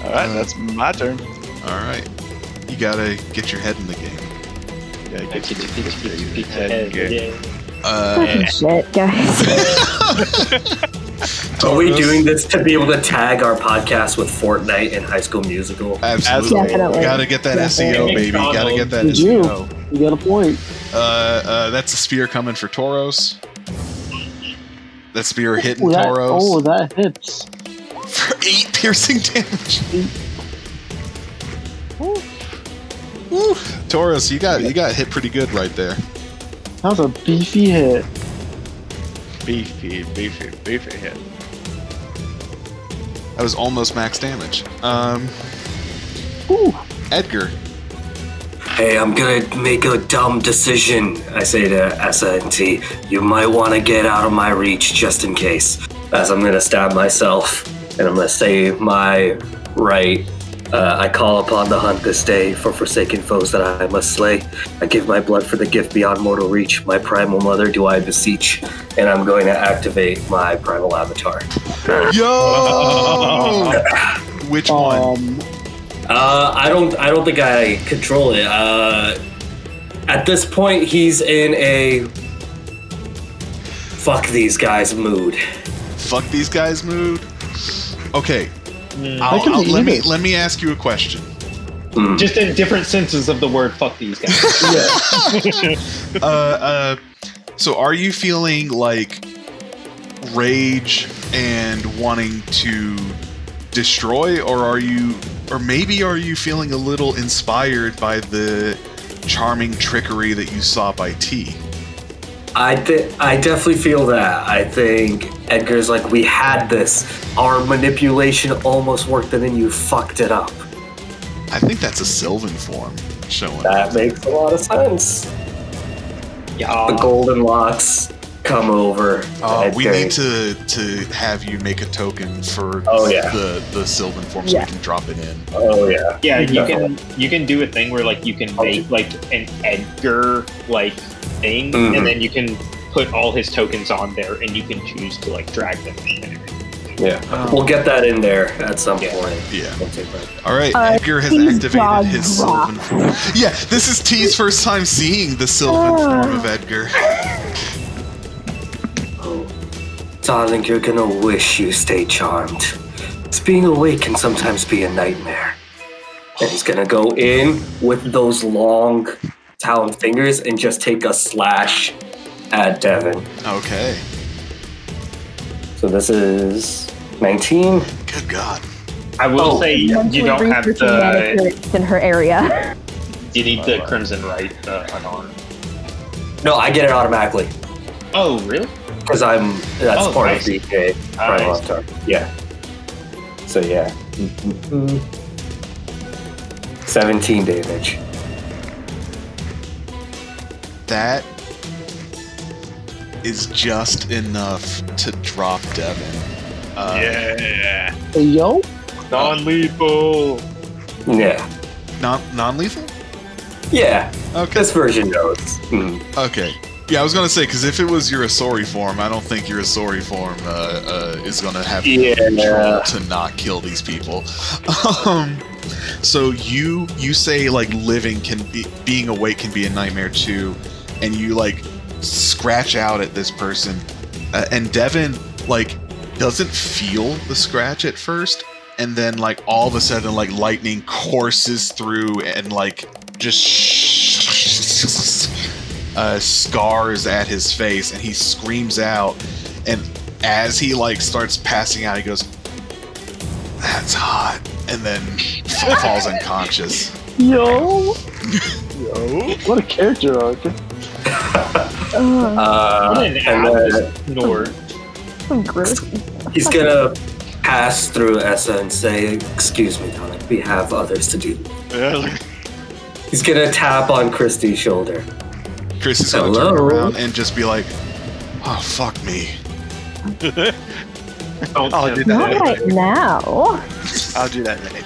Alright, that's my turn. Alright. You gotta get your head in the game. Yeah, get your Head, head in. yeah. Fucking shit, guys. Are we doing this to be able to tag our podcast with Fortnite and High School Musical? Absolutely. Definitely. Gotta get that SEO, baby. Gotta get that You do. SEO. You got a point. That's a spear coming for Tauros. That spear hitting Ooh, Tauros that hits. for 8 piercing damage. Woo. Tauros, you got hit pretty good right there. That was a beefy hit. Beefy hit. That was almost max damage. Edgar. Hey, I'm gonna make a dumb decision, I say to Essa and T. You might want to get out of my reach just in case. As I'm gonna stab myself, and I'm gonna say my right. I call upon the hunt this day for forsaken foes that I must slay. I give my blood for the gift beyond mortal reach. My primal mother do I beseech. And I'm going to activate my primal avatar. Yo! Which one? I don't think I control it. At this point, he's in a fuck these guys mood. Fuck these guys mood? Okay. Let me ask you a question. Just in different senses of the word fuck these guys. So are you feeling like rage and wanting to destroy, or maybe are you feeling a little inspired by the charming trickery that you saw by T? I definitely feel that. I think Edgar's like, we had this. Our manipulation almost worked, and then you fucked it up. I think that's a Sylvan form showing. That makes a lot of sense. Yeah. The golden locks come over. We Edgar. need to have you make a token for the Sylvan form so we can drop it in. Oh yeah. Yeah, you can do a thing where like you can make like an Edgar like thing, and then you can put all his tokens on there, and you can choose to like drag them in and everything. Yeah, we'll get that in there at some point. Yeah. We'll take that. All right, Edgar has activated his Sylvan form. Yeah, this is T's first time seeing the Sylvan form of Edgar. Oh, darling, you're gonna wish you stayed charmed. Being awake can sometimes be a nightmare. And he's gonna go in with those long talon fingers and just take a slash at Devin. Okay. So this is 19. Good God. I will say you don't have the. in her area. You need the Crimson Right unarmed. No, I get it automatically. Oh, really? Because that's part of the Nice. Yeah. So yeah. 17 damage. That is just enough to drop Devin. Yeah. Hey, yo. Non-lethal. Yeah. Non-lethal? Yeah. Okay. This version knows. Okay. Yeah, I was gonna say, because if it was your Asori form, I don't think your Asori form is gonna have control to not kill these people. So you say like being awake can be a nightmare too, and you like scratch out at this person, and Devin like doesn't feel the scratch at first, and then like all of a sudden like lightning courses through and like just scars at his face, and he screams out, and as he like starts passing out, he goes, "That's hot," and then falls unconscious. Yo. What a character arc. What an ass snore. He's gonna pass through Essa and say, "Excuse me, darling, we have others to do." He's gonna tap on Christy's shoulder. Chris is gonna turn around and just be like, "Oh, fuck me." I'll do that Not later. right now. I'll do that later.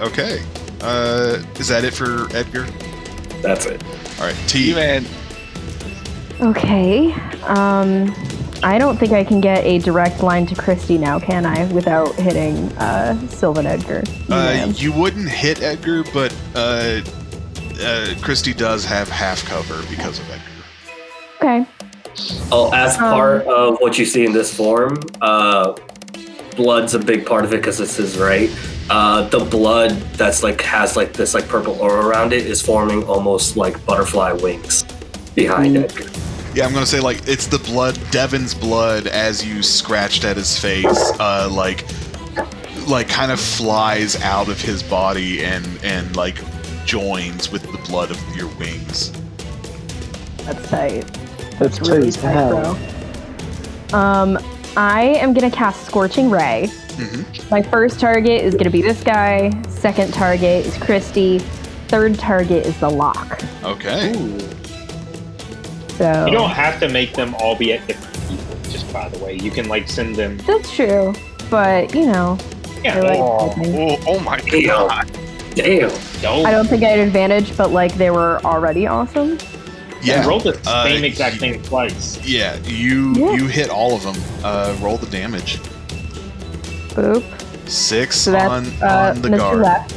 Okay. Is that it for Edgar? That's it. All right, T. Man. Okay. I don't think I can get a direct line to Christy now, can I? Without hitting Sylvan Edgar. You wouldn't hit Edgar, but Christy does have half cover because of Edgar. Okay. Oh, as part of what you see in this form, blood's a big part of it because it's his right. The blood that's like has like this like purple aura around it is forming almost like butterfly wings behind Edgar. Yeah, I'm gonna say like it's the blood, Devin's blood, as you scratched at his face, like kind of flies out of his body and like joins with the blood of your wings. That's tight. That's really tight. tight, bro. I am gonna cast Scorching Ray. Mm-hmm. My first target is gonna be this guy. Second target is Christy. Third target is the lock. Okay. Ooh. So You don't have to make them all be at different people, just by the way. You can like send them. that's true, but you know, Yeah. they're like, Oh my Damn. god. Damn. I don't think I had advantage, but like they were already awesome. Yeah. Roll the same exact thing twice. Yeah, you hit all of them. Roll the damage. Boop. 6 So that's on the Mr. guard. Left.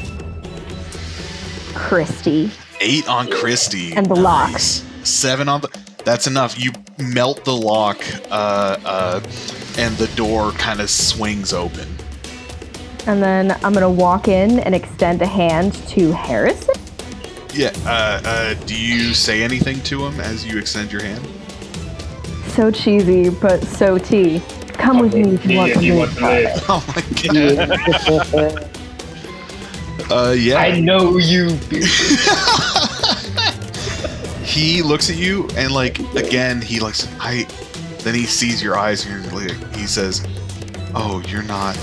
Christy. 8 on Christy. And the lock. Nice. 7 on the. That's enough. You melt the lock, and the door kind of swings open. And then I'm gonna walk in and extend a hand to Harrison. Yeah. Do you say anything to him as you extend your hand? So cheesy, but so tea. Come with me if you want to live. Oh my god. Yeah. I know you. He looks at you and like again he looks. Then he sees your eyes and he says, "Oh, you're not.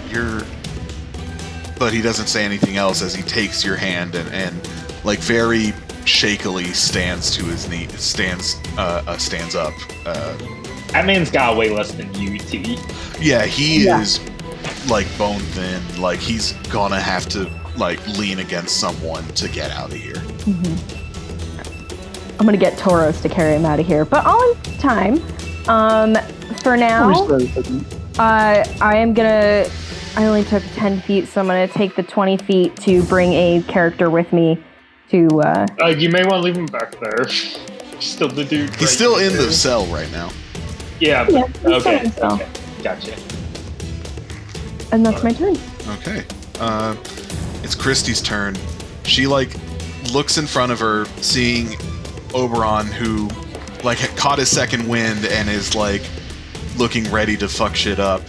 You're." But he doesn't say anything else as he takes your hand and like very shakily stands to his knee, stands up. That man's got way less than you, T. Yeah, he is like bone thin. Like he's gonna have to like lean against someone to get out of here. I'm gonna get Tauros to carry him out of here, but all in time. For now, I only took 10 feet, so I'm gonna take the 20 feet to bring a character with me to. You may want to leave him back there. Still the dude. He's still in the cell right now. Yeah. Okay. Gotcha. And that's my turn. Okay. It's Christy's turn. She like looks in front of her, seeing Oberon, who like had caught his second wind and is like looking ready to fuck shit up.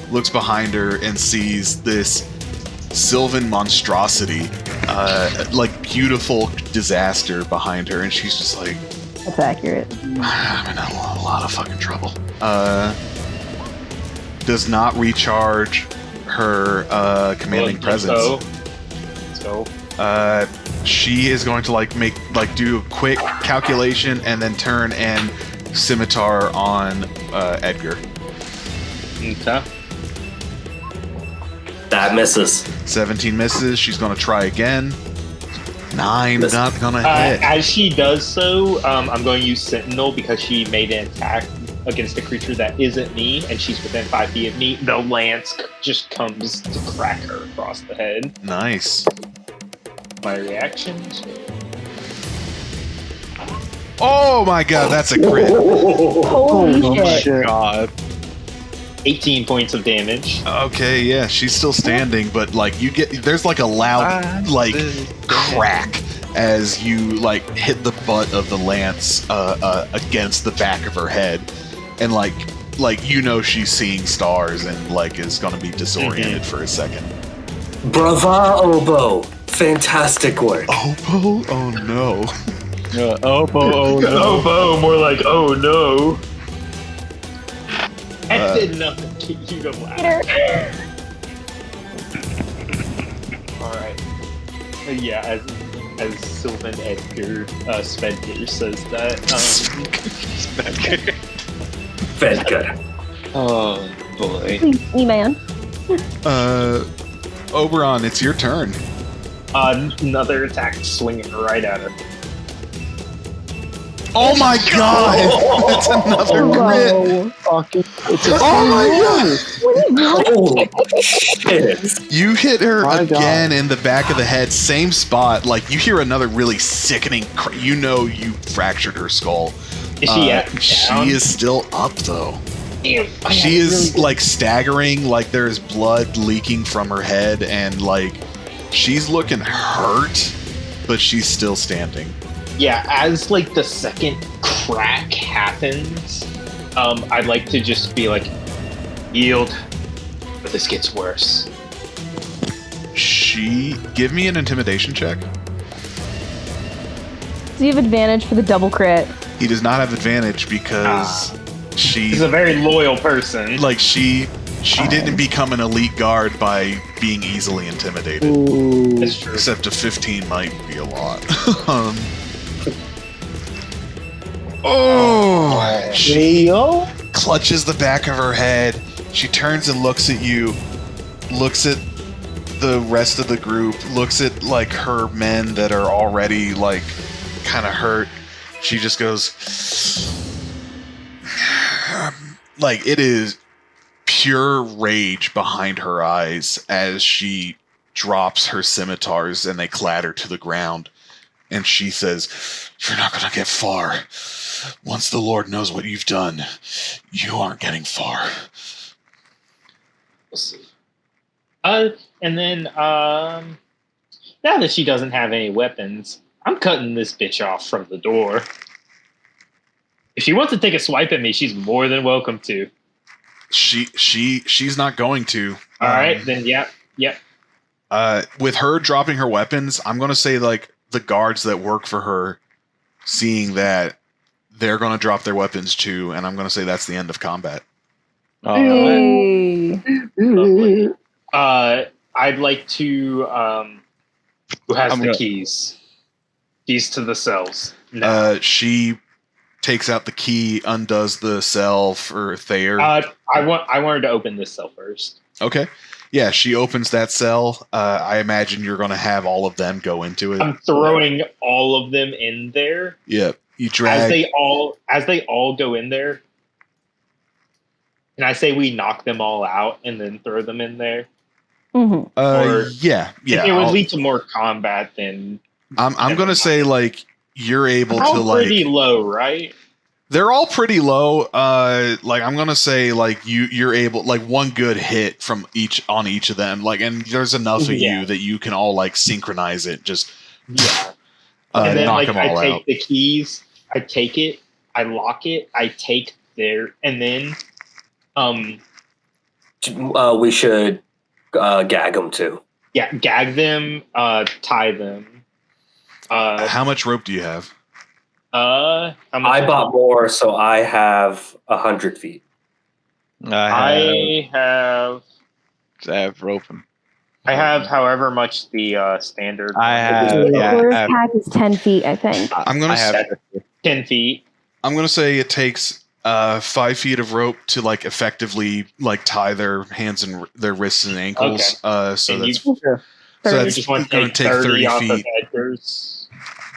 Looks behind her and sees this sylvan monstrosity, like beautiful disaster behind her, and she's just like, That's accurate. I'm in a lot of fucking trouble. Does not recharge her commanding presence. Let's go. She is going to do a quick calculation and then turn and scimitar on Edgar. Okay. That misses. 17 misses. She's going to try again. 9, not gonna hit. As she does so, I'm going to use Sentinel because she made an attack against a creature that isn't me, and she's within 5 feet of me. The lance just comes to crack her across the head. Nice. My reactions. Oh my god, that's a crit. Holy shit. God. 18 points of damage. Okay, yeah, she's still standing, but like there's like a loud like crack as you like hit the butt of the lance against the back of her head, and like she's seeing stars and like is gonna be disoriented for a second. Brava, Obo. Fantastic work. Obo? Oh no. Obo, oh no. Obo, more like, oh no. That did nothing to get you to laugh. Alright. Yeah, as Sylvan Edgar Svedgar says that. Svedgar. Oh boy. E-man. Oberon, it's your turn. Another attack swinging right at her. Oh my god! That's another crit! Oh my god! Holy shit. You hit her My again in the back of the head, same spot. Like you hear another really sickening. You know you fractured her skull. Is she down? She is still up though. She is like staggering, like there's blood leaking from her head, and like she's looking hurt, but she's still standing. Yeah, as like the second crack happens, I'd like to just be like, yield, but this gets worse. Give me an intimidation check. Do you have advantage for the double crit? He does not have advantage because He's a very loyal person. like she didn't become an elite guard by being easily intimidated. That's true. Except a 15 might be a lot. She clutches the back of her head. She turns and looks at you, looks at the rest of the group, looks at like her men that are already like kind of hurt. She just goes, like it is pure rage behind her eyes as she drops her scimitars and they clatter to the ground. And she says, "You're not going to get far. Once the Lord knows what you've done, you aren't getting far." We'll see. And then, now that she doesn't have any weapons, I'm cutting this bitch off from the door. If she wants to take a swipe at me, she's more than welcome to. She's not going to. All right, then, yep. With her dropping her weapons, I'm going to say like the guards that work for her, seeing that, they're going to drop their weapons too, and I'm going to say that's the end of combat. Hey. I'd like to. Who has the keys? Keys to the cells. No. She takes out the key, undoes the cell for Thayer. I wanted to open this cell first. Okay. Yeah, she opens that cell. I imagine you're going to have all of them go into it. I'm throwing all of them in there. Yep. You drag. As they all go in there. Can I say we knock them all out and then throw them in there? Mm-hmm. Yeah. If it would lead to more combat, then I'm going to say like you're able they're to all pretty low, right? They're all pretty low. Like I'm gonna say, like you're able, like one good hit from each of them. Like, and there's enough of you that you can all like synchronize it. Just and then knock like them all I take out. the keys, I take it, I lock it, I take their, and then we should gag them too. Yeah, gag them, tie them. How much rope do you have? How much I bought more, so I have 100 feet. I have rope. I have however much the standard. I have. The first pack is 10 feet, I think. I'm gonna say 10 feet. I'm gonna say it takes 5 feet of rope to like effectively like tie their hands and their wrists and ankles. So And that's you that's just want to going to take 30 off feet. of Edgar's.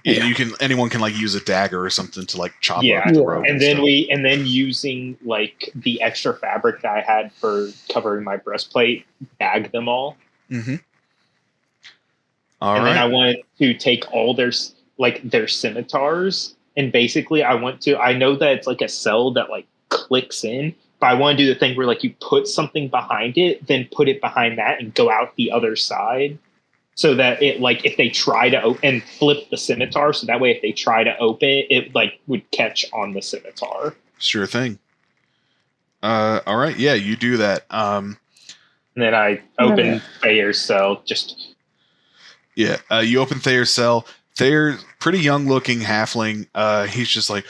Yeah, anyone can like use a dagger or something to like chop up Yeah, the rope. and then using like the extra fabric that I had for covering my breastplate, bag them all. Mm-hmm. Then I wanted to take all their scimitars, and basically I know that it's like a cell that like clicks in, but I want to do the thing where like you put something behind it, then put it behind that and go out the other side. So that it like if they try to open and flip the scimitar, so that way if they try to open it, it like would catch on the scimitar. Sure thing. All right, yeah, you do that. And then I open Thayer's cell. You open Thayer's cell. Thayer's pretty young looking halfling. He's just like,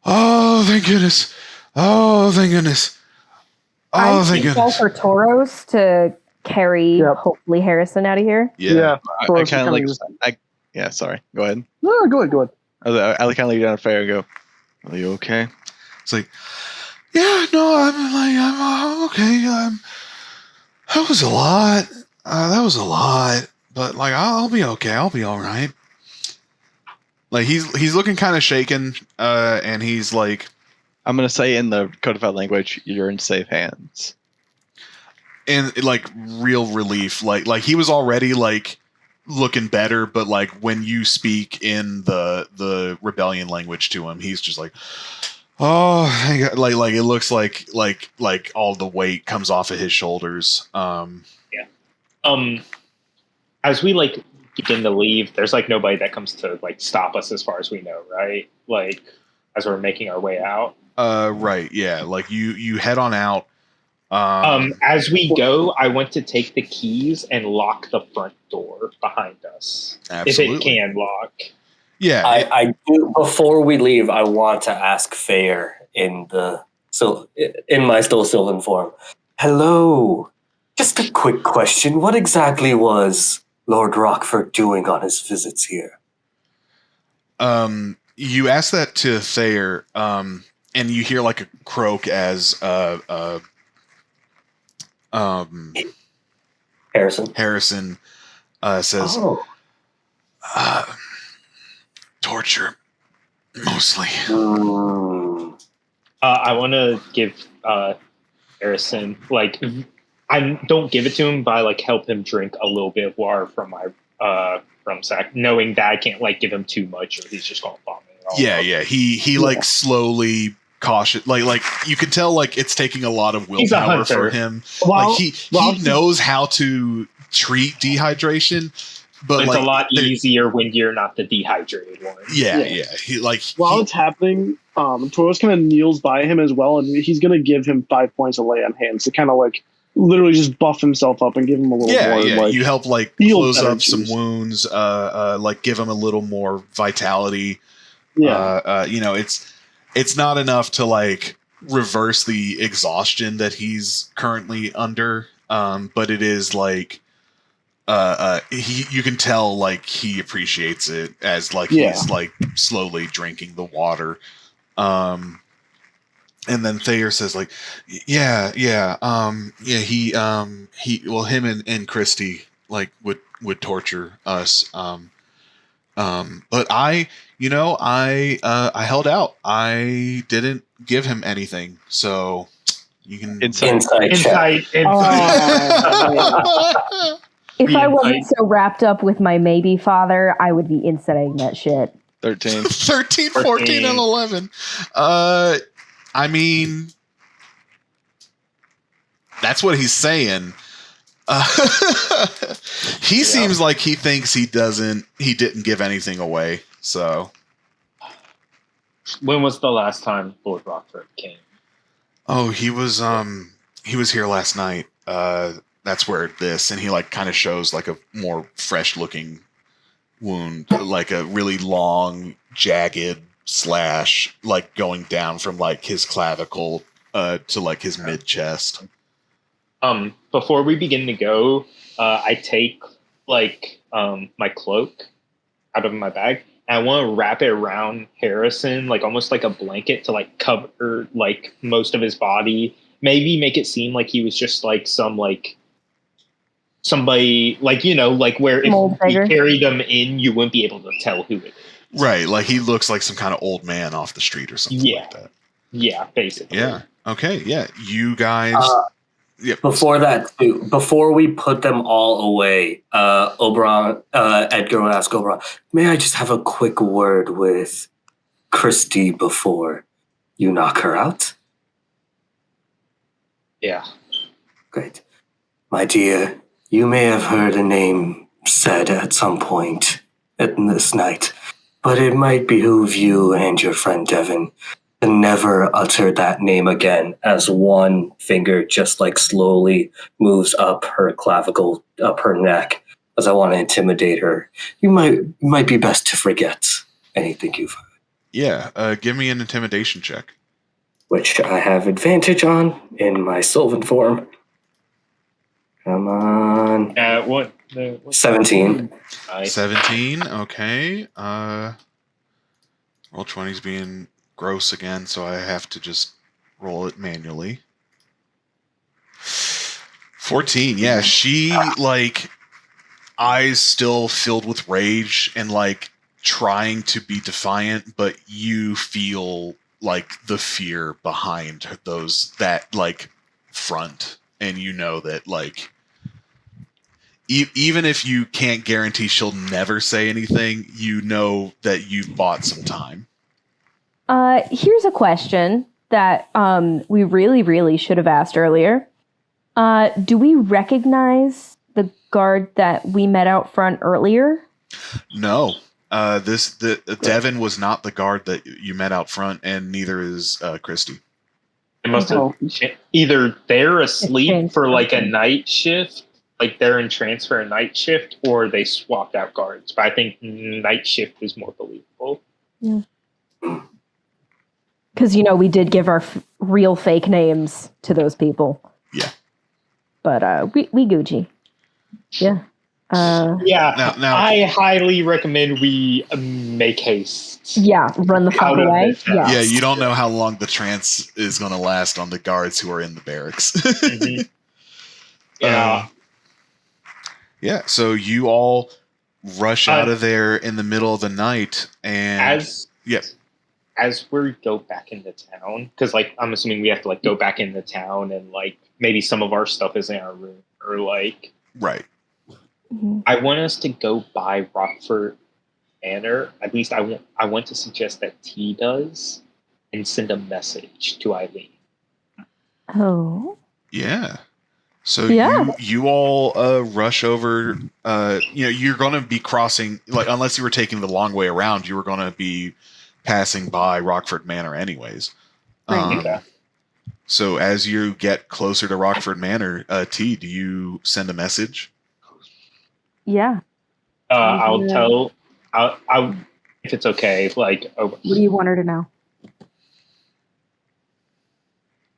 oh thank goodness, oh thank goodness, oh thank goodness. I for Toros to carry hopefully Harrison out of here. Yeah. I kind of like. Sorry. Go ahead. No, go ahead. I kind of leave down a fair and go, "Are you okay?" It's like, yeah, no, I'm okay. That was a lot. But like, I'll be okay. I'll be all right. Like he's looking kind of shaken, and he's like, I'm gonna say in the codified language, "You're in safe hands." And like real relief, like he was already like looking better, but like when you speak in the rebellion language to him, he's just like, oh thank God. Like it looks like all the weight comes off of his shoulders. As we like begin to leave, there's like nobody that comes to like stop us as far as we know, right? Like as we're making our way out. Right, yeah. Like you head on out. As we go, I want to take the keys and lock the front door behind us. Absolutely. If it can lock. Yeah. I do. Before we leave, I want to ask Thayer in my still Sylvan form. Hello. Just a quick question. What exactly was Lord Rochfort doing on his visits here? You ask that to Thayer, and you hear like a croak as Harrison says, torture, mostly. I want to give Harrison, like, I don't give it to him, but I like help him drink a little bit of water from my from sack, knowing that I can't like give him too much or he's just gonna vomit it all Yeah, out. yeah. He like slowly cautious, like you can tell like it's taking a lot of willpower for him. Well, like he knows how to treat dehydration, but it's like a lot easier when you're not the dehydrated one. Yeah. While it's happening, Toros kind of kneels by him as well, and he's going to give him 5 points of lay on hands to kind of like literally just buff himself up and give him a little more. Yeah, like, you help like close up some wounds, like give him a little more vitality. Yeah, it's not enough to like reverse the exhaustion that he's currently under, but it is like you can tell like he appreciates it as like Yeah. he's like slowly drinking the water. And then Thayer says like, yeah, he well, him and Christy like would torture us. But I held out. I didn't give him anything. So you can Inside. Insight. If I wasn't so wrapped up with my maybe father, I would be insetting that shit. 13. 13, 14, and 11. I mean, that's what he's saying. He seems like he thinks he didn't give anything away. So, When was the last time Lord Rochfort came? oh, he was here last night. That's where this, and he like kind of shows like a more fresh looking wound, like a really long, jagged slash, like going down from like his clavicle to like his mid chest. Before we begin to go, I take like my cloak out of my bag, and I want to wrap it around Harrison, like almost like a blanket to like cover like most of his body. Maybe make it seem like he was just like somebody like like where if you carried them in, you wouldn't be able to tell who it is. Right, like he looks like some kind of old man off the street or something like that. Yeah, basically. Yeah. Okay. Yeah. You guys. Before that, too, before we put them all away, Edgar would ask Oberon, may I just have a quick word with Christy before you knock her out? Yeah. Great. My dear, you may have heard a name said at some point in this night, but it might behoove you and your friend Devin to never utter that name again, as one finger just like slowly moves up her clavicle, up her neck, as I want to intimidate her. You might be best to forget anything you've heard. Yeah, give me an intimidation check. Which I have advantage on in my Sylvan form. Come on. What? 17. 17, okay. Roll 20's being gross again, so I have to just roll it manually. 14, yeah, she, like, eyes still filled with rage and, like, trying to be defiant, but you feel, like, the fear behind that, like, front. And you know that, like, even if you can't guarantee she'll never say anything, you know that you've bought some time. Here's a question that we really, really should have asked earlier. Do we recognize the guard that we met out front earlier? No. Devin was not the guard that you met out front, and neither is Christy. It must have either they're asleep for like a night shift, like they're in transfer a night shift, or they swapped out guards. But I think night shift is more believable. Yeah. Because, we did give our real fake names to those people. Yeah. But we Gucci. Yeah. Yeah. Now, I highly recommend we make haste. Yeah, run the fuck away. Yeah. Yeah, you don't know how long the trance is going to last on the guards who are in the barracks. Mm-hmm. Yeah. Yeah, so you all rush out of there in the middle of the night, and as we go back into town, because like I'm assuming we have to like go back into town, and like maybe some of our stuff is in our room, or like right. I want us to go by Rochfort Manor. At least I want to suggest that T does, and send a message to Eileen. Oh. Yeah. So you all rush over. You're going to be crossing, like, unless you were taking the long way around, you were going to be passing by Rochfort Manor anyways. So as you get closer to Rochfort Manor, T, do you send a message? Yeah. I'll tell. I'll if it's okay. Like, what do you want her to know?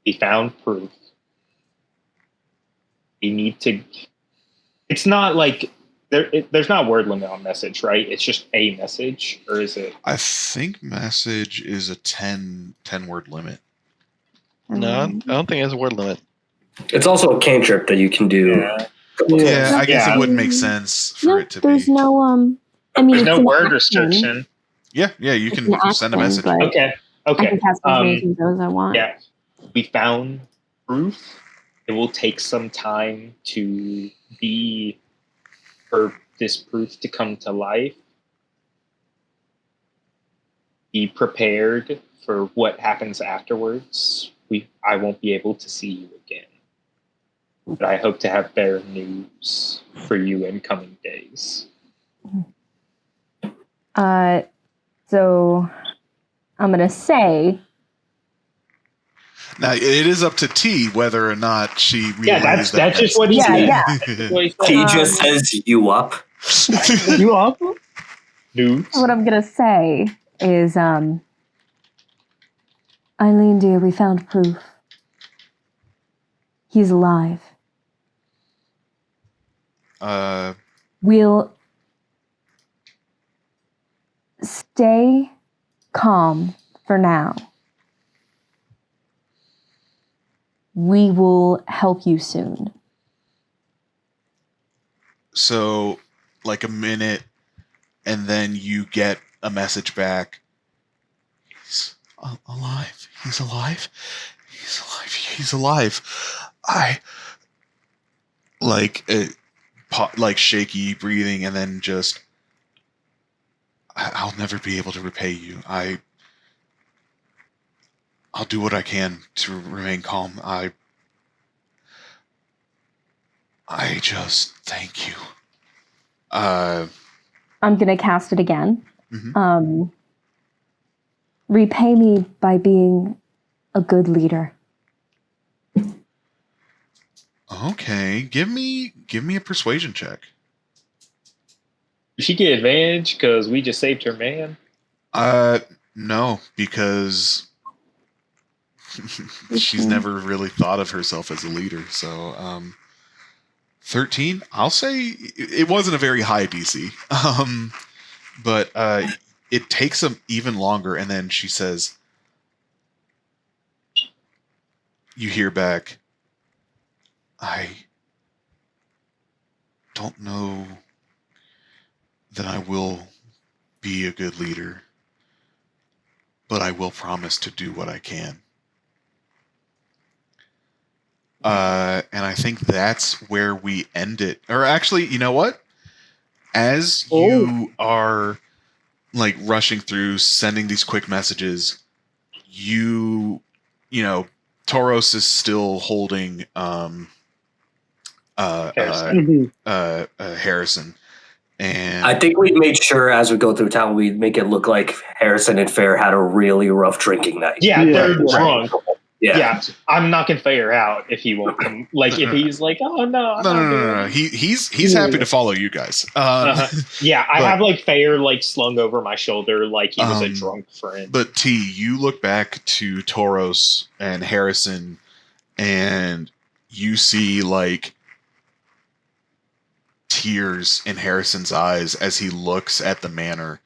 We found proof. We need to. It's not like there's not a word limit on message, right? It's just a message, or is it? I think message is a 10 word limit. No, I don't think it has a word limit. It's also a cantrip that you can do. Yeah, I guess Yeah. it wouldn't make sense for it to there's be. no I mean, There's no it's an word action. restriction. Yeah, you It's can an send a action, message. but Okay. I can cast as many of those I want. Yeah. We found proof. It will take some time for this proof to come to life. Be prepared for what happens afterwards. I won't be able to see you again. But I hope to have better news for you in coming days. So I'm gonna say Now it is up to T whether or not she relays Yeah, that's just what he Yeah, said. yeah. He just says you up. You up? News. What I'm gonna say is, Eileen, dear, we found proof. He's alive. We'll stay calm for now. We will help you soon. So, like a minute, and then you get a message back. He's alive. He's alive. He's alive. He's alive. Like shaky breathing, and then just, I'll never be able to repay you. I'll do what I can to remain calm. I just thank you. I'm gonna cast it again. Mhm. Repay me by being a good leader. Okay, give me a persuasion check. Did she get advantage because we just saved her man? No, because she's never really thought of herself as a leader. So, 13. I'll say it wasn't a very high DC. But it takes them even longer, and then she says, "You hear back. I don't know that I will be a good leader, but I will promise to do what I can." And I think that's where we end it. Or actually, you know what? As you are like rushing through, sending these quick messages, you know, Tauros is still holding Harrison. And I think we made sure as we go through town, we make it look like Harrison and Fair had a really rough drinking night. Yeah, they're Yeah. drunk. Yeah. Yeah, I'm knocking Thayer out if he won't come. Like if he's like, oh no, I'm not doing No. it. He's happy to follow you guys. Yeah, I but- have like Thayer like slung over my shoulder like he was a drunk friend. But T, you look back to Tauros and Harrison, and you see like tears in Harrison's eyes as he looks at the manor,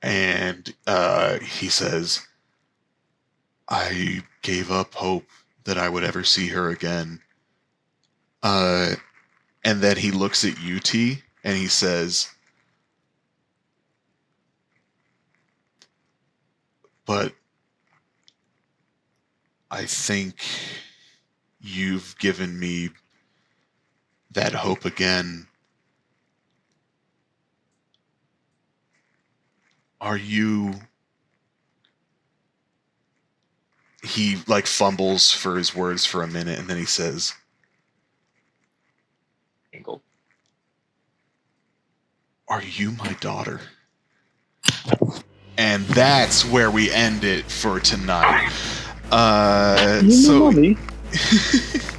and he says, "I gave up hope that I would ever see her again." And then he looks at you, T, and he says, "But I think you've given me that hope again. Are you..." He like fumbles for his words for a minute, and then he says, "Are you my daughter?" And that's where we end it for tonight. You So mommy.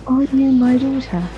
Are you my daughter?